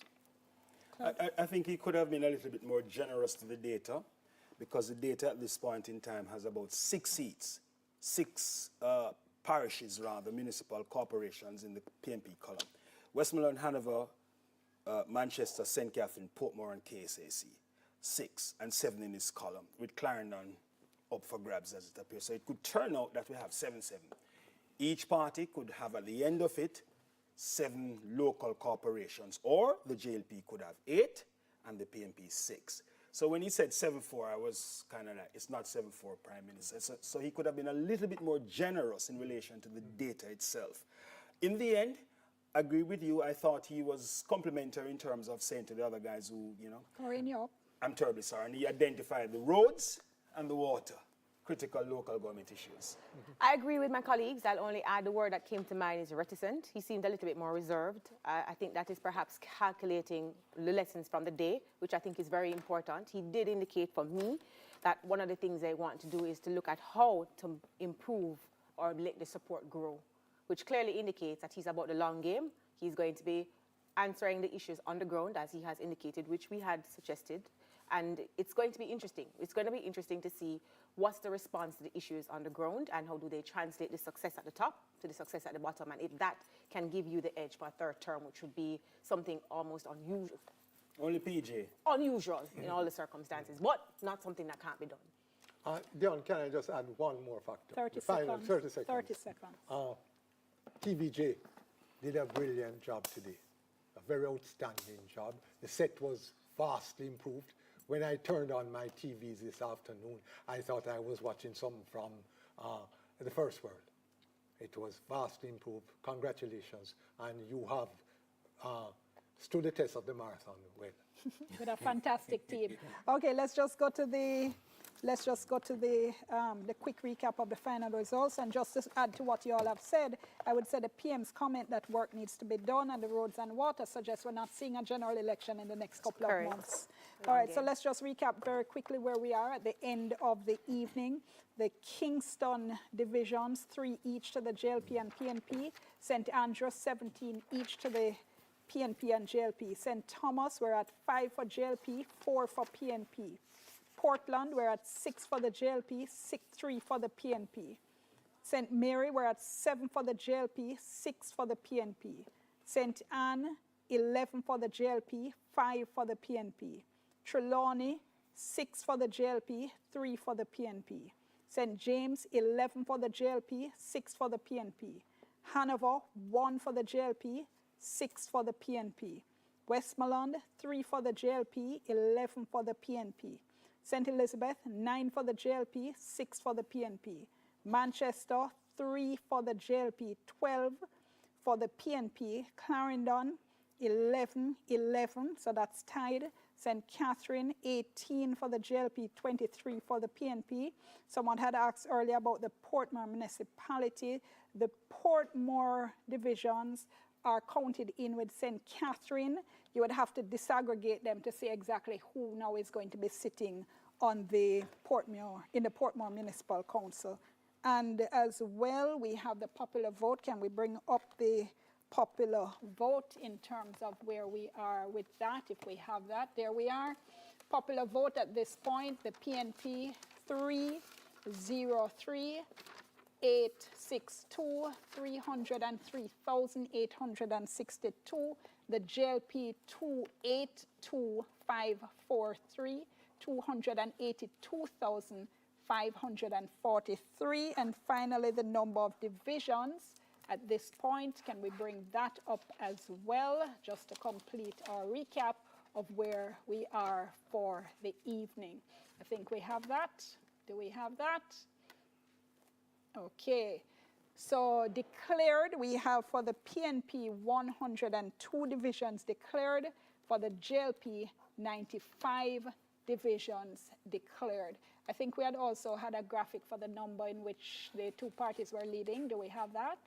I think he could have been a little bit more generous to the data, because the data at this point in time has about 6 seats, 6 parishes, rather, municipal corporations in the PNP column. Westmoreland, Hanover, Manchester, St. Catherine, Portmore, and KSAC. 6 and 7 in this column, with Clarendon up for grabs as it appears. So it could turn out that we have 7-7. Each party could have at the end of it 7 local corporations, or the JLP could have 8 and the PNP 6. So when he said 7-4, I was kind of like, it's not 7-4, Prime Minister. So he could have been a little bit more generous in relation to the data itself. In the end, I agree with you. I thought he was complimentary in terms of saying to the other guys who, you know, Corinne, I'm terribly sorry. And he identified the roads and the water. critical local government issues. I agree with my colleagues. I'll only add the word that came to mind is reticent. He seemed a little bit more reserved. I think that is perhaps calculating the lessons from the day, which I think is very important. He did indicate for me that one of the things they want to do is to look at how to improve or let the support grow, which clearly indicates that he's about the long game. He's going to be answering the issues on the ground, as he has indicated, which we had suggested. And it's going to be interesting. It's going to be interesting to see what's the response to the issues on the ground and how do they translate the success at the top to the success at the bottom. And if that can give you the edge for a third term, which would be something almost unusual. Only PJ. Unusual in all the circumstances, but not something that can't be done. Dion, can I just add one more factor? 30 Final, seconds. 30 seconds. 30 seconds. TVJ did a brilliant job today. A very outstanding job. The set was vastly improved. When I turned on my TVs this afternoon, I thought I was watching something from the First World. It was vastly improved. Congratulations. And you have stood the test of the marathon well. With a fantastic team. Okay, let's just go to the quick recap of the final results. And just to add to what you all have said, I would say the PM's comment that work needs to be done on the roads and water suggests we're not seeing a general election in the next couple of months. All right, so let's just recap very quickly where we are at the end of the evening. The Kingston divisions, 3 each to the JLP and PNP. St. Andrews, 17 each to the PNP and JLP. St. Thomas, we're at 5 for JLP, 4 for PNP. Portland, we're at 6 for the JLP, 3 for the PNP. St. Mary, we're at 7 for the JLP, 6 for the PNP. St. Anne, 11 for the JLP, 5 for the PNP. Trelawney, 6 for the JLP, 3 for the PNP. St. James, 11 for the JLP, 6 for the PNP. Hanover, 1 for the JLP, 6 for the PNP. Westmoreland, 3 for the JLP, 11 for the PNP. St. Elizabeth, 9 for the JLP, 6 for the PNP. Manchester, 3 for the JLP, 12 for the PNP. Clarendon, 11, so that's tied. St. Catherine, 18 for the JLP, 23 for the PNP. Someone had asked earlier about the Portmore municipality. The Portmore divisions are counted in with St. Catherine. You would have to disaggregate them to see exactly who now is going to be sitting on the Portmore, in the Portmore Municipal Council. And as well, we have the popular vote. Can we bring up the popular vote in terms of where we are with that, if we have that? There we are. Popular vote at this point, the PNP 303. 862, 303,862. The JLP 282,543, 282,543. And finally, the number of divisions at this point. Can we bring that up as well, just to complete our recap of where we are for the evening? I think we have that. Do we have that? Okay, so declared, we have for the PNP 102 divisions declared, for the JLP 95 divisions declared. I think we had also had a graphic for the number in which the two parties were leading. Do we have that?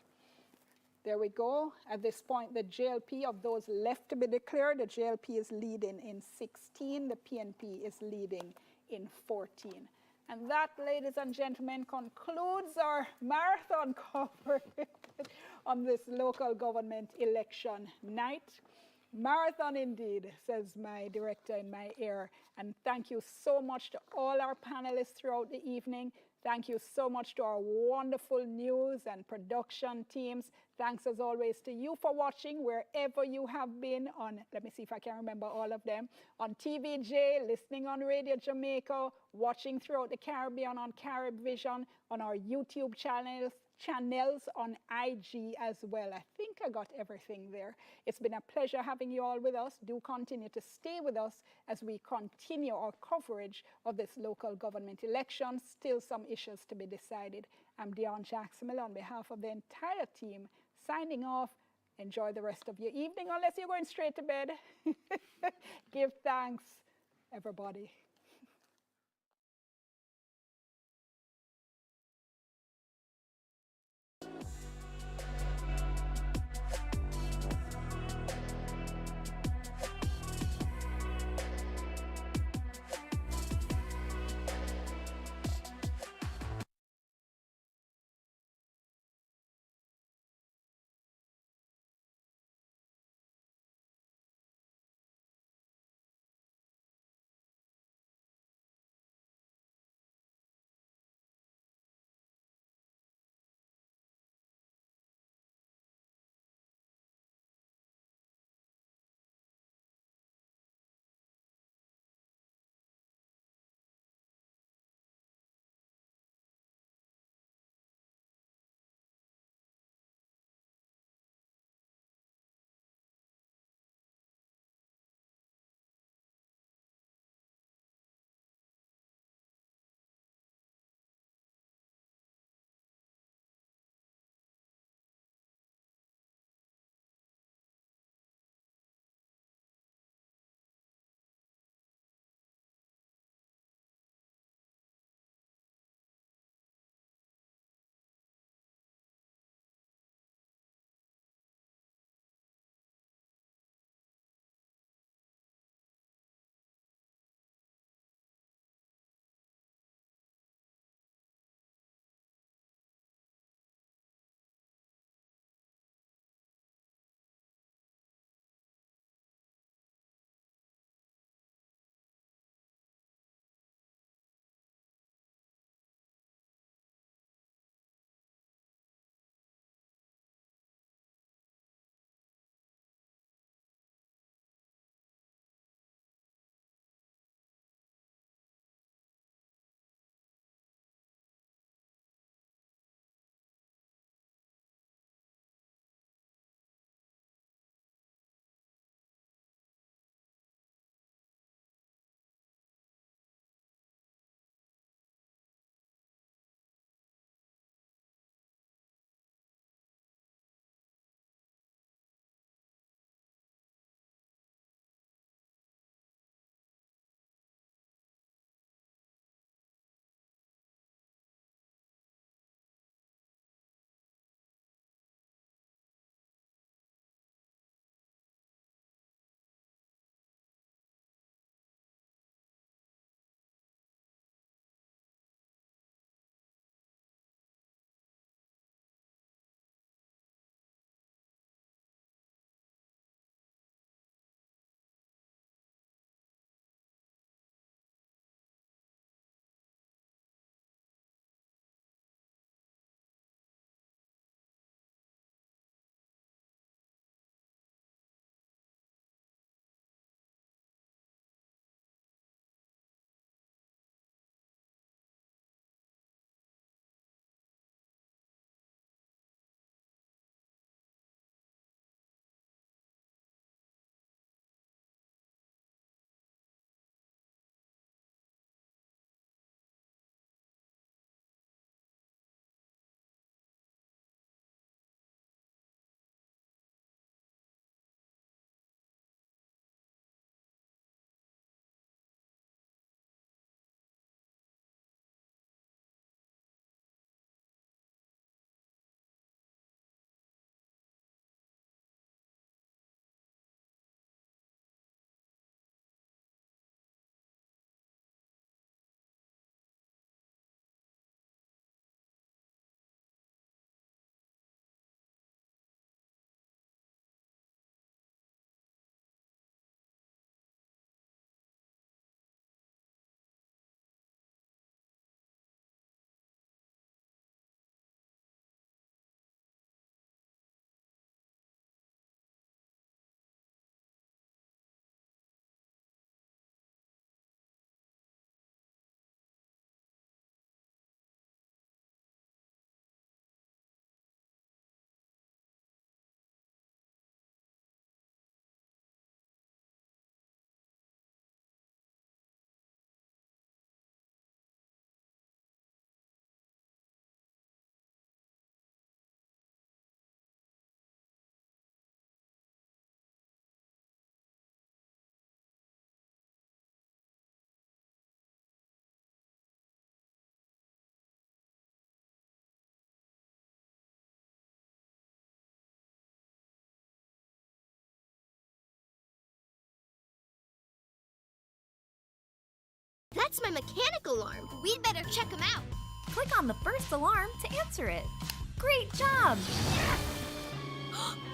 There we go. At this point, the JLP, of those left to be declared, the JLP is leading in 16, the PNP is leading in 14. And that, ladies and gentlemen, concludes our marathon coverage on this local government election night. Marathon indeed, says my director in my ear. And thank you so much to all our panelists throughout the evening. Thank you so much to our wonderful news and production teams. Thanks as always to you for watching wherever you have been on, let me see if I can remember all of them, on TVJ, listening on Radio Jamaica, watching throughout the Caribbean on Carib Vision, on our YouTube channels on IG as well. I think I got everything there. It's been a pleasure having you all with us. Do continue to stay with us as we continue our coverage of this local government election. Still some issues to be decided. I'm Dion Jackson on behalf of the entire team signing off. Enjoy the rest of your evening, unless you're going straight to bed. Give thanks, everybody. That's my mechanic alarm. We'd better check him out. Click on the first alarm to answer it. Great job!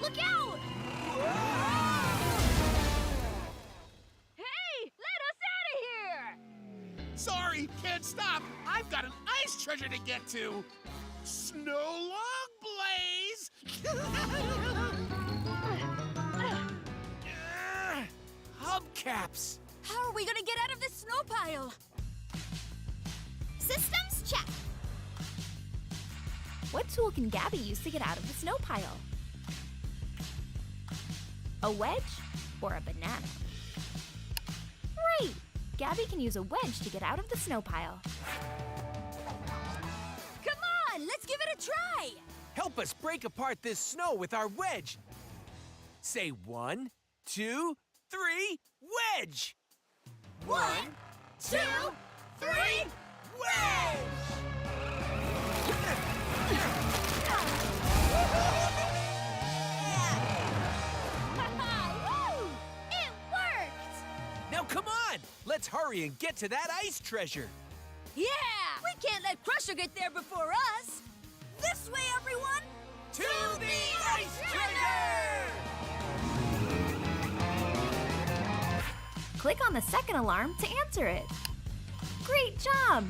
Look out! Hey, let us out of here! Sorry, can't stop. I've got an ice treasure to get to. Snow Log Blaze! Hubcaps! How are we gonna get out of this snow pile? Systems check. What tool can Gabby use to get out of the snow pile? A wedge or a banana? Right! Gabby can use a wedge to get out of the snow pile. Come on, let's give it a try! Help us break apart this snow with our wedge. Say 1, 2, 3, wedge! 1, 2, 3, wedge! It worked! Now come on! Let's hurry and get to that ice treasure. Yeah! We can't let Crusher get there before us! This way, everyone! To the ice treasure! Click on the second alarm to answer it. Great job!